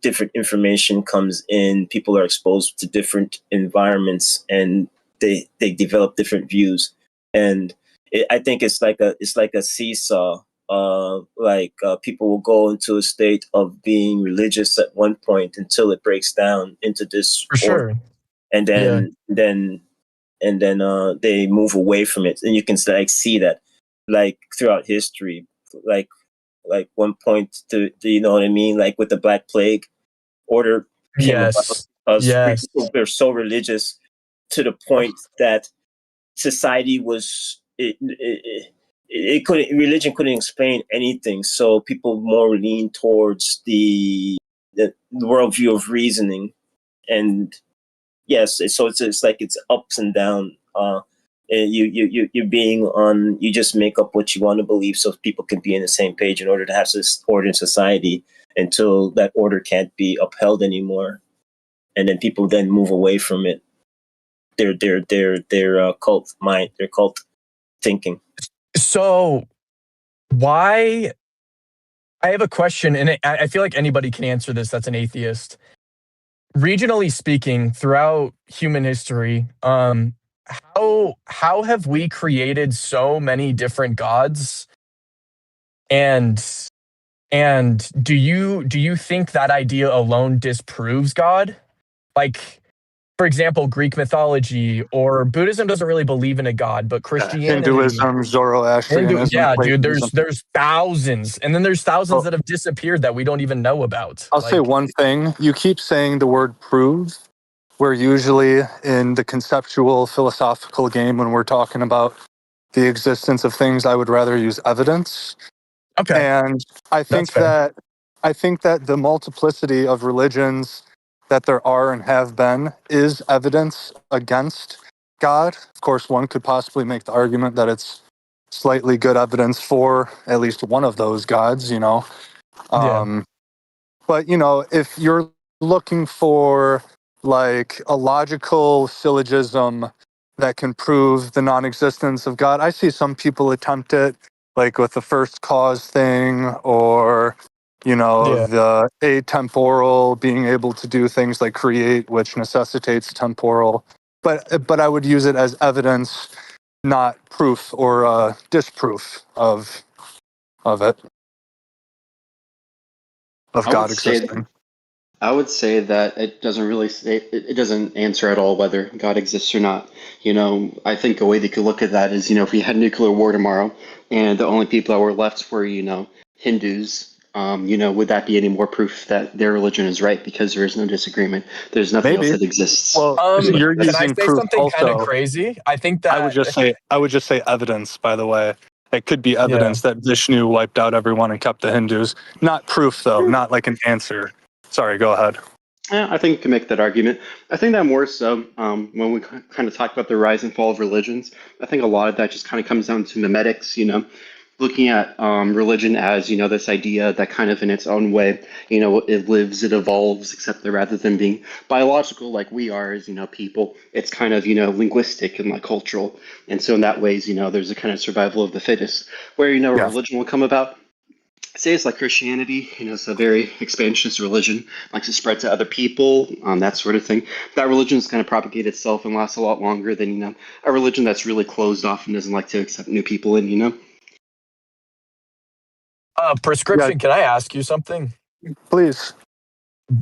different information comes in. People are exposed to different environments, and they develop different views. And I think it's like a seesaw. People will go into a state of being religious at one point until it breaks down into this for sure, and then they move away from it, and you can like see that like throughout history, like one point to you know what I mean, like with the Black Plague, order came about because we're so religious to the point that society was it couldn't, religion couldn't explain anything, so people more lean towards the worldview of reasoning. And yes, so it's like it's ups and down. You're being on. You just make up what you want to believe, so people can be in the same page in order to have this order in society. Until that order can't be upheld anymore, and then people then move away from it. Their cult mind, their cult thinking. So, why? I have a question, and I feel like anybody can answer this. That's an atheist. Regionally speaking, throughout human history, how have we created so many different gods? And do you think that idea alone disproves God? Like, for example, Greek mythology or Buddhism doesn't really believe in a god, but Christianity, Hinduism, Zoroastrianism, yeah, dude, Platonism. there's thousands, and then there's thousands that have disappeared that we don't even know about. I'll say one thing. You keep saying the word prove, where usually in the conceptual philosophical game, when we're talking about the existence of things, I would rather use evidence. Okay. And I think that the multiplicity of religions that there are and have been is evidence against God. Of course, one could possibly make the argument that it's slightly good evidence for at least one of those gods, you know. But, you know, if you're looking for like a logical syllogism that can prove the non-existence of God, I see some people attempt it, like with the first cause thing, or, you know, the atemporal being able to do things like create, which necessitates temporal. but I would use it as evidence, not proof or disproof of it, of God existing. I would say that it doesn't really say, it doesn't answer at all whether God exists or not. I think a way that you could look at that is, if we had nuclear war tomorrow and the only people that were left were, Hindus, would that be any more proof that their religion is right because there is no disagreement? There's nothing else that exists. Well, you're can I using say proof something kind of also. crazy? I think that I would just say evidence, by the way. It could be evidence Yeah. that Vishnu wiped out everyone and kept the Hindus. Not proof, though, not like an answer. Sorry, go ahead. Yeah, I think you can make that argument. I think that more so when we kind of talk about the rise and fall of religions, I think a lot of that just kind of comes down to memetics, looking at religion as, this idea that kind of in its own way, it lives, it evolves, except that rather than being biological like we are as, people, it's kind of, linguistic and like cultural. And so in that ways, there's a kind of survival of the fittest where, religion will come about. Say it's like Christianity, it's a very expansionist religion, likes to spread to other people, that sort of thing. That religion is going to propagate itself and last a lot longer than, a religion that's really closed off and doesn't like to accept new people in. Prescription, yeah. Can I ask you something? Please.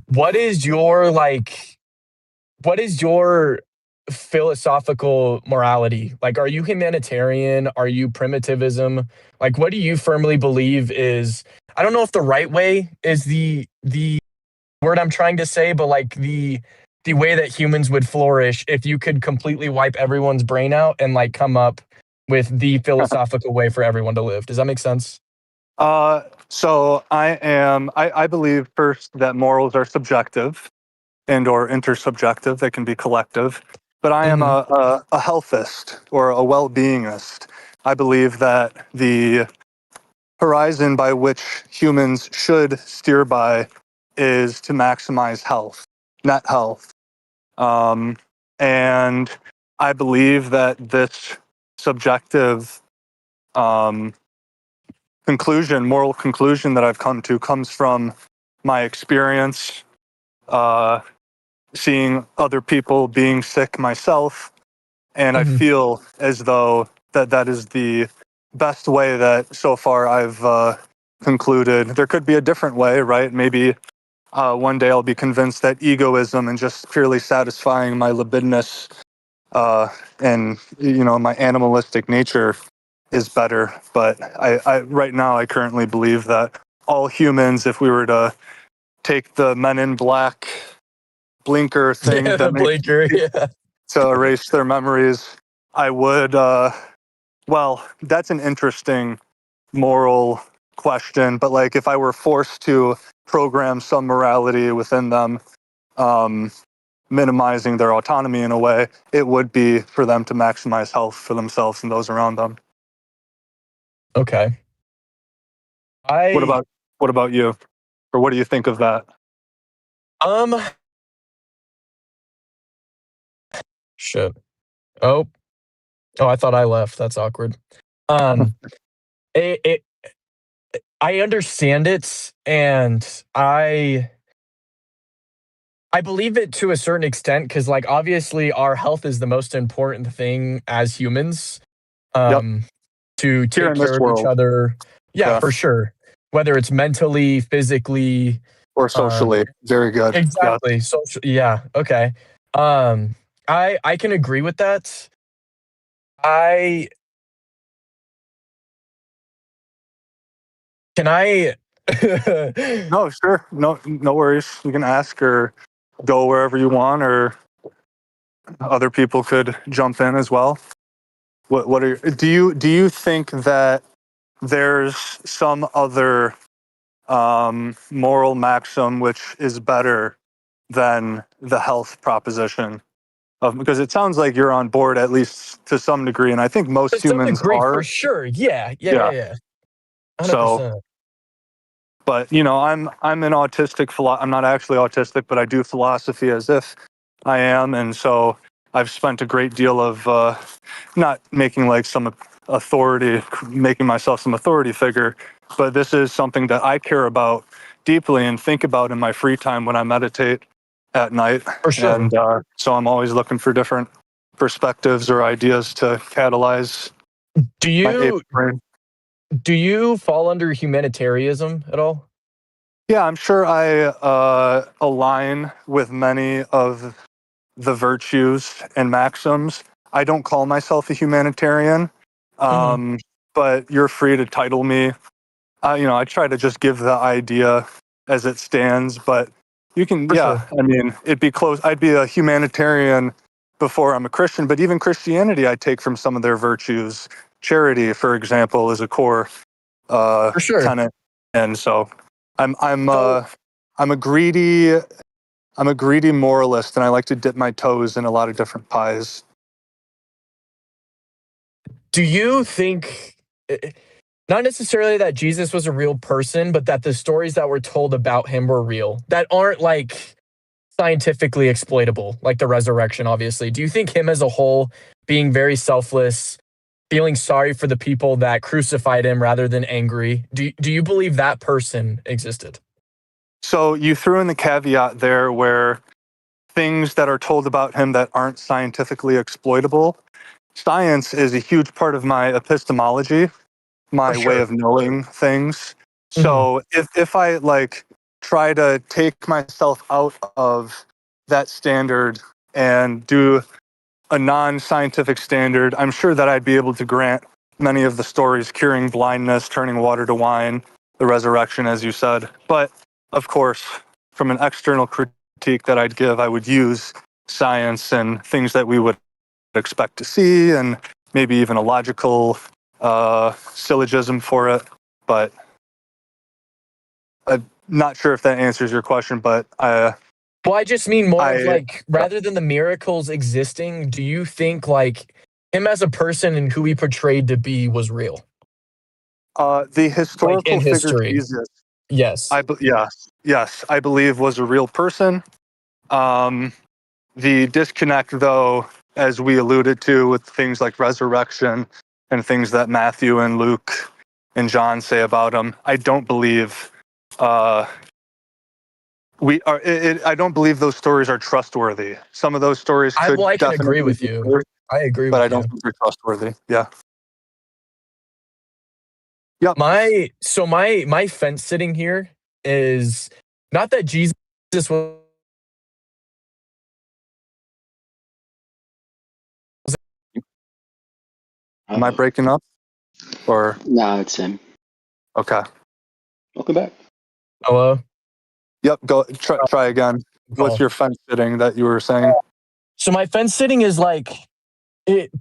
What is your philosophical morality? Like, are you humanitarian? Are you primitivism? Like, what do you firmly believe is, I don't know if the right way is the word I'm trying to say, but like the way that humans would flourish if you could completely wipe everyone's brain out and like come up with the philosophical way for everyone to live. Does that make sense? So I believe first that morals are subjective and or intersubjective. They can be collective. But I am a healthist or a well-beingist. I believe that the horizon by which humans should steer by is to maximize health, net health. And I believe that this subjective moral conclusion that I've come to comes from my experience seeing other people being sick myself. And I feel as though that is the best way that so far I've concluded. There could be a different way, right? Maybe one day I'll be convinced that egoism and just purely satisfying my libidinous and my animalistic nature is better. But I right now I currently believe that all humans, if we were to take the Men in Black blinker thing to erase their memories, I would that's an interesting moral question, but like if I were forced to program some morality within them, minimizing their autonomy in a way, it would be for them to maximize health for themselves and those around them. Okay. What about you? Or what do you think of that? Shit. Oh, I thought I left. That's awkward. I understand it, and I believe it to a certain extent because, like, obviously, our health is the most important thing as humans. To take care of each other. Yeah, for sure. Whether it's mentally, physically, or socially. Very good. Exactly. Social. Yeah. Okay. I can agree with that. Can I? No, sure. No worries. You can ask or go wherever you want, or other people could jump in as well. Do you think that there's some other moral maxim which is better than the health proposition? Because it sounds like you're on board at least to some degree, and I think most humans are. For sure. Yeah. 100%. So, but I'm an autistic I'm not actually autistic, but I do philosophy as if I am, and so I've spent a great deal of not making like some authority, making myself some authority figure, but this is something that I care about deeply and think about in my free time when I meditate at night. For sure. And so I'm always looking for different perspectives or ideas to catalyze Do my ape you brain. do you fall under humanitarianism at all? Yeah, I'm sure I align with many of the virtues and maxims. I don't call myself a humanitarian, but you're free to title me. I try to just give the idea as it stands, but you can, For yeah, sure. I mean, it'd be close. I'd be a humanitarian before I'm a Christian, but even Christianity, I take from some of their virtues. Charity, for example, is a core For sure. tenet, and so I'm So, a greedy moralist, and I like to dip my toes in a lot of different pies. do you think, not necessarily that Jesus was a real person, but that the stories that were told about him were real, that aren't like scientifically exploitable, like the resurrection, obviously? Do you think him as a whole, being very selfless, feeling sorry for the people that crucified him rather than angry, do you believe that person existed? So you threw in the caveat there where things that are told about him that aren't scientifically exploitable. Science is a huge part of my epistemology, my way of knowing things. So if I like try to take myself out of that standard and do a non-scientific standard, I'm sure that I'd be able to grant many of the stories, curing blindness, turning water to wine, the resurrection, as you said. But of course, from an external critique that I'd give, I would use science and things that we would expect to see, and maybe even a logical syllogism for it. But I'm not sure if that answers your question, but well, I just mean more of like, rather than the miracles existing, do you think like him as a person and who he portrayed to be was real? The historical in figure history. Jesus, Yes. yes, I believe was a real person. The disconnect, though, as we alluded to, with things like resurrection and things that Matthew and Luke and John say about him, I don't believe I don't believe those stories are trustworthy. Some of those stories could I can definitely agree with be you. true, I agree but with I don't you. think they're trustworthy. Yeah. Yep. My fence sitting here is not that Jesus was. Am I breaking up? Or no, it's him. Okay. Welcome back. Hello. Yep. Go try again. What's your fence sitting that you were saying? So my fence sitting is like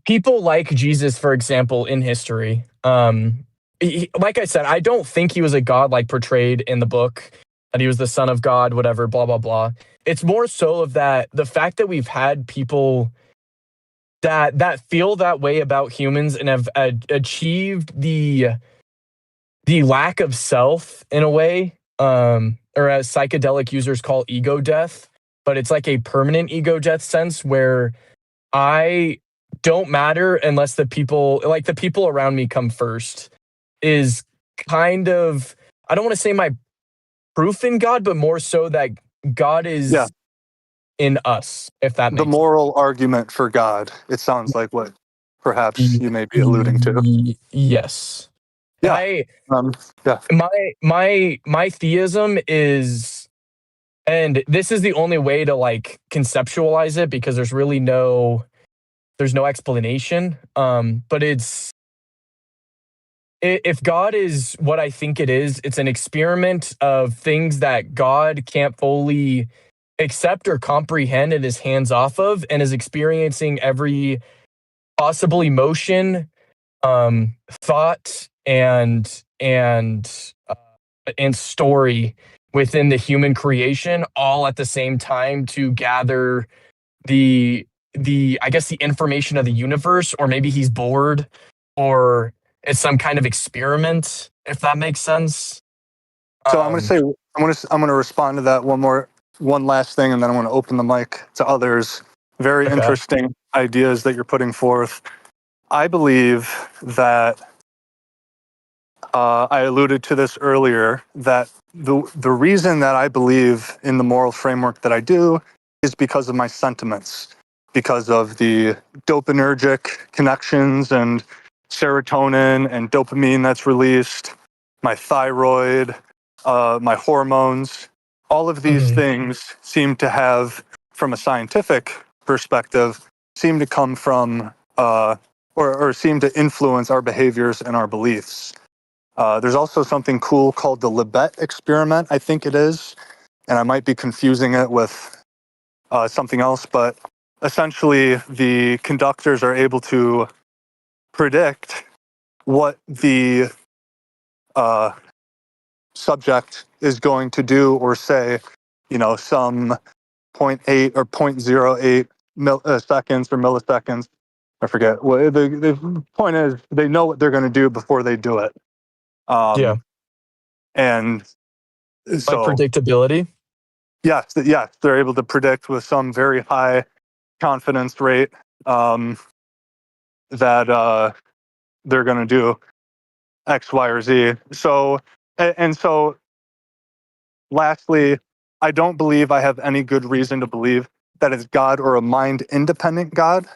people like Jesus, for example, in history. Like I said, I don't think he was a god like portrayed in the book, that he was the son of God, whatever, blah, blah, blah. It's more so of that the fact that we've had people that feel that way about humans and have achieved the lack of self in a way, or as psychedelic users call ego death, but it's like a permanent ego death sense where I don't matter unless the people around me come first, is kind of, I don't want to say my proof in God, but more so that God is in us, if that makes the moral argument for God. It sounds like what perhaps you may be alluding to. Yes. Yeah. My theism is, and this is the only way to like conceptualize it because there's really no explanation. But if God is what I think it is, it's an experiment of things that God can't fully accept or comprehend and is hands off of, and is experiencing every possible emotion, thought, and story within the human creation all at the same time to gather the I guess the information of the universe, or maybe he's bored, or it's some kind of experiment, if that makes sense. So I'm going to respond to that one last thing, and then I'm going to open the mic to others. Very interesting ideas that you're putting forth. I believe that I alluded to this earlier, that the reason that I believe in the moral framework that I do is because of my sentiments. because of the dopaminergic connections and serotonin and dopamine that's released, my thyroid, my hormones. All of these things seem to have, from a scientific perspective, seem to come from or seem to influence our behaviors and our beliefs. There's also something cool called the Libet experiment, I think it is, and I might be confusing it with something else, but essentially the conductors are able to predict what the subject is going to do or say, some 0.8 or 0.08 seconds or milliseconds. I forget. Well, the point is they know what they're going to do before they do it. Yeah. And so, like predictability. Yes, they're able to predict with some very high confidence rate that they're going to do X, Y, or Z. So, and so, lastly, I don't believe I have any good reason to believe that it's God or a mind-independent God.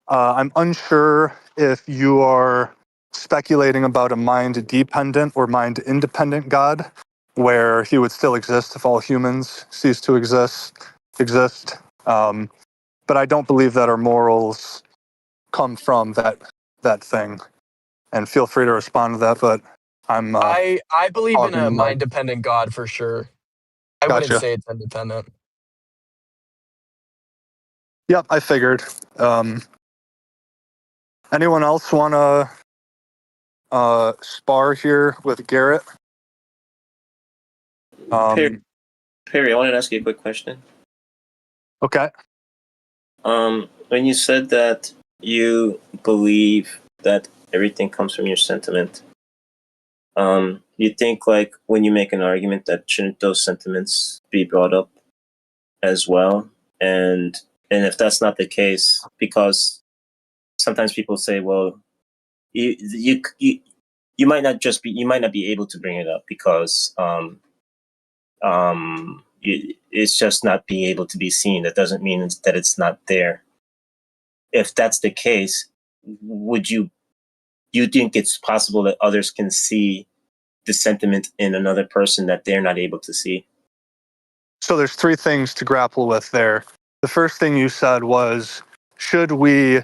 I'm unsure if you are speculating about a mind-dependent or mind-independent God, where he would still exist if all humans cease to exist. But I don't believe that our morals come from that thing. And feel free to respond to that. But I'm I believe in a talking like, mind dependent God for sure. I wouldn't gotcha. say it's independent. Yep, I figured. Anyone else want to spar here with Garrett? Perry, I wanted to ask you a quick question. Okay. When you said that you believe that everything comes from your sentiment, you think like when you make an argument that shouldn't those sentiments be brought up as well? And if that's not the case, because sometimes people say, well, you might not be able to bring it up because it's just not being able to be seen. That doesn't mean that it's not there. If that's the case, would you think it's possible that others can see the sentiment in another person that they're not able to see? So there's three things to grapple with there. The first thing you said was, should we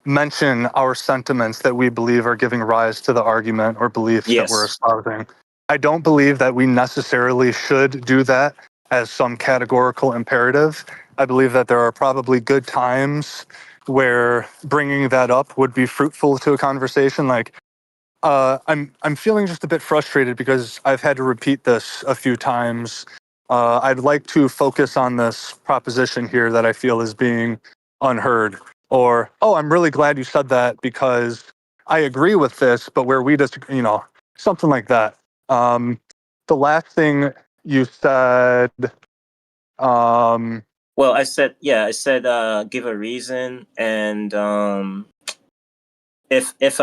mention our sentiments that we believe are giving rise to the argument or beliefs that we're espousing? I don't believe that we necessarily should do that as some categorical imperative. I believe that there are probably good times where bringing that up would be fruitful to a conversation. Like, I'm feeling just a bit frustrated because I've had to repeat this a few times. I'd like to focus on this proposition here that I feel is being unheard. Or, oh, I'm really glad you said that because I agree with this, but where we disagree, something like that. The last thing you said. Well, I said give a reason, and if that's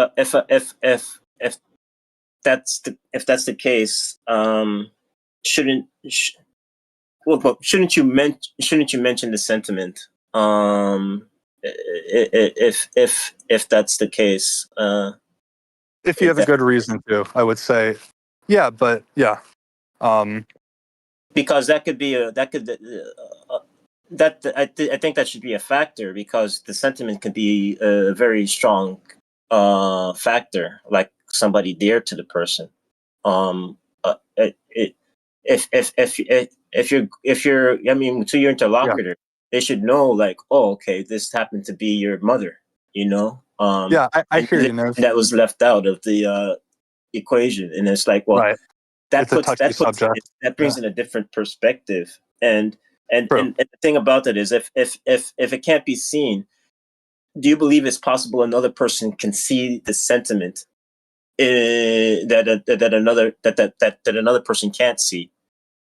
the case, shouldn't you mention the sentiment? If that's the case, if you have a good reason to, I would say, yeah, but yeah. Because that could be I think that should be a factor, because the sentiment can be a very strong factor, like somebody dear to the person. If you're to your interlocutor, they should know, like, oh, okay, this happened to be your mother, Yeah, I hear you, Nev. that was left out of the equation, and it's like, well, right. that brings in a different perspective, and the thing about that is, if it can't be seen, do you believe it's possible another person can see the sentiment that another person can't see?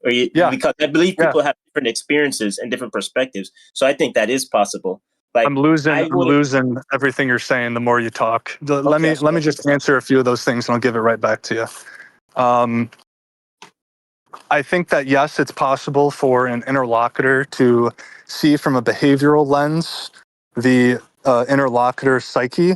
Because I believe people have different experiences and different perspectives, so I think that is possible. Like, I'm losing everything you're saying the more you talk. Let me just answer a few of those things and I'll give it right back to you. I think that yes, it's possible for an interlocutor to see from a behavioral lens the interlocutor's psyche.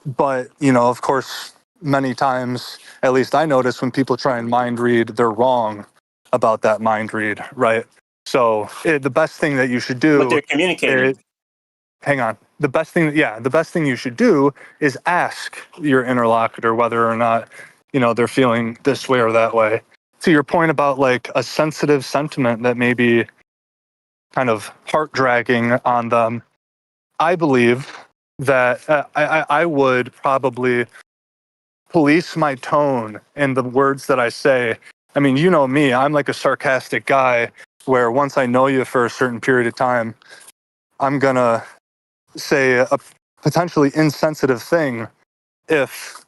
But, of course, many times, at least I notice when people try and mind read, they're wrong about that mind read, right? So the best thing that you should do, but they're communicating. Hang on. The best thing you should do is ask your interlocutor whether or not, they're feeling this way or that way. To your point about like a sensitive sentiment that may be kind of heart dragging on them, I believe that I would probably police my tone and the words that I say. I mean, you know me, I'm like a sarcastic guy where once I know you for a certain period of time, I'm going to say a potentially insensitive thing if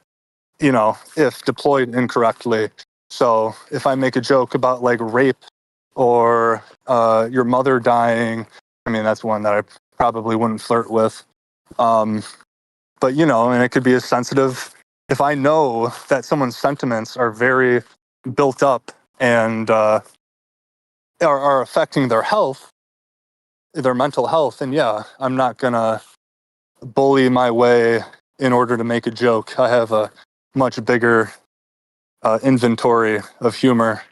deployed incorrectly. So if I make a joke about like rape or your mother dying, I mean, that's one that I probably wouldn't flirt with. But, and it could be as sensitive. If I know that someone's sentiments are very built up and are affecting their health, their mental health, then yeah, I'm not going to bully my way in order to make a joke. I have a much bigger inventory of humor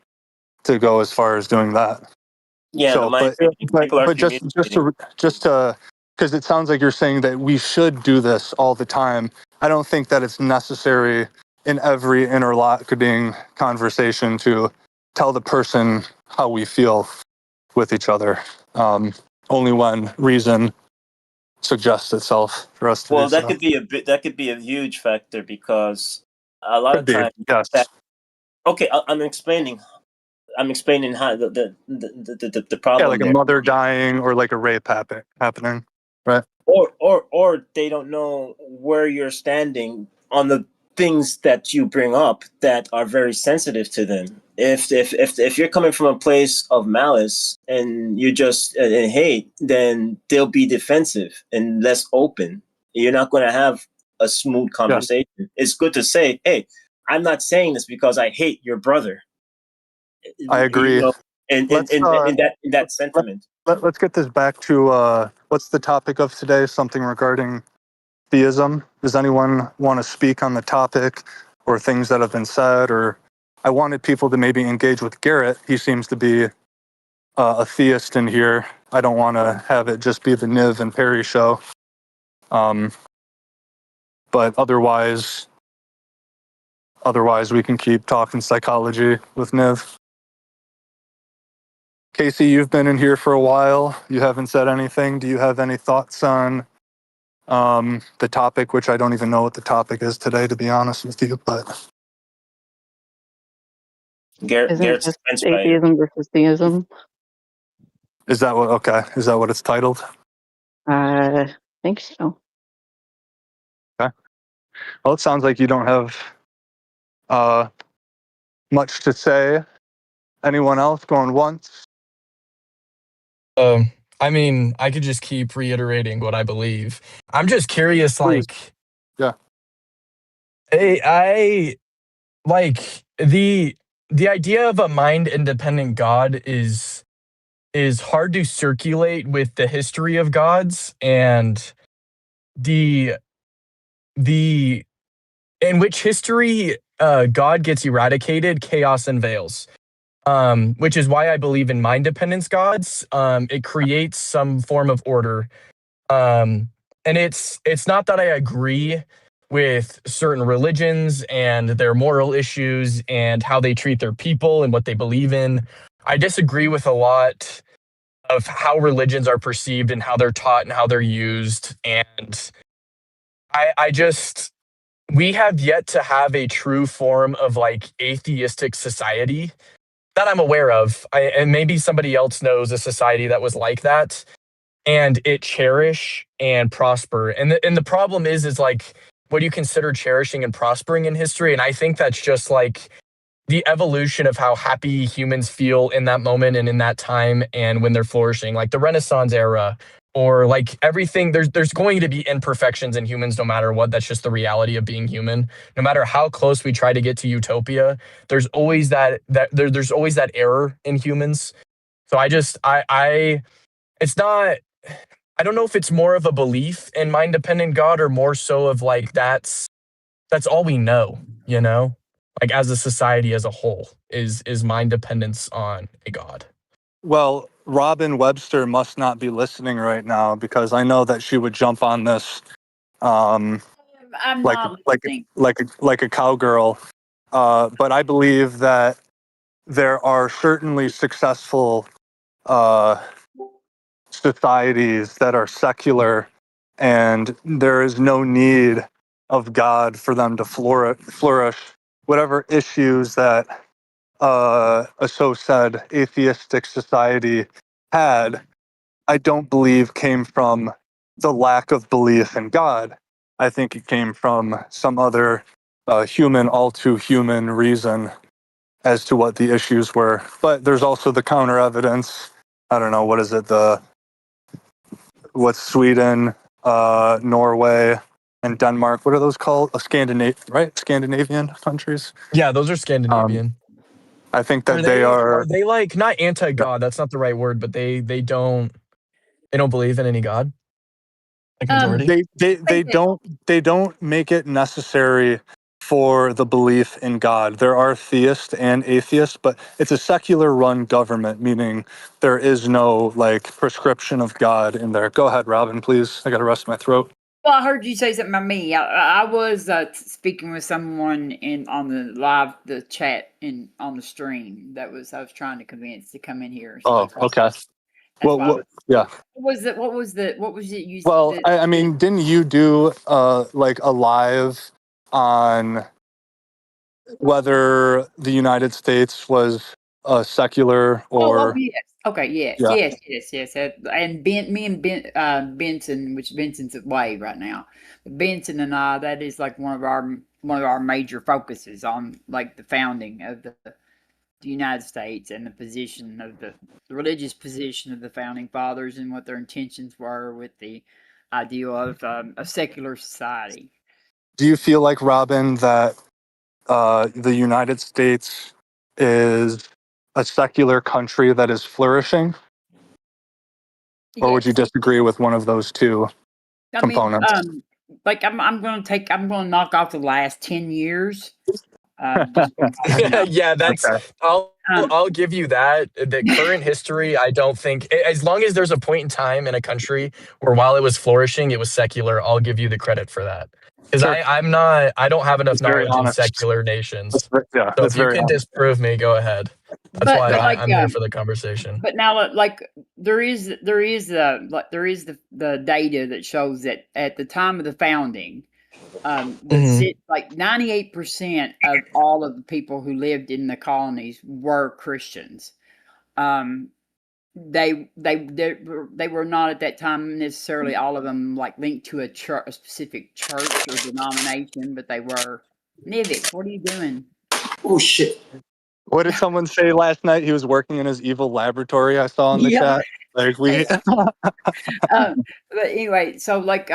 to go as far as doing that. Yeah, so, but just to, because it sounds like you're saying that we should do this all the time. I don't think that it's necessary in every interlocuting conversation to tell the person how we feel with each other. Only when reason suggests itself for us to do that so. that could be a huge factor, because a lot of times yes. I'm explaining how the problem. Yeah, like a mother dying or like a rape happening, right? Or they don't know where you're standing on the things that you bring up that are very sensitive to them. If you're coming from a place of malice and you just and hate, then they'll be defensive and less open. You're not going to have a smooth conversation. Yeah. It's good to say, "Hey, I'm not saying this because I hate your brother." I agree. In that sentiment. Let's get this back to what's the topic of today? Something regarding theism. Does anyone want to speak on the topic or things that have been said? Or I wanted people to maybe engage with Garrett. He seems to be a theist in here. I don't want to have it just be the Niv and Perry show. But otherwise we can keep talking psychology with Niv. Casey, you've been in here for a while. You haven't said anything. Do you have any thoughts on the topic, which I don't even know what the topic is today, to be honest with you? But Garrett's atheism versus theism. Is that what it's titled? I think so. Okay. Well, it sounds like you don't have much to say. Anyone else going once? I mean, I could just keep reiterating what I believe. I'm just curious, like, yeah, I like the idea of a mind-independent God is hard to circulate with the history of gods and the in which history God gets eradicated, chaos unveils. Which is why I believe in mind dependence gods. It creates some form of order. And it's not that I agree with certain religions and their moral issues and how they treat their people and what they believe in. I disagree with a lot of how religions are perceived and how they're taught and how they're used. And we have yet to have a true form of like atheistic society that I'm aware of, and maybe somebody else knows a society that was like that, and it cherish and prosper. And the problem is like, what do you consider cherishing and prospering in history? And I think that's just like the evolution of how happy humans feel in that moment and in that time and when they're flourishing, like the Renaissance era, or like everything. There's going to be imperfections in humans no matter what. That's just the reality of being human. No matter how close we try to get to utopia, there's always there's always that error in humans. So it's not I don't know if it's more of a belief in mind-dependent God or more so of like that's all we know, you know? Like as a society as a whole is mind dependence on a God. Well, Robin Webster must not be listening right now because I know that she would jump on this I'm like not like listening. like a cowgirl. But I believe that there are certainly successful societies that are secular, and there is no need of God for them to flourish. Whatever issues that a so said atheistic society had, I don't believe came from the lack of belief in God. I think it came from some other human, all too human reason as to what the issues were. But there's also the counter evidence. I don't know, what is it? What's Sweden, Norway, and Denmark? What are those called? Scandinavian countries. Yeah, those are Scandinavian. I think that are they like not anti-God, that's not the right word, but they don't believe in any God? Like majority? They don't make it necessary for the belief in God. There are theists and atheists, but it's a secular run government, meaning there is no like prescription of God in there. Go ahead, Robin, please. I got to rest my throat. Well, I heard you say something about me. I was speaking with someone on the chat on the stream I was trying to convince to come in here. So Oh, okay. Well, yeah. What was it you? Well, I mean, didn't you do like a live on whether the United States was secular Oh, or? yes. Okay, yes. And me and Benson, which Benson's away right now. Benson and I, that is like one of our major focuses on like the founding of the United States and the position of the religious position of the founding fathers and what their intentions were with the ideal of a secular society. Do you feel like, Robin, that the United States is a secular country that is flourishing? Or would you disagree with one of those two components? Like I'm going to knock off the last 10 years. Yeah, that's I'll give you that. The current history, I don't think, as long as there's a point in time in a country where while it was flourishing, it was secular, I'll give you the credit for that. Because I don't have enough knowledge in secular nations. So if you can disprove me, go ahead. That's why I'm here for the conversation. But now, like there is the data that shows that at the time of the founding, like 98% of all of the people who lived in the colonies were Christians. They were not at that time necessarily all of them like linked to a specific church or denomination, but they were. Nivik, what are you doing? Oh shit! What did someone say last night? He was working in his evil laboratory. I saw in the chat. Like we. But anyway, so like,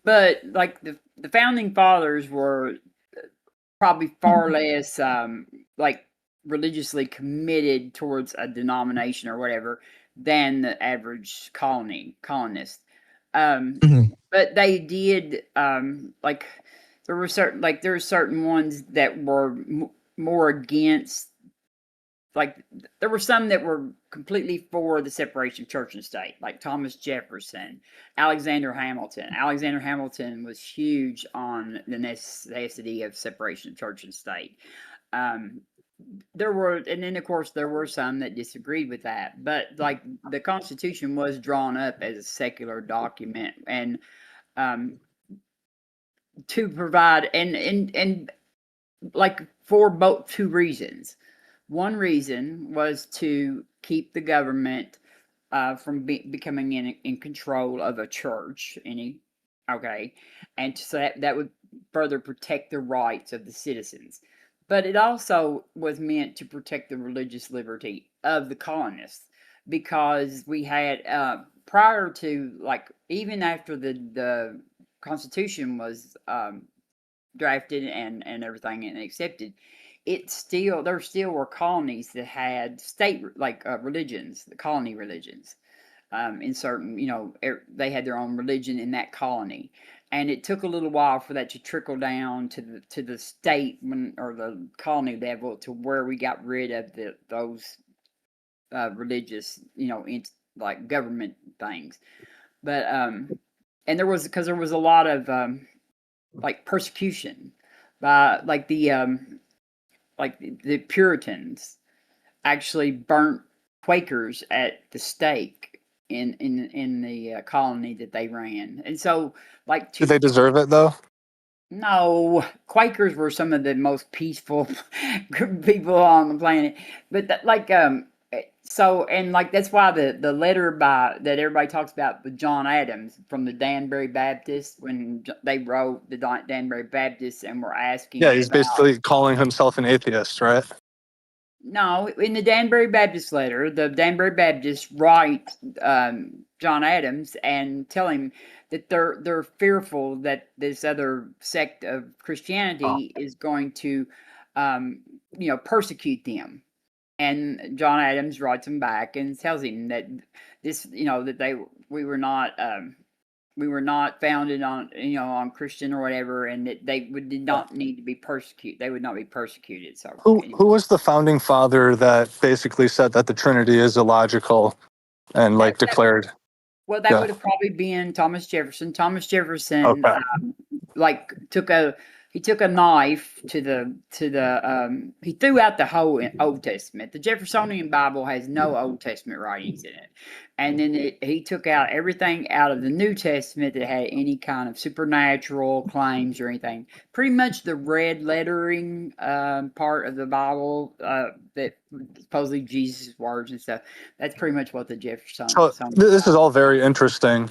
but like the founding fathers were probably far less like religiously committed towards a denomination or whatever than the average colonist. But they did like there were certain ones that were more against. Like there were some that were completely for the separation of church and state, like Thomas Jefferson, Alexander Hamilton. Alexander Hamilton was huge on the necessity of separation of church and state. There were, and then of course there were some that disagreed with that. But like the Constitution was drawn up as a secular document, and to provide and like for both two reasons. One reason was to keep the government from becoming in control of a church. And so that would further protect the rights of the citizens. But it also was meant to protect the religious liberty of the colonists, because we had prior to, like, even after the Constitution was drafted and everything and accepted, there still were colonies that had state religions, the colony religions. in certain, they had their own religion in that colony. And it took a little while for that to trickle down to the state or the colony level to where we got rid of those religious, like government things. But and there was a lot of like persecution by like the Puritans actually burnt Quakers at the stake in the colony that they ran, and so like Do they deserve it though? No, Quakers were some of the most peaceful people on the planet, but so and like that's why the letter that everybody talks about with John Adams from the Danbury Baptist when they wrote the Danbury Baptist and were asking. Yeah, he's basically calling himself an atheist, right? No, in the Danbury Baptist letter, the Danbury Baptists write John Adams and tell him that they're fearful that this other sect of Christianity is going to, persecute them. And John Adams writes him back and tells him that this, that we were not founded on Christian or whatever, and that they did not need to be persecuted. They would not be persecuted. So who was the founding father that basically said that the Trinity is illogical and declared? Well, that would have probably been Thomas Jefferson. Thomas Jefferson, took a knife he threw out the whole Old Testament. The Jeffersonian Bible has no Old Testament writings in it. And then he took out everything out of the New Testament that had any kind of supernatural claims or anything. Pretty much the red lettering part of the Bible that supposedly Jesus' words and stuff. That's pretty much what the Jeffersonian. So this is all very interesting.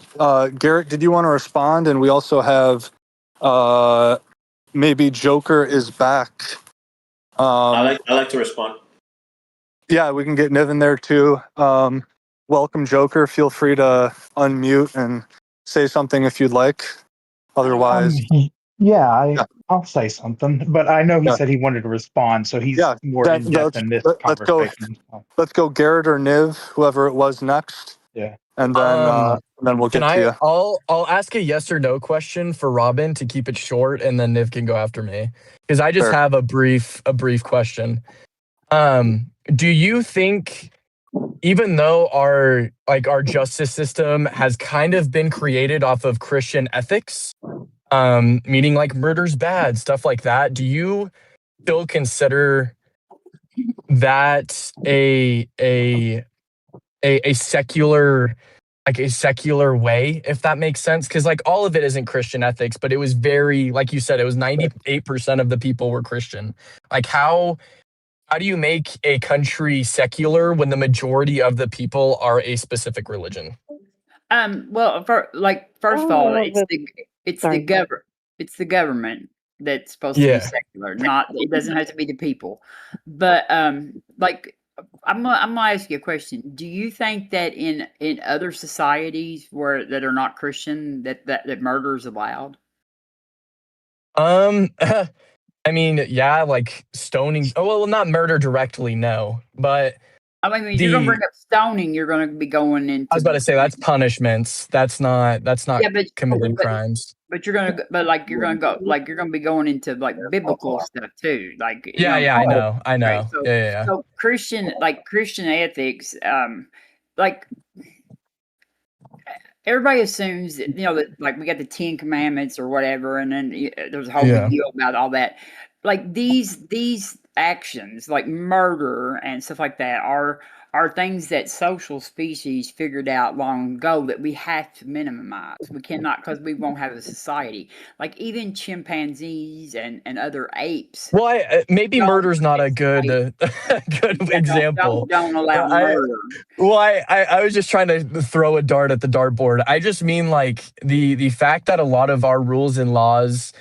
Garrett, did you want to respond? And we also have maybe Joker is back. I like to respond. Yeah, we can get Niv in there too. Welcome, Joker. Feel free to unmute and say something if you'd like. Otherwise, I'll say something. But I know he said he wanted to respond, so he's more in depth in this conversation. Let's go, Garrett or Niv, whoever it was next. Yeah, and then we'll get to you. I'll ask a yes or no question for Robin to keep it short, and then Niv can go after me because I just have a brief question. Do you think, even though our justice system has kind of been created off of Christian ethics, meaning like murder's bad, stuff like that, do you still consider that a secular way, if that makes sense? Because all of it isn't Christian ethics, but it was very, like you said, it was 98% of the people were Christian. How do you make a country secular when the majority of the people are a specific religion? Well, first of all, it's the government that's supposed to be secular. It doesn't have to be the people. But I'm gonna ask you a question. Do you think that in other societies that are not Christian that murder is allowed? I mean, like stoning. Oh, well, not murder directly, no. But I mean, if you're gonna bring up stoning, you're gonna be going into. I was about to say that's punishments. That's not committed crimes. But you're gonna be going into biblical stuff too. I know. Right? So, yeah. So Christian ethics, everybody assumes that, that we got the 10 Commandments or whatever, and then there's a whole big deal about all that. These actions, like murder and stuff like that, are things that social species figured out long ago that we have to minimize. We cannot, because we won't have a society. Even chimpanzees and other apes. Well, maybe murder's not a good example. Don't allow murder. Well, I was just trying to throw a dart at the dartboard. I just mean the fact that a lot of our rules and laws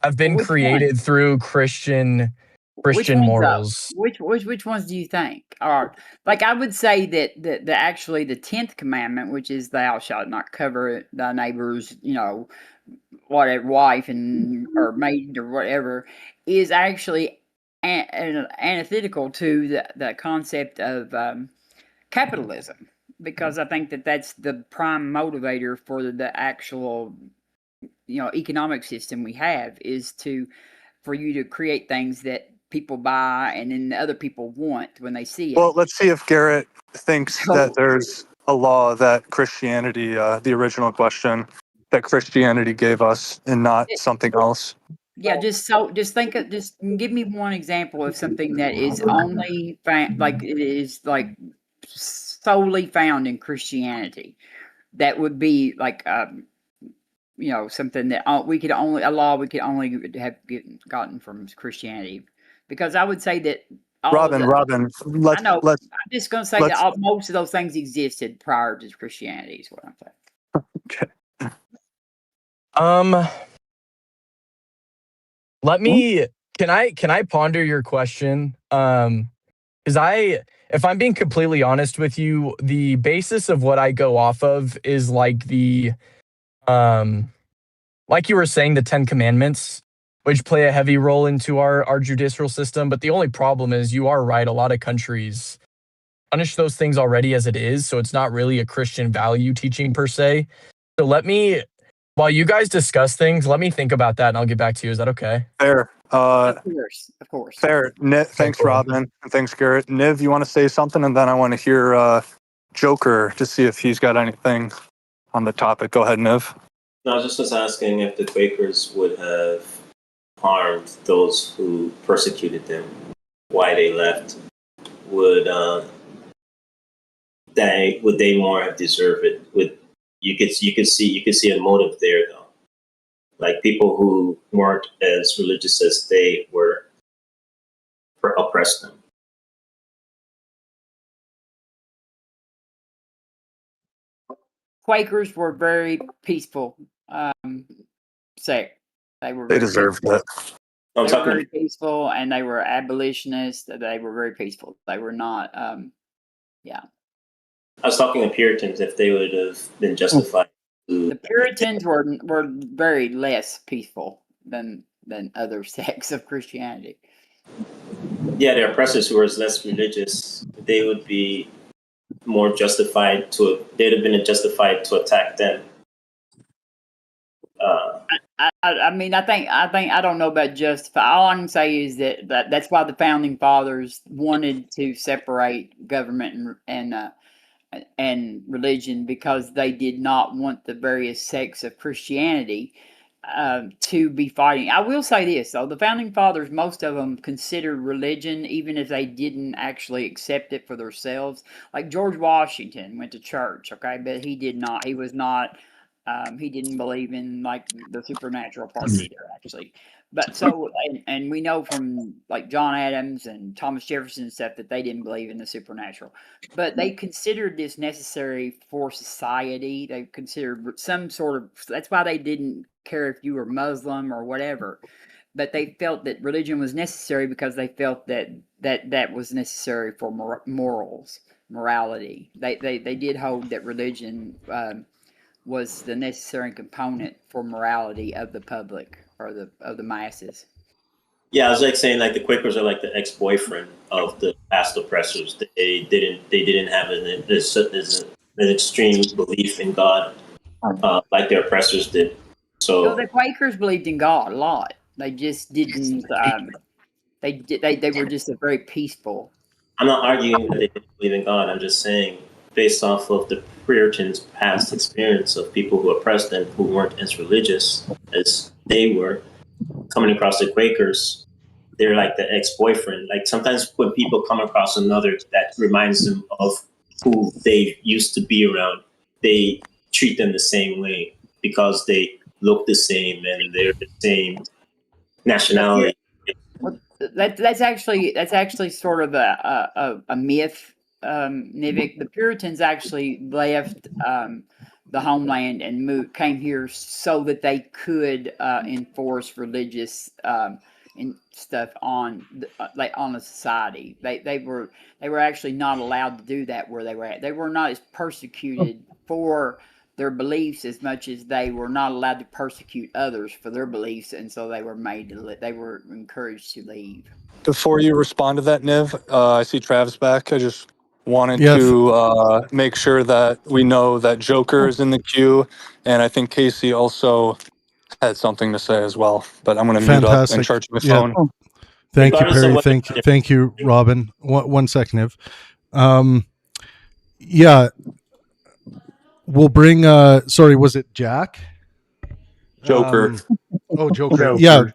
have been created through Christian morals. Which ones do you think are I would say that actually the 10th commandment, which is thou shalt not cover thy neighbor's whatever wife or maid or whatever, is actually antithetical to the concept of capitalism. because I think that that's the prime motivator for the actual, economic system we have is for you to create things that people buy and then other people want when they see it. Well, let's see if Garrett thinks that there's a law that Christianity, the original question, that Christianity gave us and not something else. Yeah, just give me one example of something that is only like it is like solely found in Christianity. That would be like something that a law we could only have gotten from Christianity, because I would say that Robin, I know. I'm just going to say that most of those things existed prior to Christianity. Is what I'm saying. Okay. Let me. Can I ponder your question? Because if I'm being completely honest with you, the basis of what I go off of is like like you were saying, the 10 Commandments, which play a heavy role into our judicial system. But the only problem is, you are right, a lot of countries punish those things already as it is, so it's not really a Christian value teaching per se. So while you guys discuss things, let me think about that and I'll get back to you. Is that okay? Fair. Of course. Fair. Thanks, Robin. And thanks, Garrett. Niv, you want to say something? And then I want to hear Joker to see if he's got anything on the topic. Go ahead, Niv. No, I was just asking if the Quakers would have harmed those who persecuted them, why they left. Would they more have deserved it? You could see a motive there though. Like people who weren't as religious as they were oppressed them. Quakers were very peaceful sect. They deserved it. They were very peaceful, and they were abolitionists. They were very peaceful. They were not. Yeah. I was talking to Puritans, if they would have been justified. The Puritans were very less peaceful than other sects of Christianity. Yeah, the oppressors who were less religious, they would be more justified they'd have been justified to attack them. I don't know about justify. All I can say is that's why the founding fathers wanted to separate government and religion, because they did not want the various sects of Christianity to be fighting. I will say this though: the founding fathers, most of them considered religion, even if they didn't actually accept it for themselves. Like George Washington went to church, okay, but he did not. He was not. He didn't believe in like the supernatural part either, actually. But so, and we know from like John Adams and Thomas Jefferson and stuff that they didn't believe in the supernatural, but they considered this necessary for society. They considered some sort of, that's why they didn't care if you were Muslim or whatever, but they felt that religion was necessary because they felt that was necessary for morality. They did hold that religion was the necessary component for morality of the public or of the masses. Yeah, I was like saying, like the Quakers are like the ex-boyfriend of the past oppressors. They didn't have an extreme belief in God like their oppressors did. So the Quakers believed in God a lot. They just didn't. They were just a very peaceful. I'm not arguing that they didn't believe in God. I'm just saying, based off of the Puritans' past experience of people who oppressed them, who weren't as religious as they were, coming across the Quakers, they're like the ex-boyfriend. Like sometimes when people come across another that reminds them of who they used to be around, they treat them the same way because they look the same and they're the same nationality. That's actually sort of a myth, Nivik. The Puritans actually left the homeland and came here so that they could enforce religious and stuff on the society. They were actually not allowed to do that where they were at. They were not as persecuted for their beliefs as much as they were not allowed to persecute others for their beliefs, and so they were they were encouraged to leave. Before you respond to that, Niv, I see Travis back. I just wanted Yeah. to make sure that we know that Joker is in the queue, and I think Casey also had something to say as well. But I'm going to mute up and Fantastic. charge my Yeah. phone. Thank you, Regardless of Perry. what Thank you, Robin. One second, Iv. Yeah, we'll bring. Sorry, was it Jack? Joker. Oh, Joker. Joker. Yeah,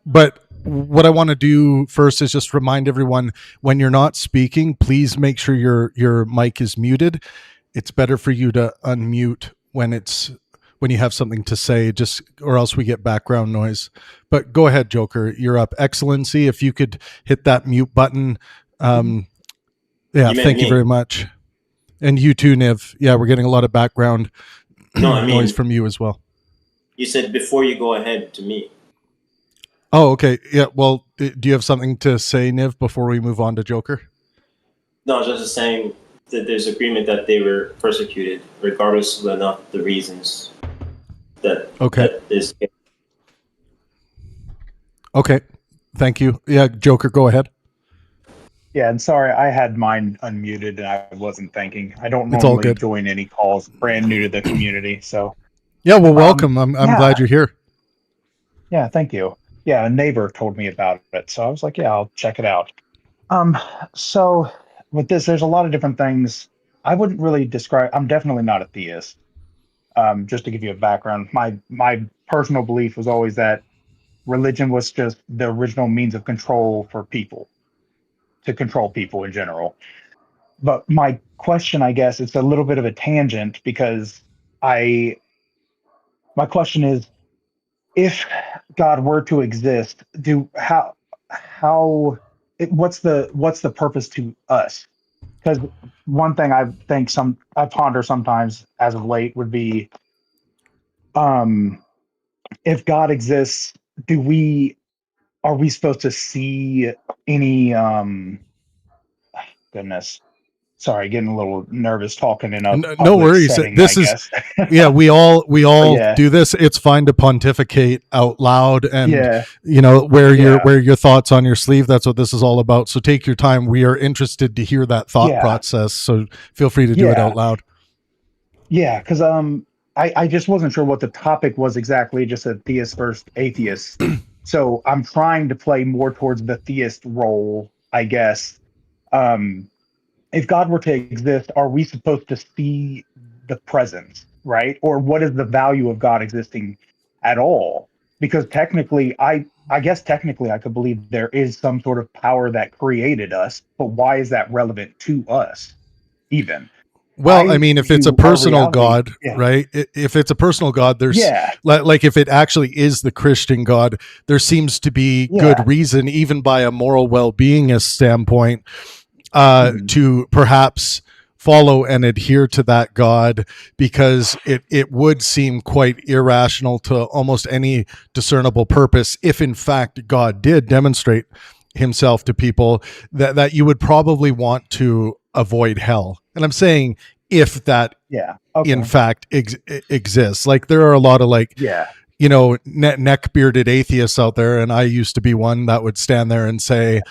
but what I want to do first is just remind everyone, when you're not speaking, please make sure your mic is muted. It's better for you to unmute when you have something to say, just or else we get background noise. But go ahead, Joker. You're up. Excellency, if you could hit that mute button. Yeah, thank you very much. And you too, Niv. Yeah, we're getting a lot of background noise from you as well. You said before you go ahead to me. Oh, okay. Yeah, well, do you have something to say, Niv, before we move on to Joker? No, I was just saying that there's agreement that they were persecuted, regardless of the reasons that. Okay. That is. Okay. Thank you. Yeah, Joker, go ahead. Yeah, and sorry, I had mine unmuted and I wasn't thinking. I don't It's all normally good. join any calls. Brand new to the community, so. Yeah, well, welcome. I'm glad you're here. Yeah, thank you. Yeah, a neighbor told me about it, so I was like, yeah, I'll check it out. So with this, there's a lot of different things. I wouldn't really describe. I'm definitely not a theist. Just to give you a background, my personal belief was always that religion was just the original means of control for people, to control people in general. But my question, I guess, it's a little bit of a tangent because my question is, if God were to exist, what's the purpose to us? Because one thing I ponder sometimes as of late would be, if God exists, are we supposed to see any goodness? Sorry, getting a little nervous talking in a public no worries. setting, This I is guess. yeah, we all Yeah. do this. It's fine to pontificate out loud and Yeah. wear Yeah. your thoughts on your sleeve. That's what this is all about. So take your time. We are interested to hear that thought Yeah. process. So feel free to do it Yeah. out loud. Yeah, because I just wasn't sure what the topic was exactly. Just a theist versus atheist. So I'm trying to play more towards the theist role, I guess. If God were to exist, are we supposed to see the presence, right? Or what is the value of God existing at all? Because technically, I guess technically I could believe there is some sort of power that created us, but why is that relevant to us even? Well, I mean, if it's a view our personal reality- God, yeah. right? If it's a personal God, there's Yeah. like if it actually is the Christian God, there seems to be good reason, even by a moral well-beingist standpoint, to perhaps follow and adhere to that God, because it would seem quite irrational to almost any discernible purpose if in fact God did demonstrate himself to people, that you would probably want to avoid hell. And I'm saying if that in fact exists. Like there are a lot of neck bearded atheists out there, and I used to be one that would stand there and say,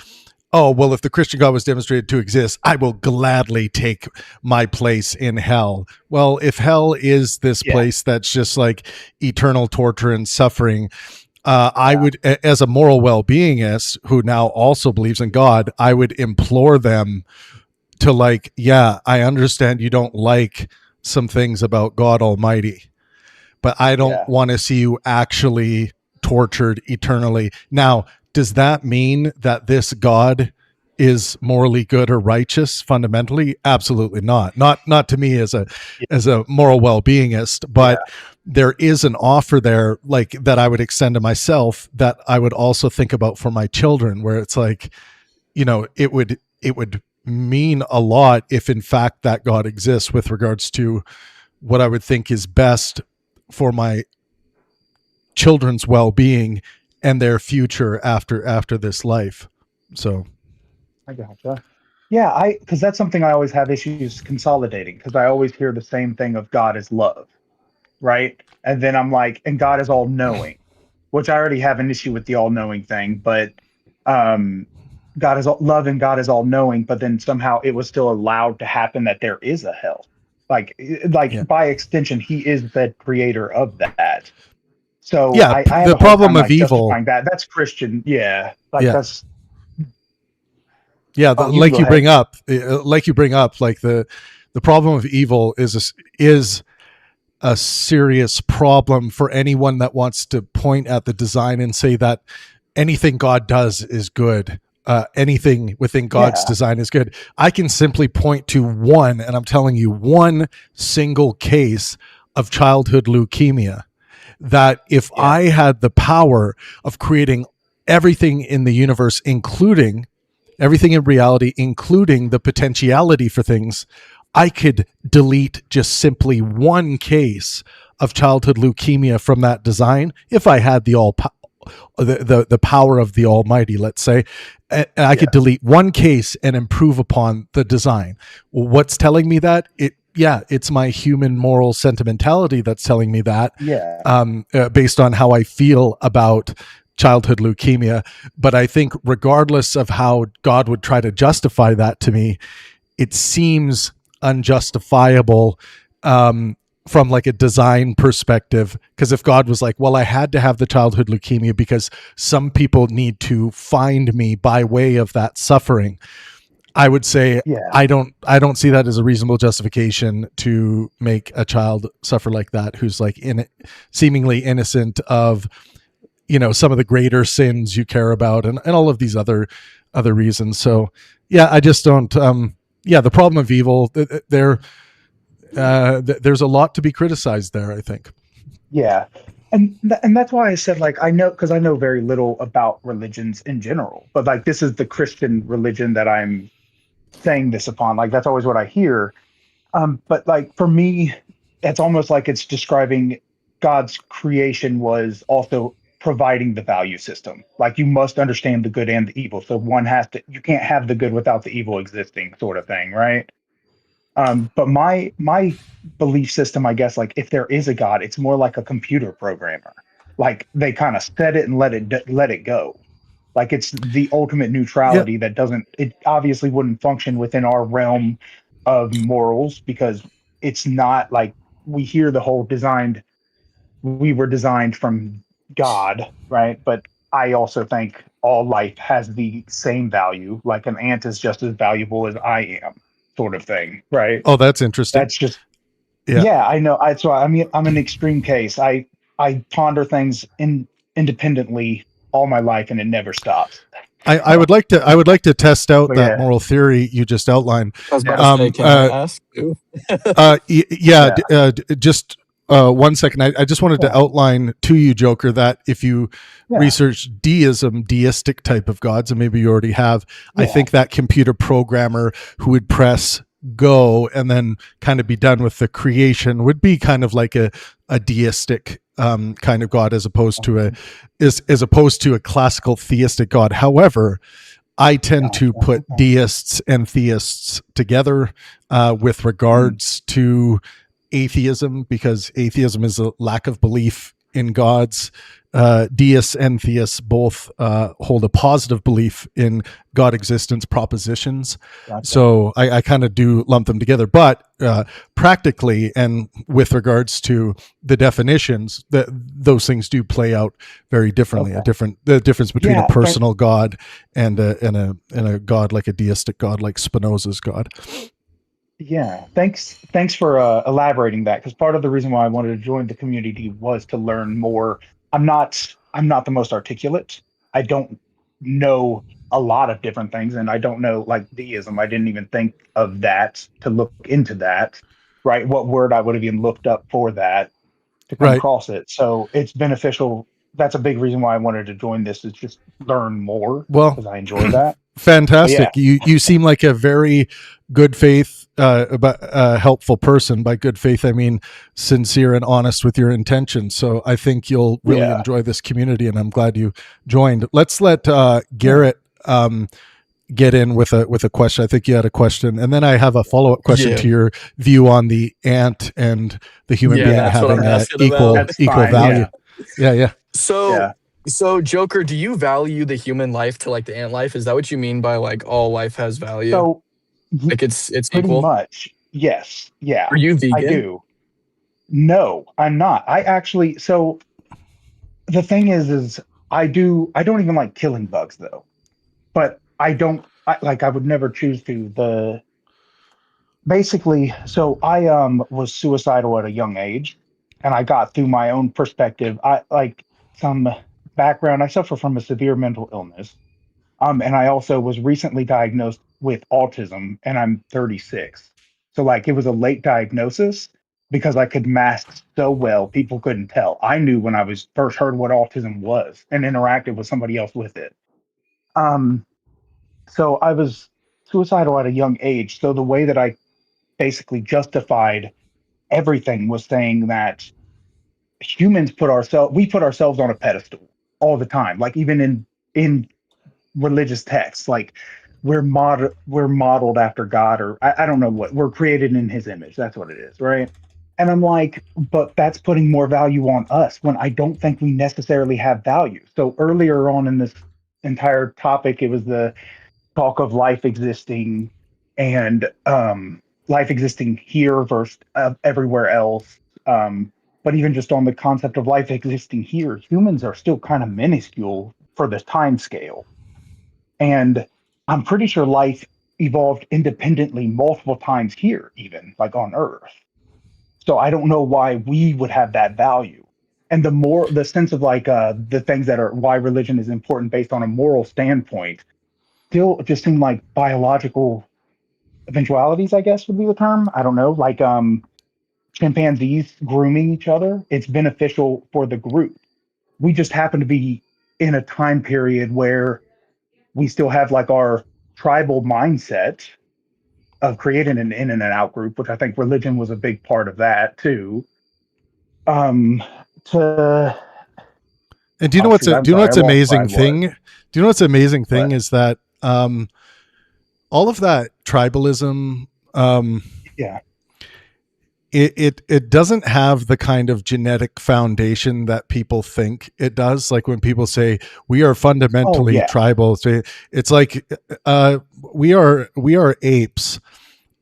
oh, well, if the Christian God was demonstrated to exist, I will gladly take my place in hell. Well, if hell is this place that's just like eternal torture and suffering, I would, as a moral well-beingist who now also believes in God, I would implore them to I understand you don't like some things about God Almighty, but I don't want to see you actually tortured eternally. Now, does that mean that this God is morally good or righteous fundamentally? Absolutely not. Not to me as a moral well-beingist, but there is an offer there that I would extend to myself, that I would also think about for my children, where it's it would mean a lot if in fact that God exists, with regards to what I would think is best for my children's well-being and their future after this life. So I gotcha. Yeah, because that's something I always have issues consolidating, because I always hear the same thing of God is love, right? And then I'm like, and God is all knowing, which I already have an issue with the all knowing thing. But God is love and God is all knowing, but then somehow it was still allowed to happen that there is a hell. Like by extension, he is the creator of that. So Yeah, I have the a hard problem time of like evil. justifying that. That's Christian, yeah. Like Yeah. that's Yeah, you can like go you bring ahead. up, like the problem of evil is a serious problem for anyone that wants to point at the design and say that anything God does is good. Anything within God's Yeah. design is good. I can simply point to one, and I'm telling you, one single case of childhood leukemia that if I had the power of creating everything in the universe, including everything in reality, including the potentiality for things, I could delete just simply one case of childhood leukemia from that design if I had the power of the Almighty, let's say, and I could delete one case and improve upon the design. What's telling me that? It's my human moral sentimentality that's telling me that, based on how I feel about childhood leukemia. But I think regardless of how God would try to justify that to me, it seems unjustifiable from like a design perspective. Because if God was like, well, I had to have the childhood leukemia because some people need to find me by way of that suffering, I would say I don't see that as a reasonable justification to make a child suffer like that who's like seemingly innocent of some of the greater sins you care about and all of these other reasons. So I just don't the problem of evil there's a lot to be criticized there, I think. Yeah. And that's why I said, like, I know, because I know very little about religions in general, but like this is the Christian religion that I'm saying this upon. Like that's always what I hear. But like for me, it's almost like it's describing God's creation was also providing the value system. Like you must understand the good and the evil. So you can't have the good without the evil existing, sort of thing, right? But my belief system, I guess, like if there is a God, it's more like a computer programmer. Like they kind of set it and let it go. Like it's the ultimate neutrality that it obviously wouldn't function within our realm of morals because it's not like we hear the whole we were designed from God, right? But I also think all life has the same value. Like an ant is just as valuable as I am, sort of thing, right? Oh, that's interesting. That's just I know. I'm an extreme case. I ponder things independently all my life, and it never stops. I would like to test out that moral theory you just outlined. I was about to say, can I ask you? Just 1 second. I just wanted to outline to you, Joker, that if you research deism, deistic type of gods, and maybe you already have, I think that computer programmer who would press go and then kind of be done with the creation would be kind of like a deistic kind of god as opposed to a classical theistic god. However, I tend to put deists and theists together with regards to atheism, because atheism is a lack of belief in gods. Deists and theists both hold a positive belief in God existence propositions. Gotcha. So I kind of do lump them together. But practically, and with regards to the definitions, those things do play out very differently. The difference between a personal God and a God like a deistic God like Spinoza's God. Yeah, thanks for elaborating that, because part of the reason why I wanted to join the community was to learn more. I'm not the most articulate. I don't know a lot of different things, and I don't know like deism. I didn't even think of that to look into that, right? What word I would have even looked up for that to come across it. So it's beneficial. That's a big reason why I wanted to join this, is just learn more, because I enjoy that. Fantastic. You seem like a very good faith, helpful person. By good faith, I mean sincere and honest with your intentions. So I think you'll really enjoy this community, and I'm glad you joined. Let's let Garrett get in with a question. I think you had a question, and then I have a follow-up question to your view on the ant and the human being having equal value. Yeah. So So, Joker, do you value the human life to like the ant life? Is that what you mean by like all life has value? So Like it's pretty equal? much, yes. Yeah, Are you I vegan? do. No, I'm not. I actually, so the thing is I don't even like killing bugs though. But I would never choose to. The basically, so I was suicidal at a young age, and I got through my own perspective. I like some background. I suffer from a severe mental illness. And I also was recently diagnosed with autism, and I'm 36. So like it was a late diagnosis because I could mask so well, people couldn't tell. I knew when I was first heard what autism was and interacted with somebody else with it. Um, so I was suicidal at a young age. So the way that I basically justified everything was saying that we put ourselves on a pedestal all the time. Like even in religious texts, like we're modeled after God, or I don't know what, we're created in his image. That's what it is, right? And I'm like, but that's putting more value on us when I don't think we necessarily have value. So earlier on in this entire topic, it was the talk of life existing and life existing here versus everywhere else. But even just on the concept of life existing here, humans are still kind of minuscule for this time scale. And I'm pretty sure life evolved independently multiple times here, even like on Earth. So I don't know why we would have that value. And the sense of like the things that are why religion is important based on a moral standpoint still just seem like biological eventualities, I guess would be the term. I don't know, like chimpanzees grooming each other. It's beneficial for the group. We just happen to be in a time period where we still have like our tribal mindset of creating an in and an out group, which I think religion was a big part of that too. Um, to And do you know oh what's shoot, a, I'm do you know sorry, what's I lost amazing my what? thing? Do you know what's amazing thing What? is that all of that tribalism, Yeah. it doesn't have the kind of genetic foundation that people think it does. Like when people say we are Oh fundamentally yeah. tribal, it's like we are apes,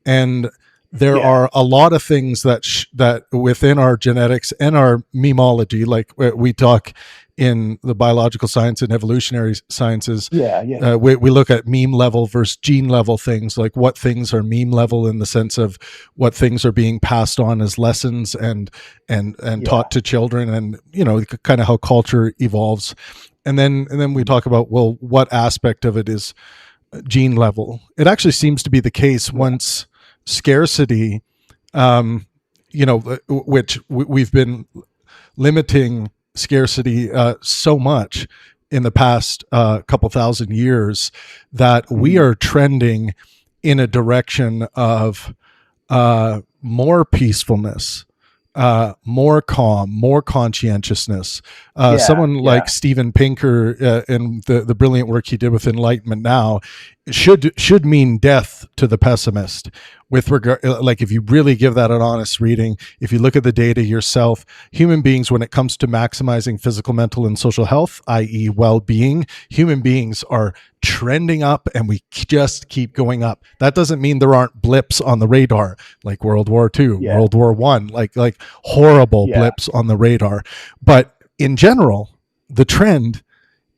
and there Yeah. are a lot of things that within our genetics and our memology, like we talk in the biological science and evolutionary sciences, Yeah. Yeah. we look at meme level versus gene level things, like what things are meme level in the sense of what things are being passed on as lessons and Yeah. taught to children, and you know, kind of how culture evolves. And then we talk about, well, what aspect of it is gene level. It actually seems to be the case once scarcity, you know, which we've been limiting scarcity so much in the past couple thousand years, that we are trending in a direction of more peacefulness, more calm, more conscientiousness. Someone like Steven Pinker and the brilliant work he did with Enlightenment Now should mean death to the pessimist. With regard, like if you really give that an honest reading, if you look at the data yourself, human beings, when it comes to maximizing physical, mental, and social health, i.e., well-being, human beings are trending up, and we just keep going up. That doesn't mean there aren't blips on the radar, like World War II, World War I, like horrible blips on the radar. But in general, the trend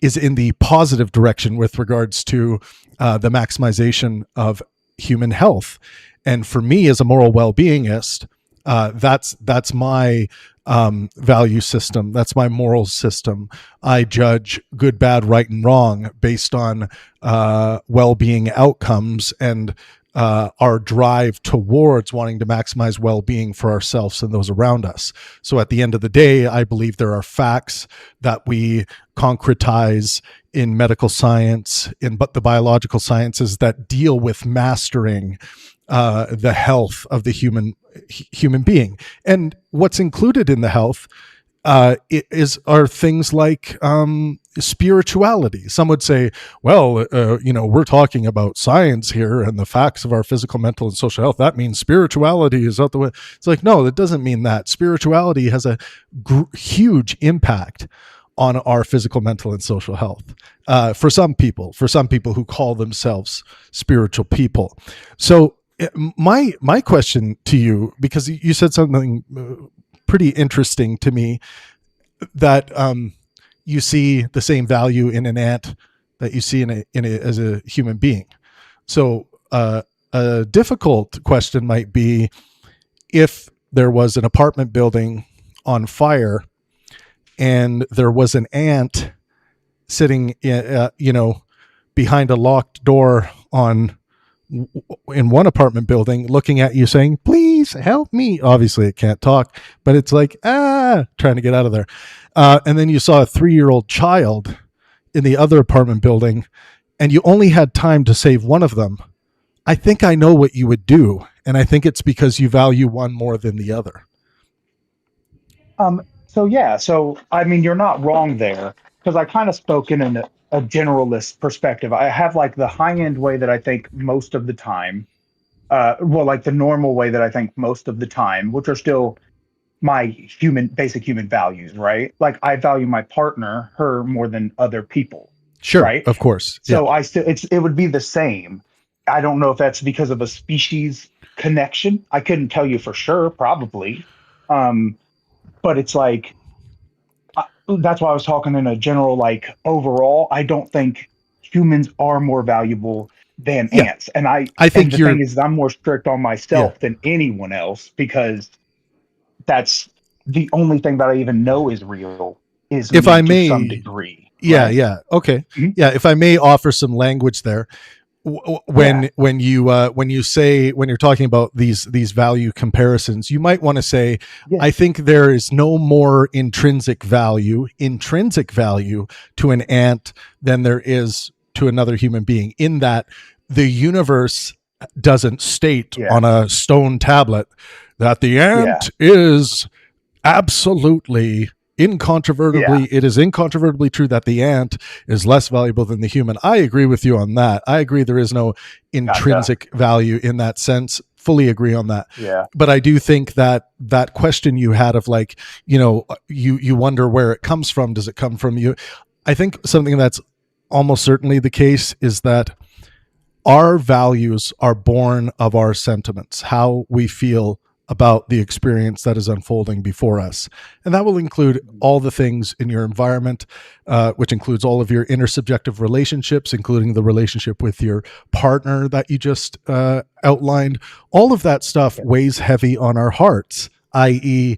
is in the positive direction with regards to the maximization of human health. And for me, as a moral well-beingist, that's my value system. That's my moral system. I judge good, bad, right, and wrong based on well-being outcomes and our drive towards wanting to maximize well-being for ourselves and those around us. So at the end of the day, I believe there are facts that we concretize in medical science, in the biological sciences, that deal with mastering the health of the human being. And what's included in the health are things like spirituality. Some would say, well, you know, we're talking about science here and the facts of our physical, mental, and social health. That means spirituality is out the way. It's like, no, that doesn't mean that. Spirituality has a huge impact on our physical, mental, and social health. For some people who call themselves spiritual people. So my question to you, because you said something pretty interesting to me, that you see the same value in an ant that you see in a as a human being. So a difficult question might be, if there was an apartment building on fire and there was an ant sitting behind a locked door in one apartment building, looking at you saying, please help me. Obviously it can't talk, but it's like, trying to get out of there. And then you saw a 3-year-old child in the other apartment building, and you only had time to save one of them. I think I know what you would do. And I think it's because you value one more than the other. So I mean, you're not wrong there, because I kind of spoke in a generalist perspective. I have like the high end way that I think most of the time, like the normal way that I think most of the time, which are still my basic human values, right? Like I value my partner, her, more than other people. Sure, right? of course. So it would be the same. I don't know if that's because of a species connection. I couldn't tell you for sure, probably. But it's like, that's why I was talking in a general, like overall, I don't think humans are more valuable than ants. And I think the thing is, I'm more strict on myself than anyone else, because that's the only thing that I even know is real, is if I may, to some degree. Yeah. Right? Yeah. Okay. Mm-hmm. Yeah. If I may offer some language there, when you're talking about these value comparisons, you might want to say, I think there is no more intrinsic value to an ant than there is to another human being, in that the universe doesn't state on a stone tablet that the ant is absolutely incontrovertibly, it is incontrovertibly true that the ant is less valuable than the human. I agree with you on that. I agree there is no intrinsic value in that sense. Fully agree on that. Yeah. But I do think that that question you had of like, you wonder where it comes from. Does it come from you? I think something that's almost certainly the case is that our values are born of our sentiments, how we feel about the experience that is unfolding before us. And that will include all the things in your environment, which includes all of your intersubjective relationships, including the relationship with your partner that you just outlined. All of that stuff weighs heavy on our hearts, i.e.,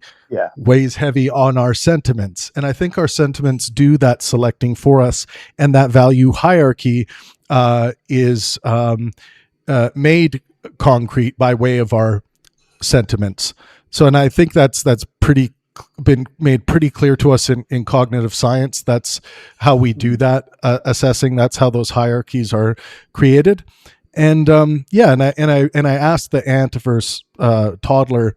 weighs heavy on our sentiments. And I think our sentiments do that selecting for us, and that value hierarchy is made concrete by way of our sentiments. So, and I think that's been made pretty clear to us in cognitive science. That's how we do that assessing. That's how those hierarchies are created. And and I asked the ant versus toddler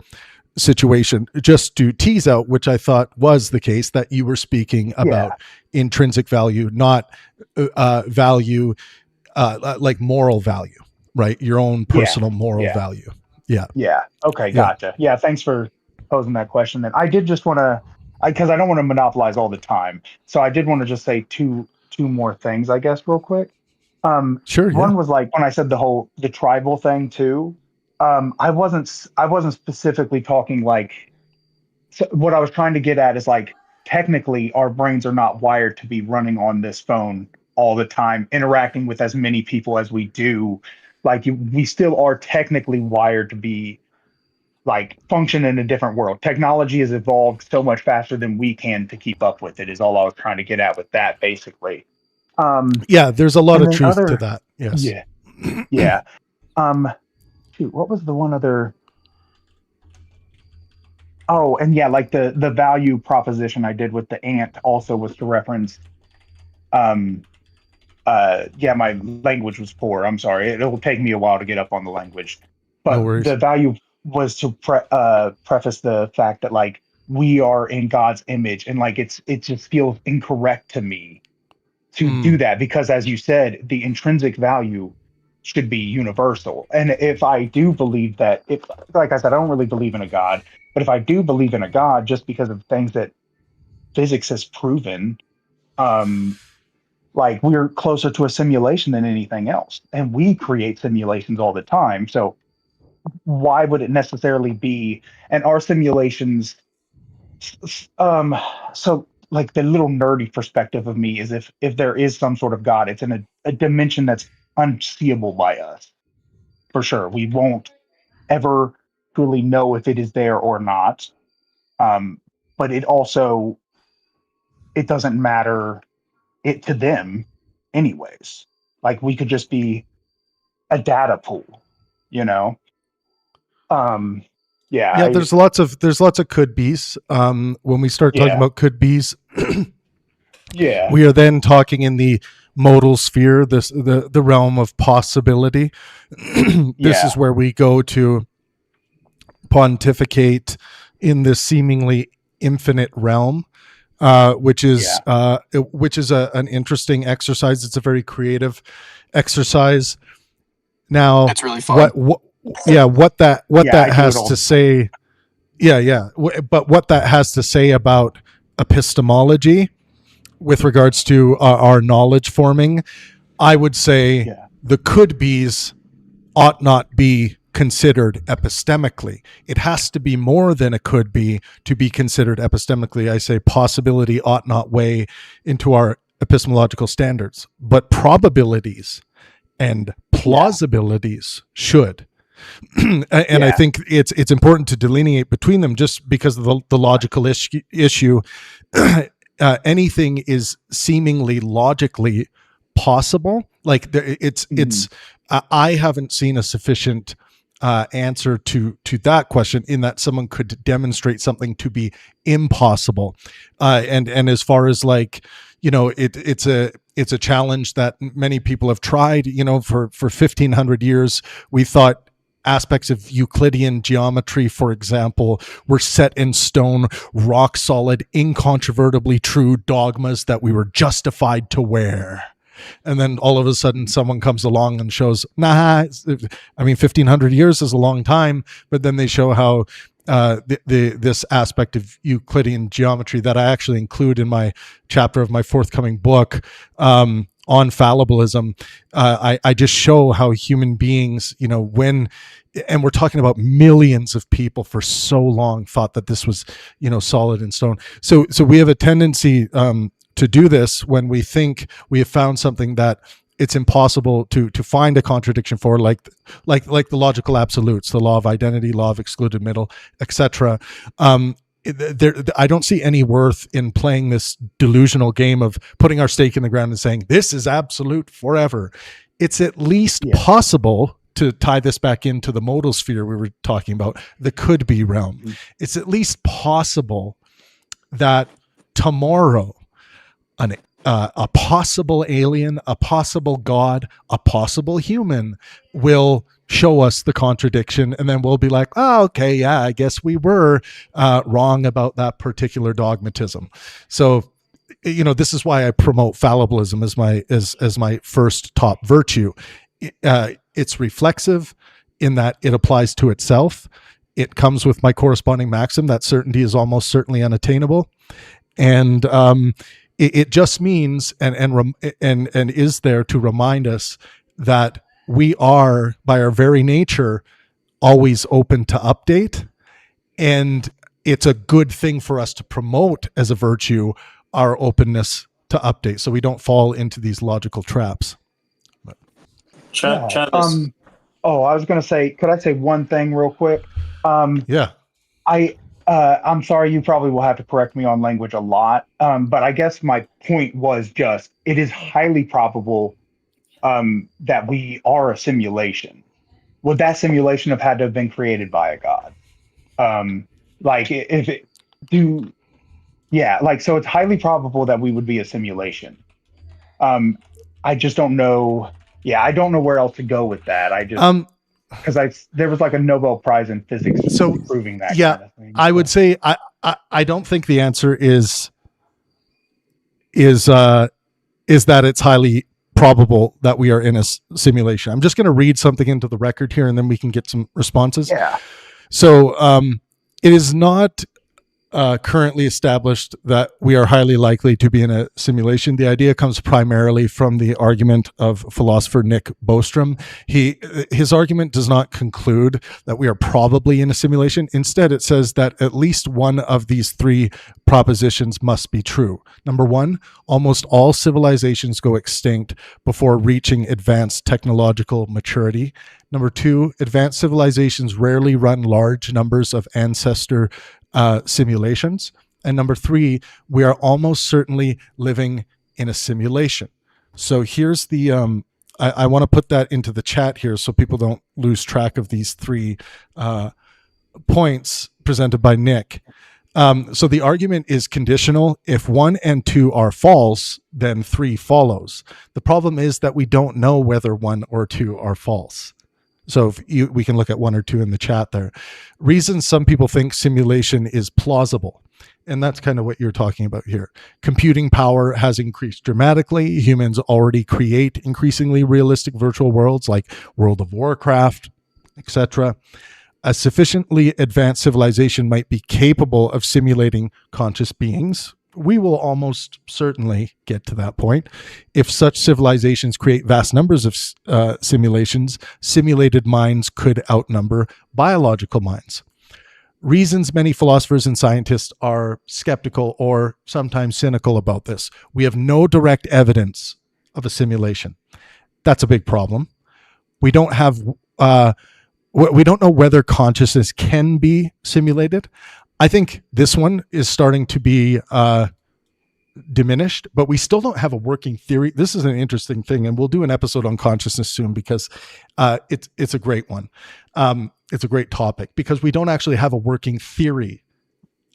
situation just to tease out, which I thought was the case, that you were speaking about intrinsic value, not value like moral value, right? Your own personal moral value. Yeah. Okay. Gotcha. Yeah. Thanks for posing that question. Then I did just want to, because I don't want to monopolize all the time, so I did want to just say two more things, I guess, real quick. Sure. One was like when I said the tribal thing too. I wasn't specifically talking like. So what I was trying to get at is like, technically our brains are not wired to be running on this phone all the time, interacting with as many people as we do. Like we still are technically wired to be like function in a different world. Technology has evolved so much faster than we can to keep up with it, is all I was trying to get at with that, basically. There's a lot of truth to that. Yes. Yeah. Shoot, what was the one other? Oh, and like the value proposition I did with the ant also was to reference my language was poor. I'm sorry. It'll take me a while to get up on the language. But no the value was to preface the fact that like we are in God's image, and like it just feels incorrect to me to do that, because as you said, the intrinsic value should be universal. And if I do believe that, if like I said, I don't really believe in a God, but if I do believe in a God just because of things that physics has proven, Like we're closer to a simulation than anything else, and we create simulations all the time. So why would it necessarily be? And our simulations, so like the little nerdy perspective of me is if there is some sort of God, it's in a dimension that's unseeable by us. For sure, we won't ever truly know if it is there or not. But it also, it doesn't matter it to them anyways. Like we could just be a data pool, you know. Yeah, there's lots of could be's. When we start talking about could be's, we are then talking in the modal sphere, the realm of possibility. This is where we go to pontificate in this seemingly infinite realm, which is an interesting exercise. It's a very creative exercise. Now, it's really fun. What that has to say, but what that has to say about epistemology with regards to our knowledge forming, I would say the could be's ought not be considered epistemically. It has to be more than a could be to be considered epistemically. I say possibility ought not weigh into our epistemological standards, but probabilities and plausibilities should. And I think it's important to delineate between them, just because of the logical issue. Anything is seemingly logically possible. Like I haven't seen a sufficient answer to that question, in that someone could demonstrate something to be impossible. And as far as like, you know, it's a challenge that many people have tried. You know, for 1500 years, we thought aspects of Euclidean geometry, for example, were set in stone, rock solid, incontrovertibly true dogmas that we were justified to wear. And then all of a sudden someone comes along and shows, I mean, 1500 years is a long time, but then they show how this aspect of Euclidean geometry that I actually include in my chapter of my forthcoming book on fallibilism, I just show how human beings, you know, and we're talking about millions of people for so long thought that this was, you know, solid in stone. So we have a tendency to do this when we think we have found something that it's impossible to find a contradiction for, like the logical absolutes, the law of identity, law of excluded middle, etc. I don't see any worth in playing this delusional game of putting our stake in the ground and saying this is absolute forever. It's at least possible, to tie this back into the modal sphere we were talking about, the could be realm. It's at least possible that tomorrow a possible alien, a possible God, a possible human will show us the contradiction, and then we'll be like, oh, okay, yeah, I guess we were wrong about that particular dogmatism. So, you know, this is why I promote fallibilism as my first top virtue. It's reflexive in that it applies to itself. It comes with my corresponding maxim that certainty is almost certainly unattainable, and it just means and is there to remind us that we are, by our very nature, always open to update, and it's a good thing for us to promote as a virtue our openness to update, so we don't fall into these logical traps. Travis. I was going to say, could I say one thing real quick? I'm sorry, you probably will have to correct me on language a lot, but I guess my point was just, it is highly probable that we are a simulation. Would that simulation have had to have been created by a god? So it's highly probable that we would be a simulation. I just don't know. Yeah, I don't know where else to go with that. I just because there was like a Nobel Prize in physics proving that. Yeah, kind of thing, I would say I don't think the answer is that it's highly probable that we are in a simulation. I'm just going to read something into the record here, and then we can get some responses. Yeah. So it is not currently established that we are highly likely to be in a simulation. The idea comes primarily from the argument of philosopher Nick Bostrom. His argument does not conclude that we are probably in a simulation. Instead, it says that at least one of these three propositions must be true. Number one, almost all civilizations go extinct before reaching advanced technological maturity. Number two, advanced civilizations rarely run large numbers of ancestor simulations. And number three, we are almost certainly living in a simulation. So here's the, I want to put that into the chat here so people don't lose track of these three points presented by Nick. So the argument is conditional. If 1 and 2 are false, then 3 follows. The problem is that we don't know whether 1 or 2 are false. So we can look at 1 or 2 in the chat there. Reasons some people think simulation is plausible. And that's kind of what you're talking about here. Computing power has increased dramatically. Humans already create increasingly realistic virtual worlds like World of Warcraft, etc. A sufficiently advanced civilization might be capable of simulating conscious beings. We will almost certainly get to that point. If such civilizations create vast numbers of simulations, simulated minds could outnumber biological minds. Reasons many philosophers and scientists are skeptical or sometimes cynical about this. We have no direct evidence of a simulation. That's a big problem. We don't have, we don't know whether consciousness can be simulated. I think this one is starting to be diminished, but we still don't have a working theory. This is an interesting thing, and we'll do an episode on consciousness soon because it's a great one. It's a great topic because we don't actually have a working theory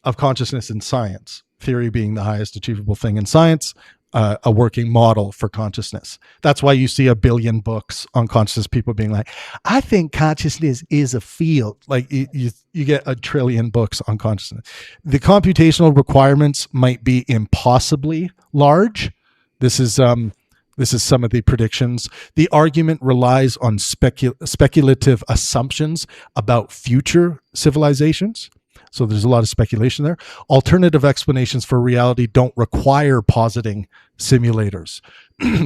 of consciousness in science. Theory being the highest achievable thing in science, a working model for consciousness. That's why you see a billion books on consciousness, people being like, I think consciousness is a field. Like you get a trillion books on consciousness. The computational requirements might be impossibly large. This is some of the predictions. The argument relies on speculative assumptions about future civilizations. So there's a lot of speculation there. Alternative explanations for reality don't require positing simulators.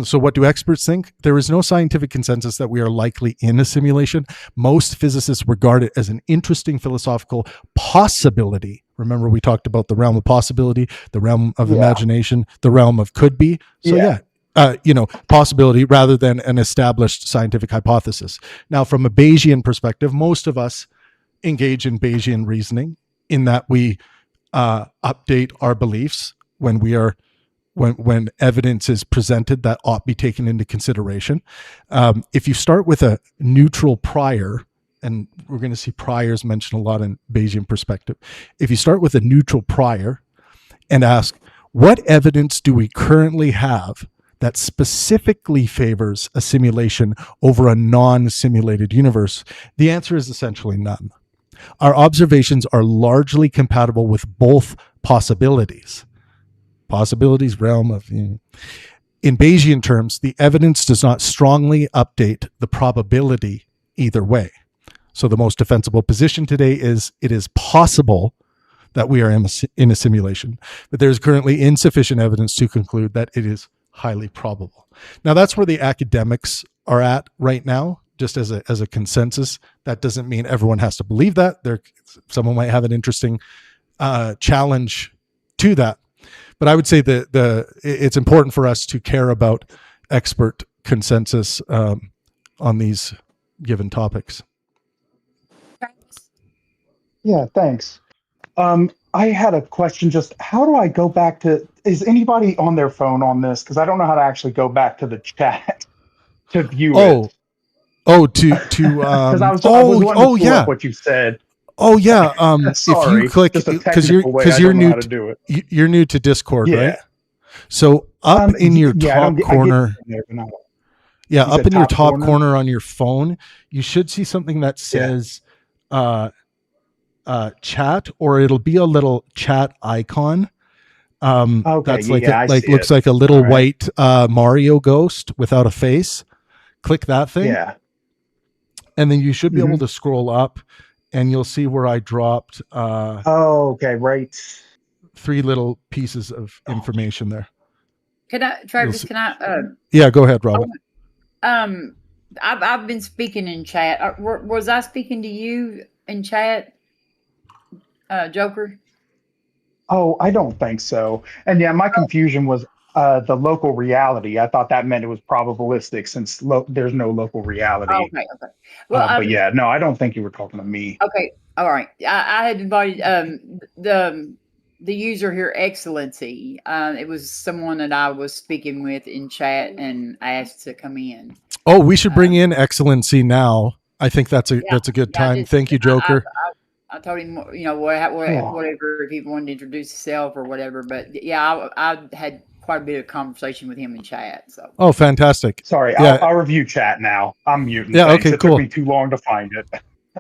So what do experts think? There is no scientific consensus that we are likely in a simulation. Most physicists regard it as an interesting philosophical possibility. Remember, we talked about the realm of possibility, the realm of imagination, the realm of could be. So possibility rather than an established scientific hypothesis. Now, from a Bayesian perspective, most of us engage in Bayesian reasoning, in that we update our beliefs when evidence is presented that ought be taken into consideration. If you start with a neutral prior, and we're going to see priors mentioned a lot in Bayesian perspective. If you start with a neutral prior and ask, what evidence do we currently have that specifically favors a simulation over a non-simulated universe? The answer is essentially none. Our observations are largely compatible with both possibilities. Possibilities, realm of... In Bayesian terms, the evidence does not strongly update the probability either way. So the most defensible position today is it is possible that we are in a simulation, but there is currently insufficient evidence to conclude that it is highly probable. Now, that's where the academics are at right now. Just as a consensus. That doesn't mean everyone has to believe that. Someone might have an interesting challenge to that. But I would say that it's important for us to care about expert consensus on these given topics. Yeah, thanks. I had a question. Just how do I go back to? Is anybody on their phone on this? Because I don't know how to actually go back to the chat to view it. Because I was wanting to pull up what you said. Oh yeah. Sorry, if you click because you're new to do it. You're new to Discord, right? So up in your top corner. Up in your top corner on your phone, you should see something that says chat, or it'll be a little chat icon. That's looks like a little white Mario ghost without a face. Click that thing. Yeah. And then you should be able to scroll up and you'll see where I dropped Oh, okay, right. 3 little pieces of information there. Can I, Travis? Can I? Yeah, go ahead, Robin. I've been speaking in chat. Was I speaking to you in chat, Joker? Oh, I don't think so. And yeah, my confusion was the local reality. I thought that meant it was probabilistic since there's no local reality. Okay. Well, but yeah, no, I don't think you were talking to me. Okay, all right. I had invited the user here, Excellency. It was someone that I was speaking with in chat and asked to come in. Oh, we should bring in Excellency now. I think that's a good time. Thank you, Joker. I told him, whatever, if he wanted to introduce himself or whatever. But yeah, I had quite a bit of conversation with him in chat. So. Oh, fantastic. Sorry, yeah. I'll review chat now. I'm muting. Yeah, things. okay, It cool. took me too long to find it.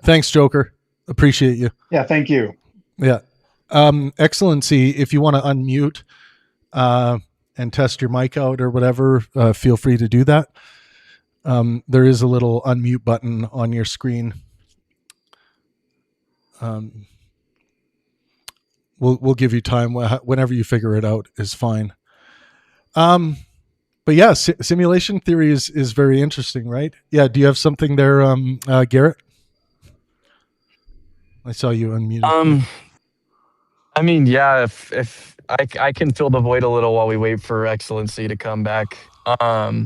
Thanks, Joker. Appreciate you. Yeah, thank you. Yeah. Excellency, if you want to unmute and test your mic out or whatever, feel free to do that. There is a little unmute button on your screen. We'll give you time. Whenever you figure it out is fine. But yeah, simulation theory is very interesting, right? Yeah. Do you have something there, Garrett? I saw you unmuted. I mean, yeah, if I can fill the void a little while we wait for Excellency to come back. I've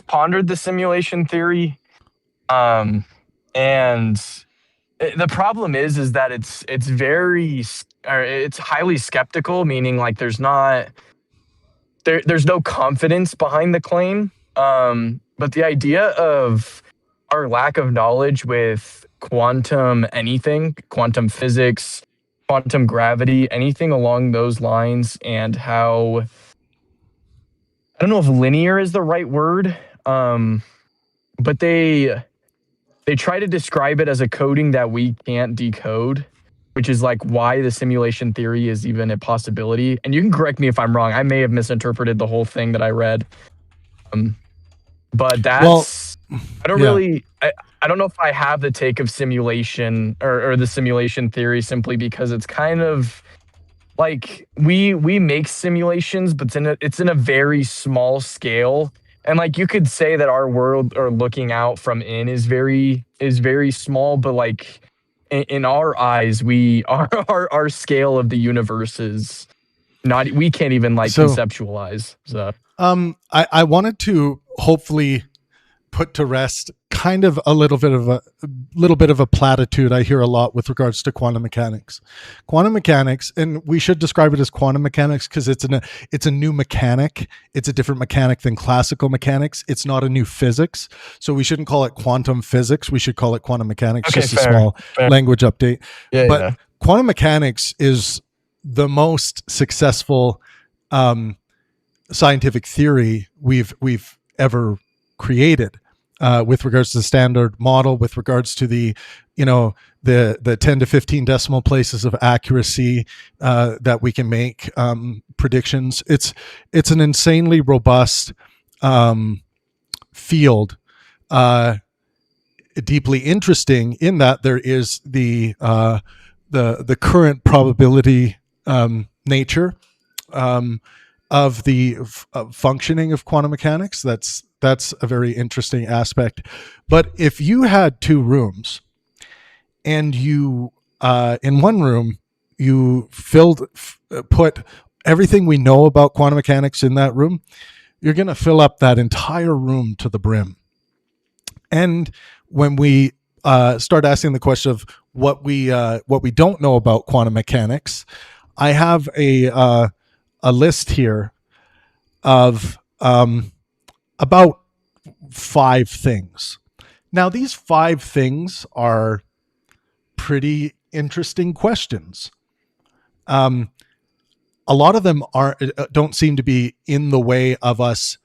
pondered the simulation theory, and the problem is that it's highly skeptical, meaning like there's no confidence behind the claim. But the idea of our lack of knowledge with quantum physics, quantum gravity, anything along those lines, and how, I don't know if linear is the right word, but they try to describe it as a coding that we can't decode, which is like why the simulation theory is even a possibility. And you can correct me if I'm wrong. I may have misinterpreted the whole thing that I read. But that's, I don't really, I don't know if I have the take of simulation or the simulation theory, simply because it's kind of like we make simulations, but it's in a very small scale. And like you could say that our world or looking out from in is very small, but like in our eyes, our scale of the universe is not, we can't even like conceptualize. So I wanted to hopefully put to rest kind of a little bit of a platitude I hear a lot with regards to quantum mechanics. Quantum mechanics, and we should describe it as quantum mechanics because it's a new mechanic. It's a different mechanic than classical mechanics. It's not a new physics. So we shouldn't call it quantum physics. We should call it quantum mechanics. Okay, just fair, a small fair. language update. Yeah. Quantum mechanics is the most successful scientific theory we've ever created with regards to the standard model, with regards to the 10 to 15 decimal places of accuracy that we can make predictions. It's an insanely robust field, deeply interesting in that there is the current probability nature of the functioning of quantum mechanics. That's a very interesting aspect. But if you had 2 rooms and you in one room you put everything we know about quantum mechanics in that room, you're going to fill up that entire room to the brim. And when we start asking the question of what we don't know about quantum mechanics, I have a list here of about 5 things. Now, these 5 things are pretty interesting questions. A lot of them don't seem to be in the way of us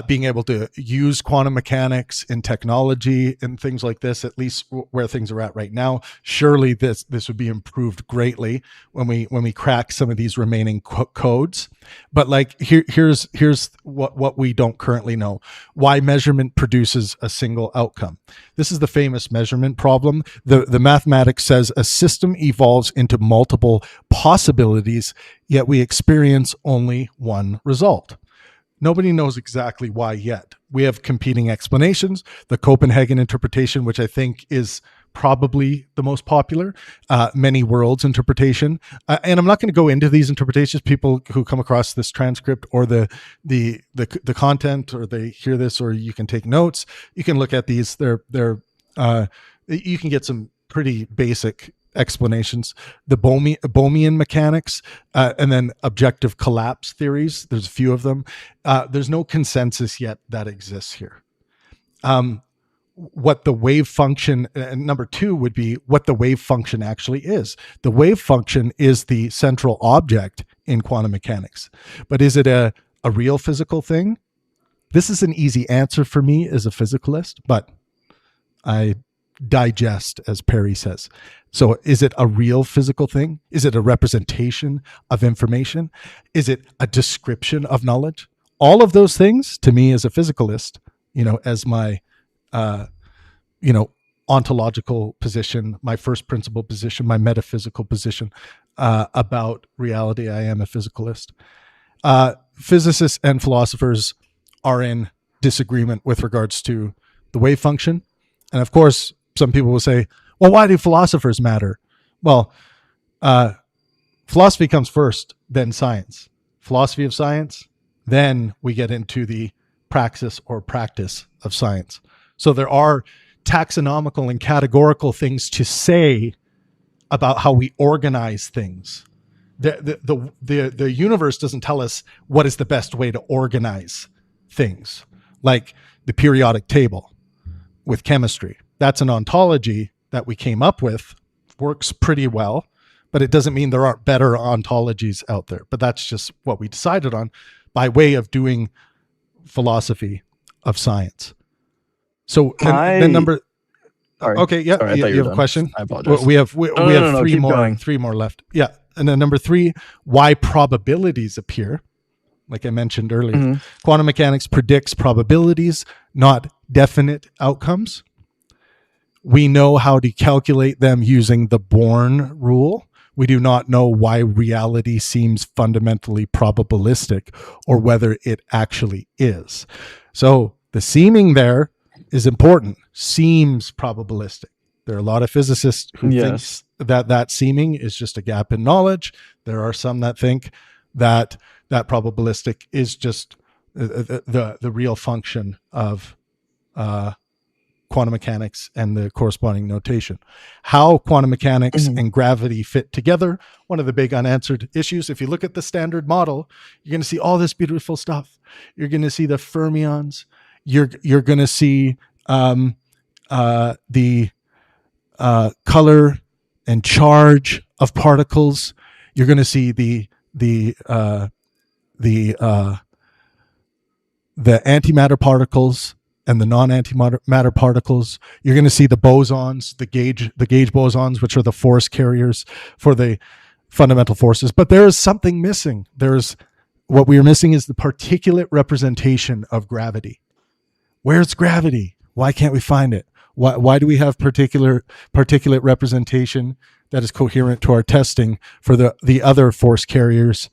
being able to use quantum mechanics in technology and things like this, at least where things are at right now. Surely this would be improved greatly when we crack some of these remaining codes. But like here's what we don't currently know: why measurement produces a single outcome. This is the famous measurement problem. The mathematics says a system evolves into multiple possibilities, yet we experience only one result. Nobody knows exactly why yet. We have competing explanations. The Copenhagen interpretation, which I think is probably the most popular, many worlds interpretation. And I'm not going to go into these interpretations. People who come across this transcript or the content, or they hear this, or you can take notes. You can look at these. You can get some pretty basic explanations. The Bohmian mechanics, and then objective collapse theories. There's a few of them. There's no consensus yet that exists here. What the wave function, and number two would be what the wave function actually is. The wave function is the central object in quantum mechanics, but is it a real physical thing? This is an easy answer for me as a physicalist, but I digest, as Perry says. So is it a real physical thing? Is it a representation of information? Is it a description of knowledge? All of those things, to me as a physicalist, as my ontological position, my first principle position, my metaphysical position about reality, I am a physicalist. Physicists and philosophers are in disagreement with regards to the wave function. And of course, some people will say, well, why do philosophers matter? Well, philosophy comes first, then science. Philosophy of science, then we get into the praxis or practice of science. So there are taxonomical and categorical things to say about how we organize things. The universe doesn't tell us what is the best way to organize things, like the periodic table with chemistry. That's an ontology that we came up with, works pretty well, but it doesn't mean there aren't better ontologies out there. But that's just what we decided on by way of doing philosophy of science. So then number. Sorry. Okay, yeah, sorry, you have a question? I apologize. We have three more left. Yeah, and then number three, why probabilities appear. Like I mentioned earlier, mm-hmm. Quantum mechanics predicts probabilities, not definite outcomes. We know how to calculate them using the Born rule. We do not know why reality seems fundamentally probabilistic or whether it actually is. So the seeming there is important. Seems probabilistic. There are a lot of physicists who think that seeming is just a gap in knowledge. There are some that think that probabilistic is just the real function of quantum mechanics and the corresponding notation. How quantum mechanics and gravity fit together, one of the big unanswered issues. If you look at the standard model, you're going to see all this beautiful stuff. You're going to see the fermions. You're going to see the color and charge of particles. You're going to see the antimatter particles and the non-antimatter particles. You're going to see the bosons, the gauge bosons, which are the force carriers for the fundamental forces. But there is something missing. What we are missing is the particulate representation of gravity. Where's gravity? Why can't we find it? Why do we have particulate representation that is coherent to our testing for the other force carriers,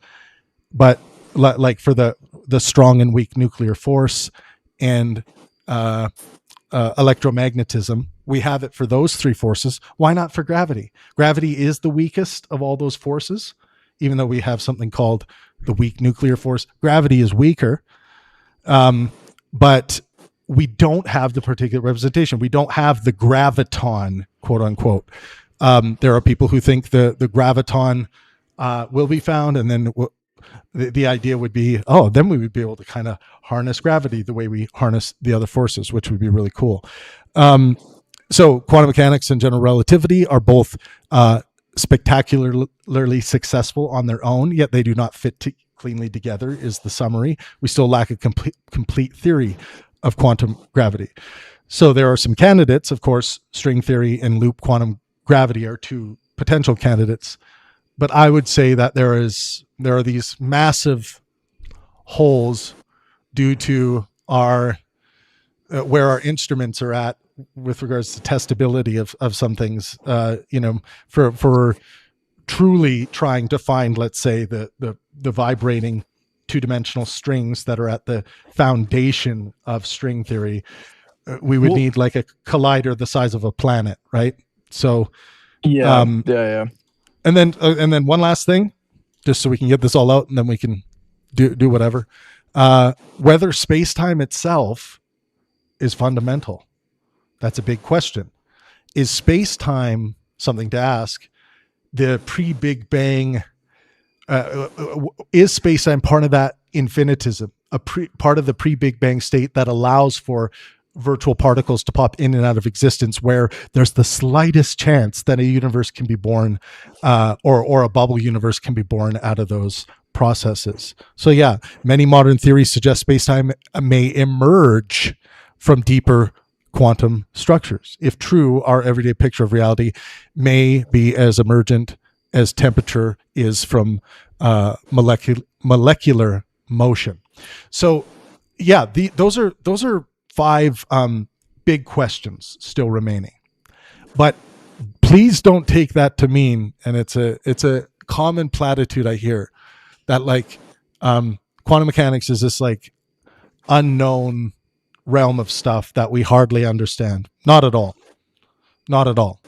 but like for the strong and weak nuclear force and electromagnetism, we have it for those three forces. Why not for gravity? Gravity is the weakest of all those forces, even though we have something called the weak nuclear force. Gravity is weaker, but we don't have the particular representation. We don't have the graviton, quote unquote. There are people who think the graviton will be found, and then the idea would be, then we would be able to kind of harness gravity the way we harness the other forces, which would be really cool. So quantum mechanics and general relativity are both spectacularly successful on their own, yet they do not fit cleanly together is the summary. We still lack a complete theory of quantum gravity. So there are some candidates, of course. String theory and loop quantum gravity are two potential candidates. But I would say that there are these massive holes due to our where our instruments are at with regards to testability of some things. For truly trying to find, let's say, the vibrating two-dimensional strings that are at the foundation of string theory, we would need like a collider the size of a planet, right? So yeah. And then one last thing, just so we can get this all out, and then we can do whatever. Whether space-time itself is fundamental. That's a big question. Is space-time, something to ask, the pre-Big Bang, is space-time part of that infinitism, part of the pre-Big Bang state that allows for virtual particles to pop in and out of existence, where there's the slightest chance that a universe can be born, or a bubble universe can be born out of those processes. So yeah, many modern theories suggest space-time may emerge from deeper quantum structures. If true, our everyday picture of reality may be as emergent as temperature is from molecular motion. So yeah, those are 5 big questions still remaining. But please don't take that to mean, and it's a common platitude I hear, that like quantum mechanics is this like unknown realm of stuff that we hardly understand. Not at all. Not at all.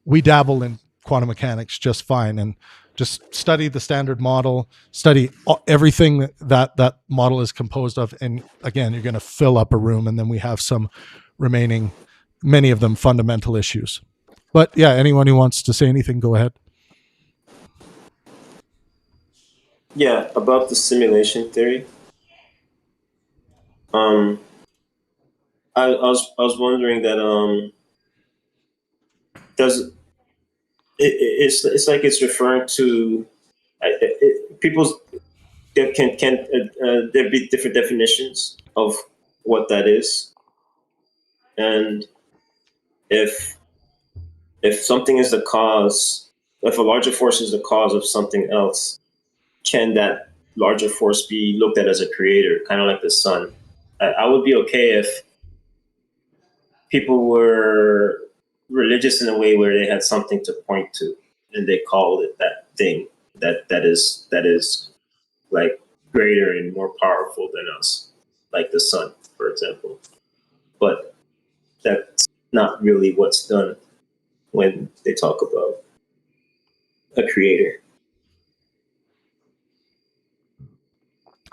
We dabble in quantum mechanics just fine, and just study the standard model, study everything that model is composed of, and again, you're going to fill up a room, and then we have some remaining, many of them fundamental issues. But yeah, anyone who wants to say anything, go ahead. Yeah, about the simulation theory. I was wondering that does it's like it's referring to people's there can there be different definitions of what that is, and if something is the cause, if a larger force is the cause of something else, can that larger force be looked at as a creator, kind of like the sun? I would be okay if people were religious in a way where they had something to point to, and they called it that thing that is like greater and more powerful than us, like the sun, for example. But that's not really what's done when they talk about a creator.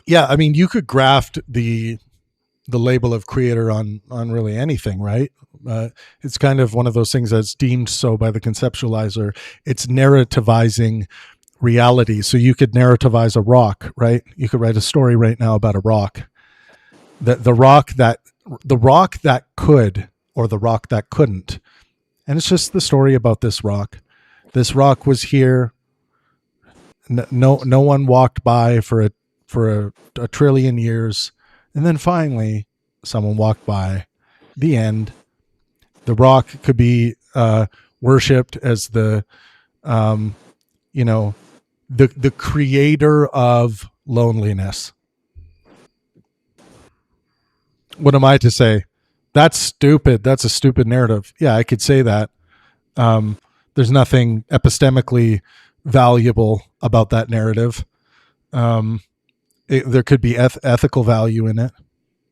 Yeah, I mean, you could graft the label of creator on really anything, right? It's kind of one of those things that's deemed so by the conceptualizer. It's narrativizing reality. So you could narrativize a rock, right? You could write a story right now about a rock. The rock that could, or the rock that couldn't. And it's just the story about this rock. This rock was here. No one walked by for a trillion years. And then finally, someone walked by. The end. The rock could be worshipped as the creator of loneliness. What am I to say? That's stupid. That's a stupid narrative. Yeah, I could say that. There's nothing epistemically valuable about that narrative. There could be ethical value in it,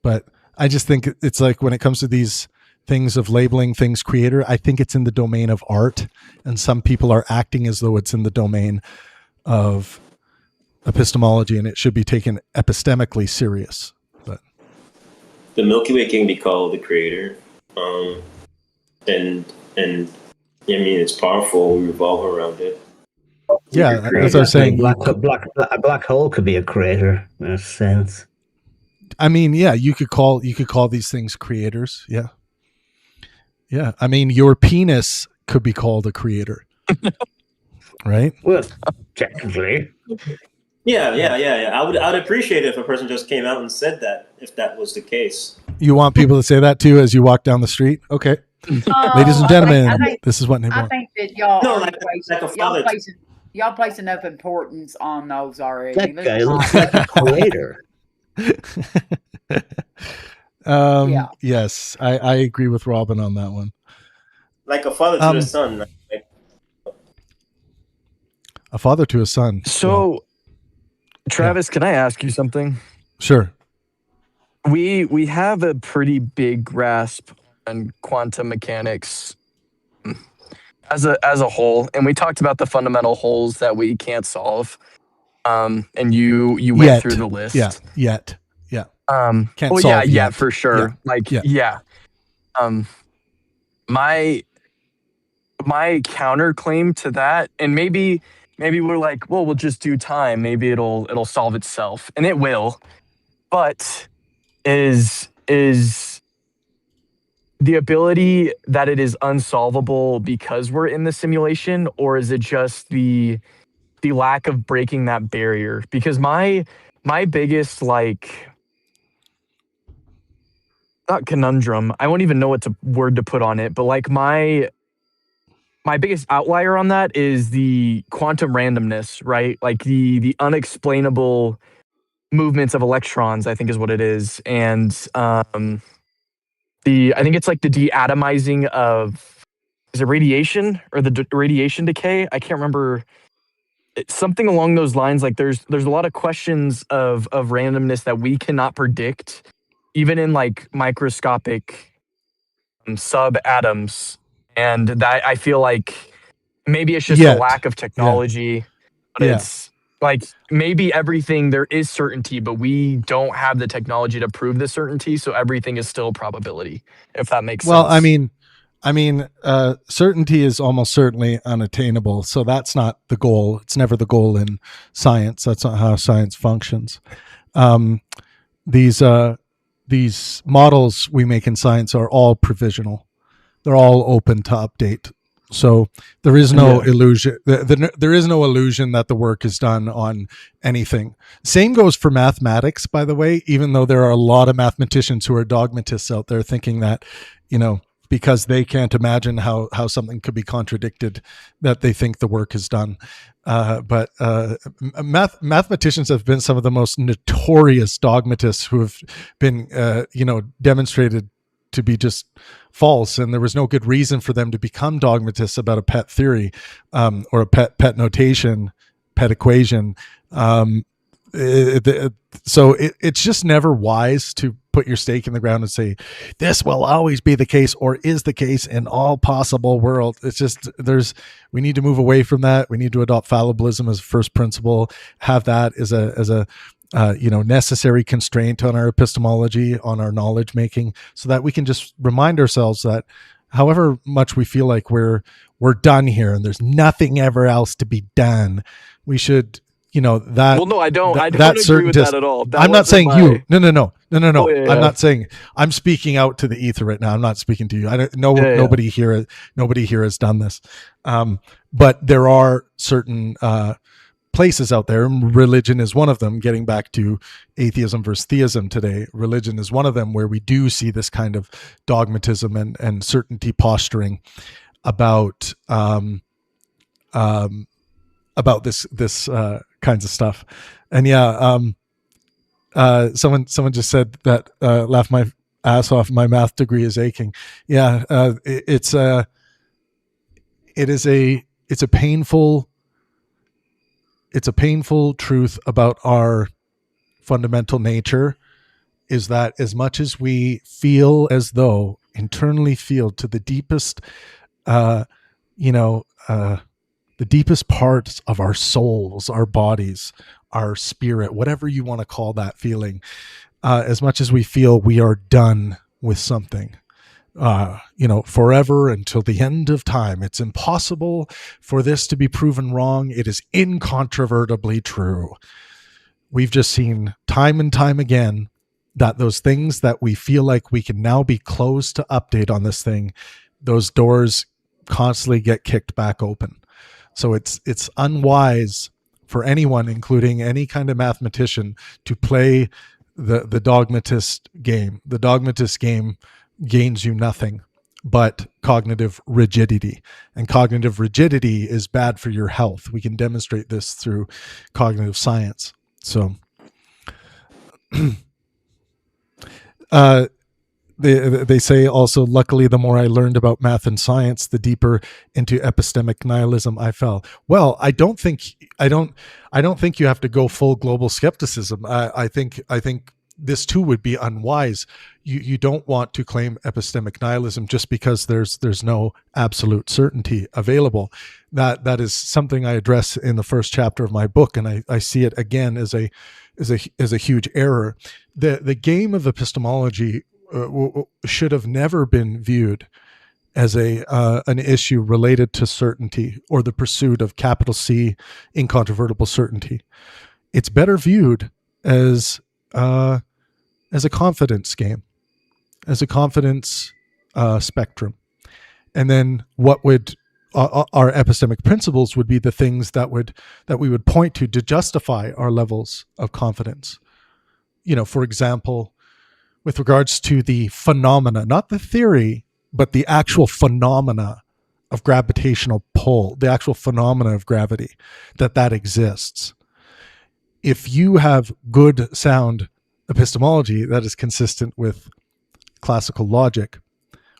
but I just think it's like when it comes to these things of labeling things creator, I think it's in the domain of art, and some people are acting as though it's in the domain of epistemology, and it should be taken epistemically serious. But the Milky Way can be called the creator, and I mean, it's powerful. We revolve around it. Yeah, as I was saying, a black hole could be a creator in a sense. I mean, yeah, you could call these things creators. Yeah. Yeah. I mean, your penis could be called a creator. Right? Well, technically. Yeah. I'd appreciate it if a person just came out and said that, if that was the case. You want people to say that too as you walk down the street? Okay. Ladies and gentlemen, this is what they want. I think that y'all No, are like a y'all father. place enough importance on those already. That Let's guy not- looks like a creator. Yeah. Yes, I agree with Robin on that one. Like a father to his son. Like, a father to his son. So, Travis, can I ask you something? Sure. We have a pretty big grasp on quantum mechanics as a whole, and we talked about the fundamental holes that we can't solve. And you went through the list. Yeah. Can't solve yet, for sure. My counterclaim to that, and maybe we're like, well, we'll just do time. Maybe it'll solve itself, and it will. But is the ability that it is unsolvable because we're in the simulation, or is it just the lack of breaking that barrier? Because my biggest, like, not conundrum, I won't even know what word to put on it, but like my biggest outlier on that is the quantum randomness, right? Like the unexplainable movements of electrons, I think is what it is. And I think it's like the deatomizing of, is it radiation or the radiation decay? I can't remember. It's something along those lines. Like there's a lot of questions of randomness that we cannot predict, even in like microscopic sub-atoms. And that, I feel like maybe it's just a lack of technology, but it's like maybe everything, there is certainty, but we don't have the technology to prove the certainty. So everything is still probability, if that makes sense. Well, I mean, certainty is almost certainly unattainable. So that's not the goal. It's never the goal in science. That's not how science functions. These models we make in science are all provisional. They're all open to update. So there is no illusion. There is no illusion that the work is done on anything. Same goes for mathematics, by the way, even though there are a lot of mathematicians who are dogmatists out there thinking that, because they can't imagine how something could be contradicted, that they think the work is done. But mathematicians have been some of the most notorious dogmatists who have been, demonstrated to be just false, and there was no good reason for them to become dogmatists about a pet theory, or a pet notation, pet equation. So it's just never wise to put your stake in the ground and say this will always be the case or is the case in all possible worlds. It's just we need to move away from that. We need to adopt fallibilism as a first principle, have that as a necessary constraint on our epistemology, on our knowledge making, so that we can just remind ourselves that however much we feel like we're done here and there's nothing ever else to be done, we should, that. Well, no, I don't agree with that at all. I'm not saying you. No. Oh, yeah. I'm not saying. I'm speaking out to the ether right now. I'm not speaking to you. Nobody here has done this. But there are certain places out there. Religion is one of them. Getting back to atheism versus theism today, religion is one of them where we do see this kind of dogmatism and certainty posturing about this kinds of stuff. And someone just said that laughed my ass off. My math degree is aching. It's a painful truth about our fundamental nature, is that as much as we feel as though internally feel to the deepest the deepest parts of our souls, our bodies, our spirit, whatever you want to call that feeling, as much as we feel we are done with something, forever until the end of time, it's impossible for this to be proven wrong. It is incontrovertibly true. We've just seen time and time again that those things that we feel like we can now be closed to update on this thing, those doors constantly get kicked back open. So it's unwise for anyone, including any kind of mathematician, to play the dogmatist game. The dogmatist game gains you nothing but cognitive rigidity, and cognitive rigidity is bad for your health. We can demonstrate this through cognitive science. So they say also, luckily, the more I learned about math and science, the deeper into epistemic nihilism I fell. Well, I don't think you have to go full global skepticism. I think this too would be unwise. You don't want to claim epistemic nihilism just because there's no absolute certainty available. That is something I address in the first chapter of my book, and I see it again as a huge error. The game of epistemology should have never been viewed as an issue related to certainty or the pursuit of capital C incontrovertible certainty. It's better viewed as a confidence game, as a confidence spectrum. And then what would our epistemic principles would be the things that we would point to justify our levels of confidence. For example, with regards to the phenomena, not the theory, but the actual phenomena of gravitational pull, the actual phenomena of gravity, that exists. If you have good, sound epistemology that is consistent with classical logic,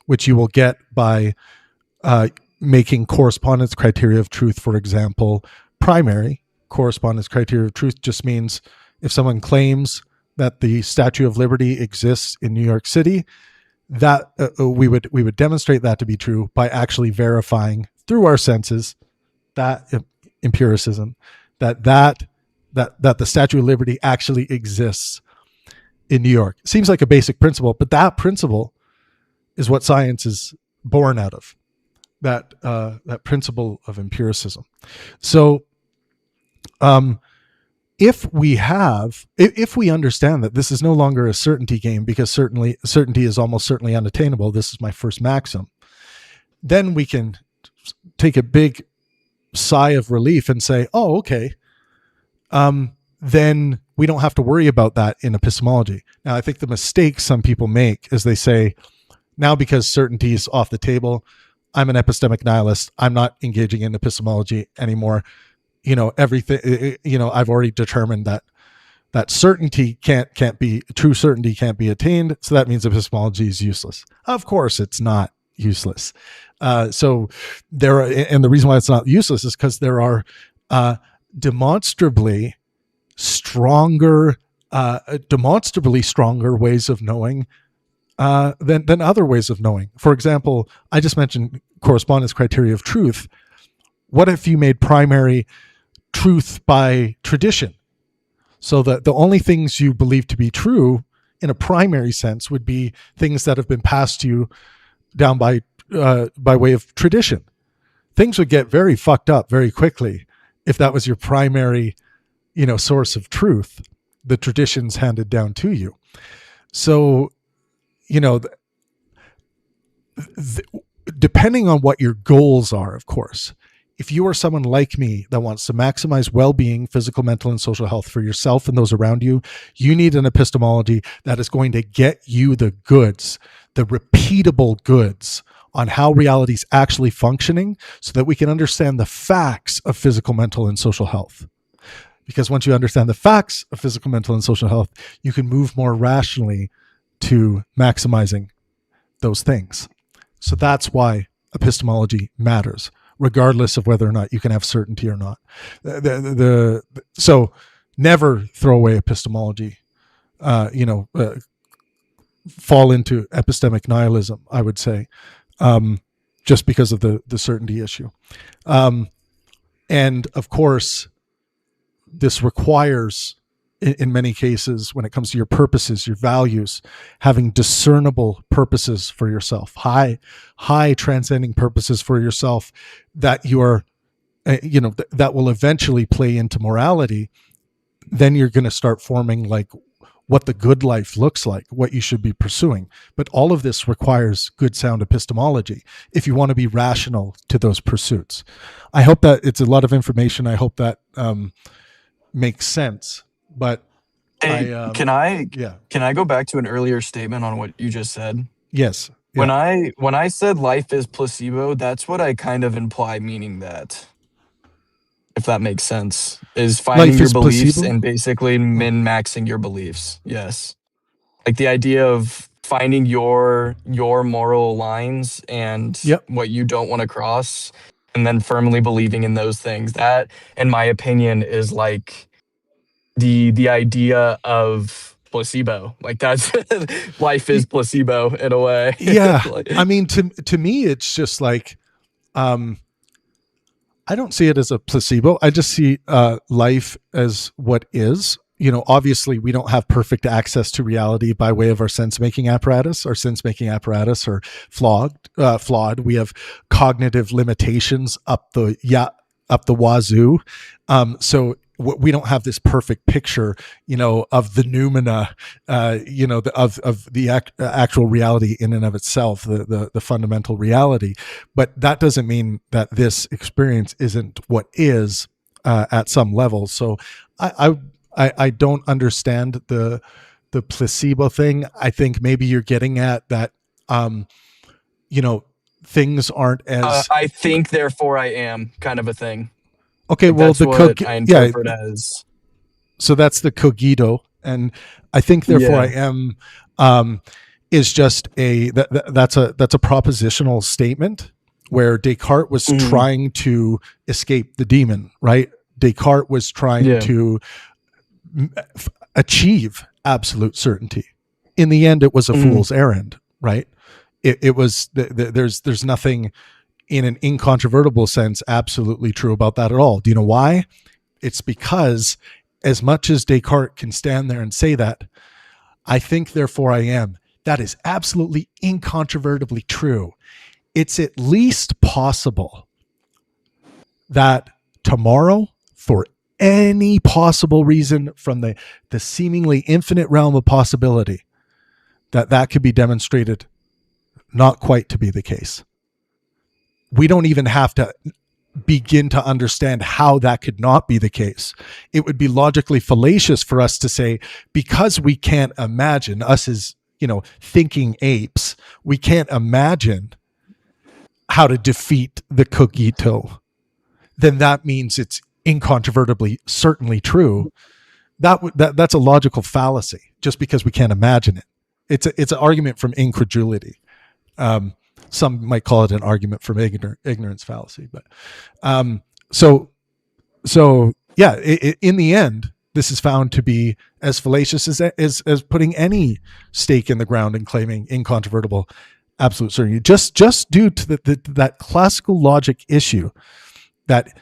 which you will get by making correspondence criteria of truth, for example, primary. Correspondence criteria of truth just means if someone claims that the Statue of Liberty exists in New York City, that we would demonstrate that to be true by actually verifying through our senses, that empiricism, that the Statue of Liberty actually exists in New York. Seems like a basic principle, but that principle is what science is born out of. That principle of empiricism. So, if we understand that this is no longer a certainty game, because certainty is almost certainly unattainable, this is my first maxim, then we can take a big sigh of relief and say, oh, okay, then we don't have to worry about that in epistemology. Now, I think the mistake some people make is they say, now because certainty is off the table, I'm an epistemic nihilist, I'm not engaging in epistemology anymore. Everything, I've already determined that certainty can't be, true certainty can't be attained. So that means epistemology is useless. Of course, it's not useless. So there are, and the reason why it's not useless is because there are demonstrably stronger ways of knowing than other ways of knowing. For example, I just mentioned correspondence criteria of truth. What if you made primary truth by tradition? So that the only things you believe to be true in a primary sense would be things that have been passed to you down by way of tradition. Things would get very fucked up very quickly if that was your primary, source of truth, the traditions handed down to you. So, depending on what your goals are, of course, if you are someone like me that wants to maximize well-being, physical, mental, and social health for yourself and those around you, you need an epistemology that is going to get you the goods, the repeatable goods on how reality is actually functioning so that we can understand the facts of physical, mental, and social health. Because once you understand the facts of physical, mental, and social health, you can move more rationally to maximizing those things. So that's why epistemology matters, regardless of whether or not you can have certainty or not. So never throw away epistemology, fall into epistemic nihilism, I would say, just because of the certainty issue. And of course, this requires, in many cases, when it comes to your purposes, your values, having discernible purposes for yourself, high transcending purposes for yourself that you are, that will eventually play into morality. Then you're going to start forming like what the good life looks like, what you should be pursuing. But all of this requires good, sound epistemology if you want to be rational to those pursuits. I hope that it's a lot of information. I hope that makes sense. But Hey, can I go back to an earlier statement on what you just said? Yes. When I said life is placebo, that's what I kind of imply, meaning that, if that makes sense, is finding your beliefs and basically min-maxing your beliefs. Yes. Like the idea of finding your moral lines and what you don't want to cross, and then firmly believing in those things. That, in my opinion, is like the idea of placebo. Like that's life is placebo in a way. Yeah. Like, I mean, to me, it's just like, I don't see it as a placebo. I just see life as what is. You know, obviously we don't have perfect access to reality by way of our sense-making apparatus. Our sense-making apparatus are flawed. We have cognitive limitations up the wazoo. So we don't have this perfect picture, you know, of the noumena, you know, of the actual reality in and of itself, the fundamental reality. But that doesn't mean that this experience isn't what is at some level. So I don't understand the placebo thing. I think maybe you're getting at that, you know, things aren't as I think, therefore I am, kind of a thing. Okay, like well, that's the what I interpret as. So that's the cogito, and I think therefore I am is just that's a propositional statement where Descartes was trying to escape the demon, right? Descartes was trying to achieve absolute certainty. In the end, it was a fool's errand, right? It was there's nothing in an incontrovertible sense absolutely true about that at all. Do you know why? It's because as much as Descartes can stand there and say that, I think therefore I am, that is absolutely incontrovertibly true. It's at least possible that tomorrow, for any possible reason from the seemingly infinite realm of possibility, that could be demonstrated not quite to be the case. We don't even have to begin to understand how that could not be the case. It would be logically fallacious for us to say, because we can't imagine, us as, you know, thinking apes, we can't imagine how to defeat the cogito, then that means it's incontrovertibly certainly true. That's a logical fallacy just because we can't imagine it. It's an argument from incredulity. Some might call it an argument from ignorance fallacy, but so yeah. In the end, this is found to be as fallacious as putting any stake in the ground and claiming incontrovertible absolute certainty. Just due to that classical logic issue, that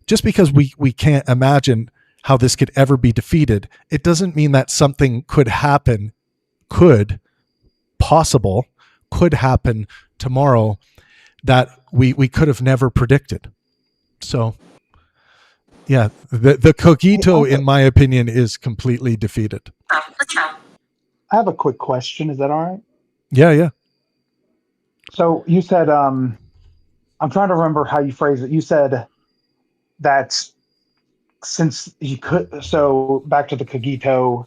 just because we can't imagine how this could ever be defeated, it doesn't mean that something could happen tomorrow that we could have never predicted. So yeah, the cogito, in my opinion, is completely defeated. I have a quick question. Is that all right? Yeah. So you said, I'm trying to remember how you phrased it. You said that since you could, so back to the cogito,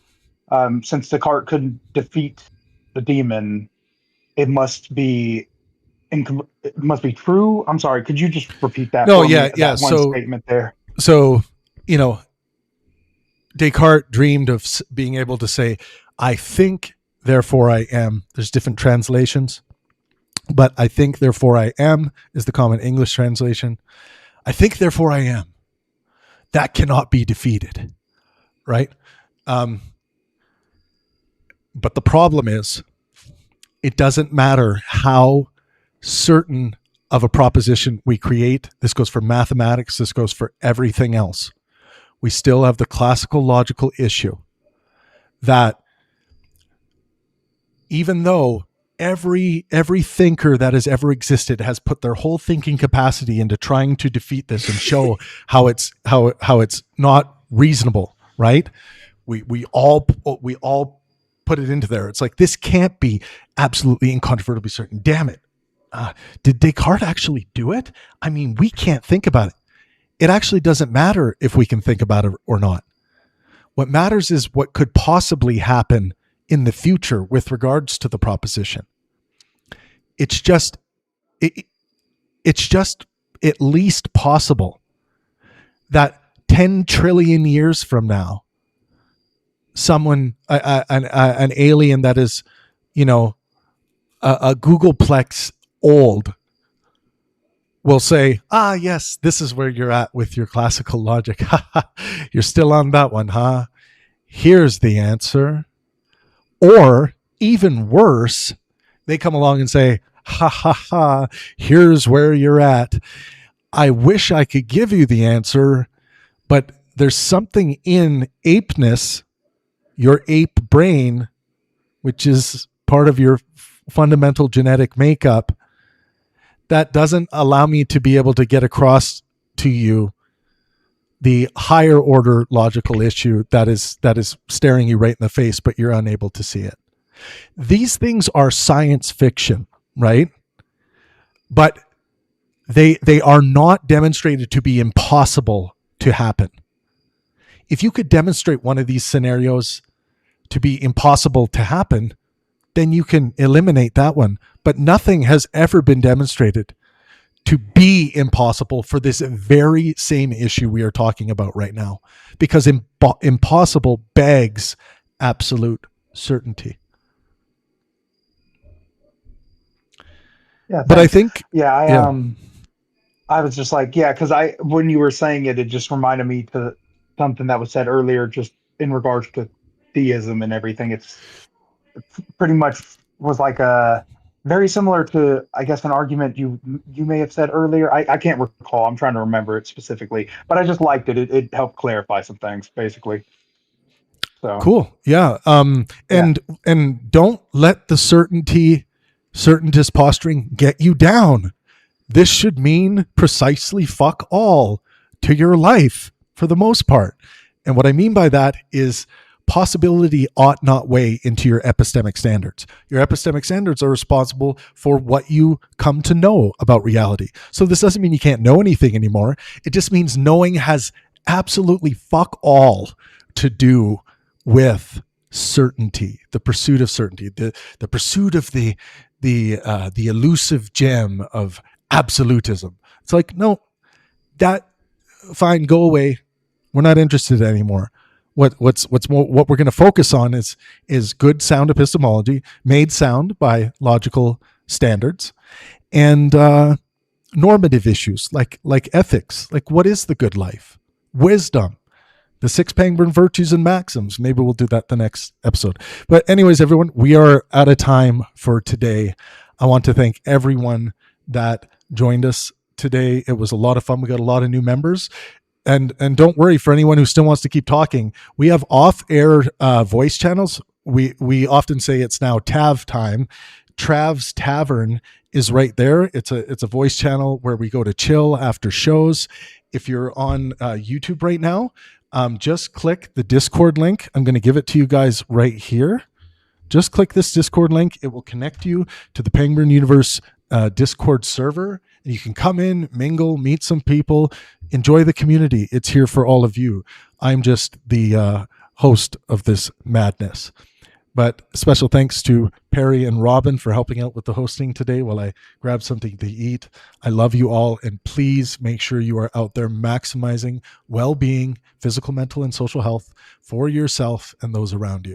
since Descartes couldn't defeat the demon, it must be true. I'm sorry. Could you just repeat that? No, for yeah. me, that one statement there. So, you know, Descartes dreamed of being able to say, "I think, therefore I am." There's different translations, but "I think, therefore I am" is the common English translation. I think, therefore I am. That cannot be defeated, right? But the problem is, it doesn't matter how certain of a proposition we create. This goes for mathematics. This goes for everything else. We still have the classical logical issue that even though every thinker that has ever existed has put their whole thinking capacity into trying to defeat this and show how it's not reasonable, right? We all put it into there. It's like, this can't be absolutely incontrovertibly certain. Damn it. Did Descartes actually do it? I mean, we can't think about it. It actually doesn't matter if we can think about it or not. What matters is what could possibly happen in the future with regards to the proposition. It's just at least possible that 10 trillion years from now, someone, an alien that is, a Googleplex old, will say, yes, this is where you're at with your classical logic. You're still on that one, huh? Here's the answer. Or even worse, they come along and say, here's where you're at. I wish I could give you the answer, but there's something in apeness, your ape brain, which is part of your fundamental genetic makeup, that doesn't allow me to be able to get across to you the higher order logical issue that is staring you right in the face, but you're unable to see it. These things are science fiction, right? But they are not demonstrated to be impossible to happen. If you could demonstrate one of these scenarios to be impossible to happen, then you can eliminate that one. But nothing has ever been demonstrated to be impossible for this very same issue we are talking about right now, because impossible begs absolute certainty. Yeah, but thanks. I think, I was just like, because when you were saying it, it just reminded me to something that was said earlier, just in regards to theism and everything. It's pretty much was like a very similar to, I guess, an argument you may have said earlier. I can't recall. I'm trying to remember it specifically, but I just liked it. It helped clarify some things, basically. So cool. Yeah. And don't let the certaintist posturing get you down. This should mean precisely fuck all to your life for the most part. And what I mean by that is possibility ought not weigh into your epistemic standards. Your epistemic standards are responsible for what you come to know about reality. So this doesn't mean you can't know anything anymore. It just means knowing has absolutely fuck all to do with certainty, the pursuit of certainty, the pursuit of the elusive gem of absolutism. It's like, no, that fine, go away. We're not interested anymore. What we're going to focus on is good sound epistemology made sound by logical standards, and normative issues like ethics, like what is the good life, wisdom, the 6 Pangburn virtues and maxims. Maybe we'll do that the next episode. But anyways, everyone, we are out of time for today. I want to thank everyone that joined us today. It was a lot of fun. We got a lot of new members. And don't worry, for anyone who still wants to keep talking, we have off-air voice channels. We often say it's now Tav time. Trav's Tavern is right there. It's a voice channel where we go to chill after shows. If you're on YouTube right now, just click the Discord link. I'm going to give it to you guys right here. Just click this Discord link. It will connect you to the Pangburn Universe Discord server. And you can come in, mingle, meet some people, enjoy the community. It's here for all of you. I'm just the host of this madness. But special thanks to Perry and Robin for helping out with the hosting today while I grab something to eat. I love you all, and please make sure you are out there maximizing well-being, physical, mental, and social health for yourself and those around you.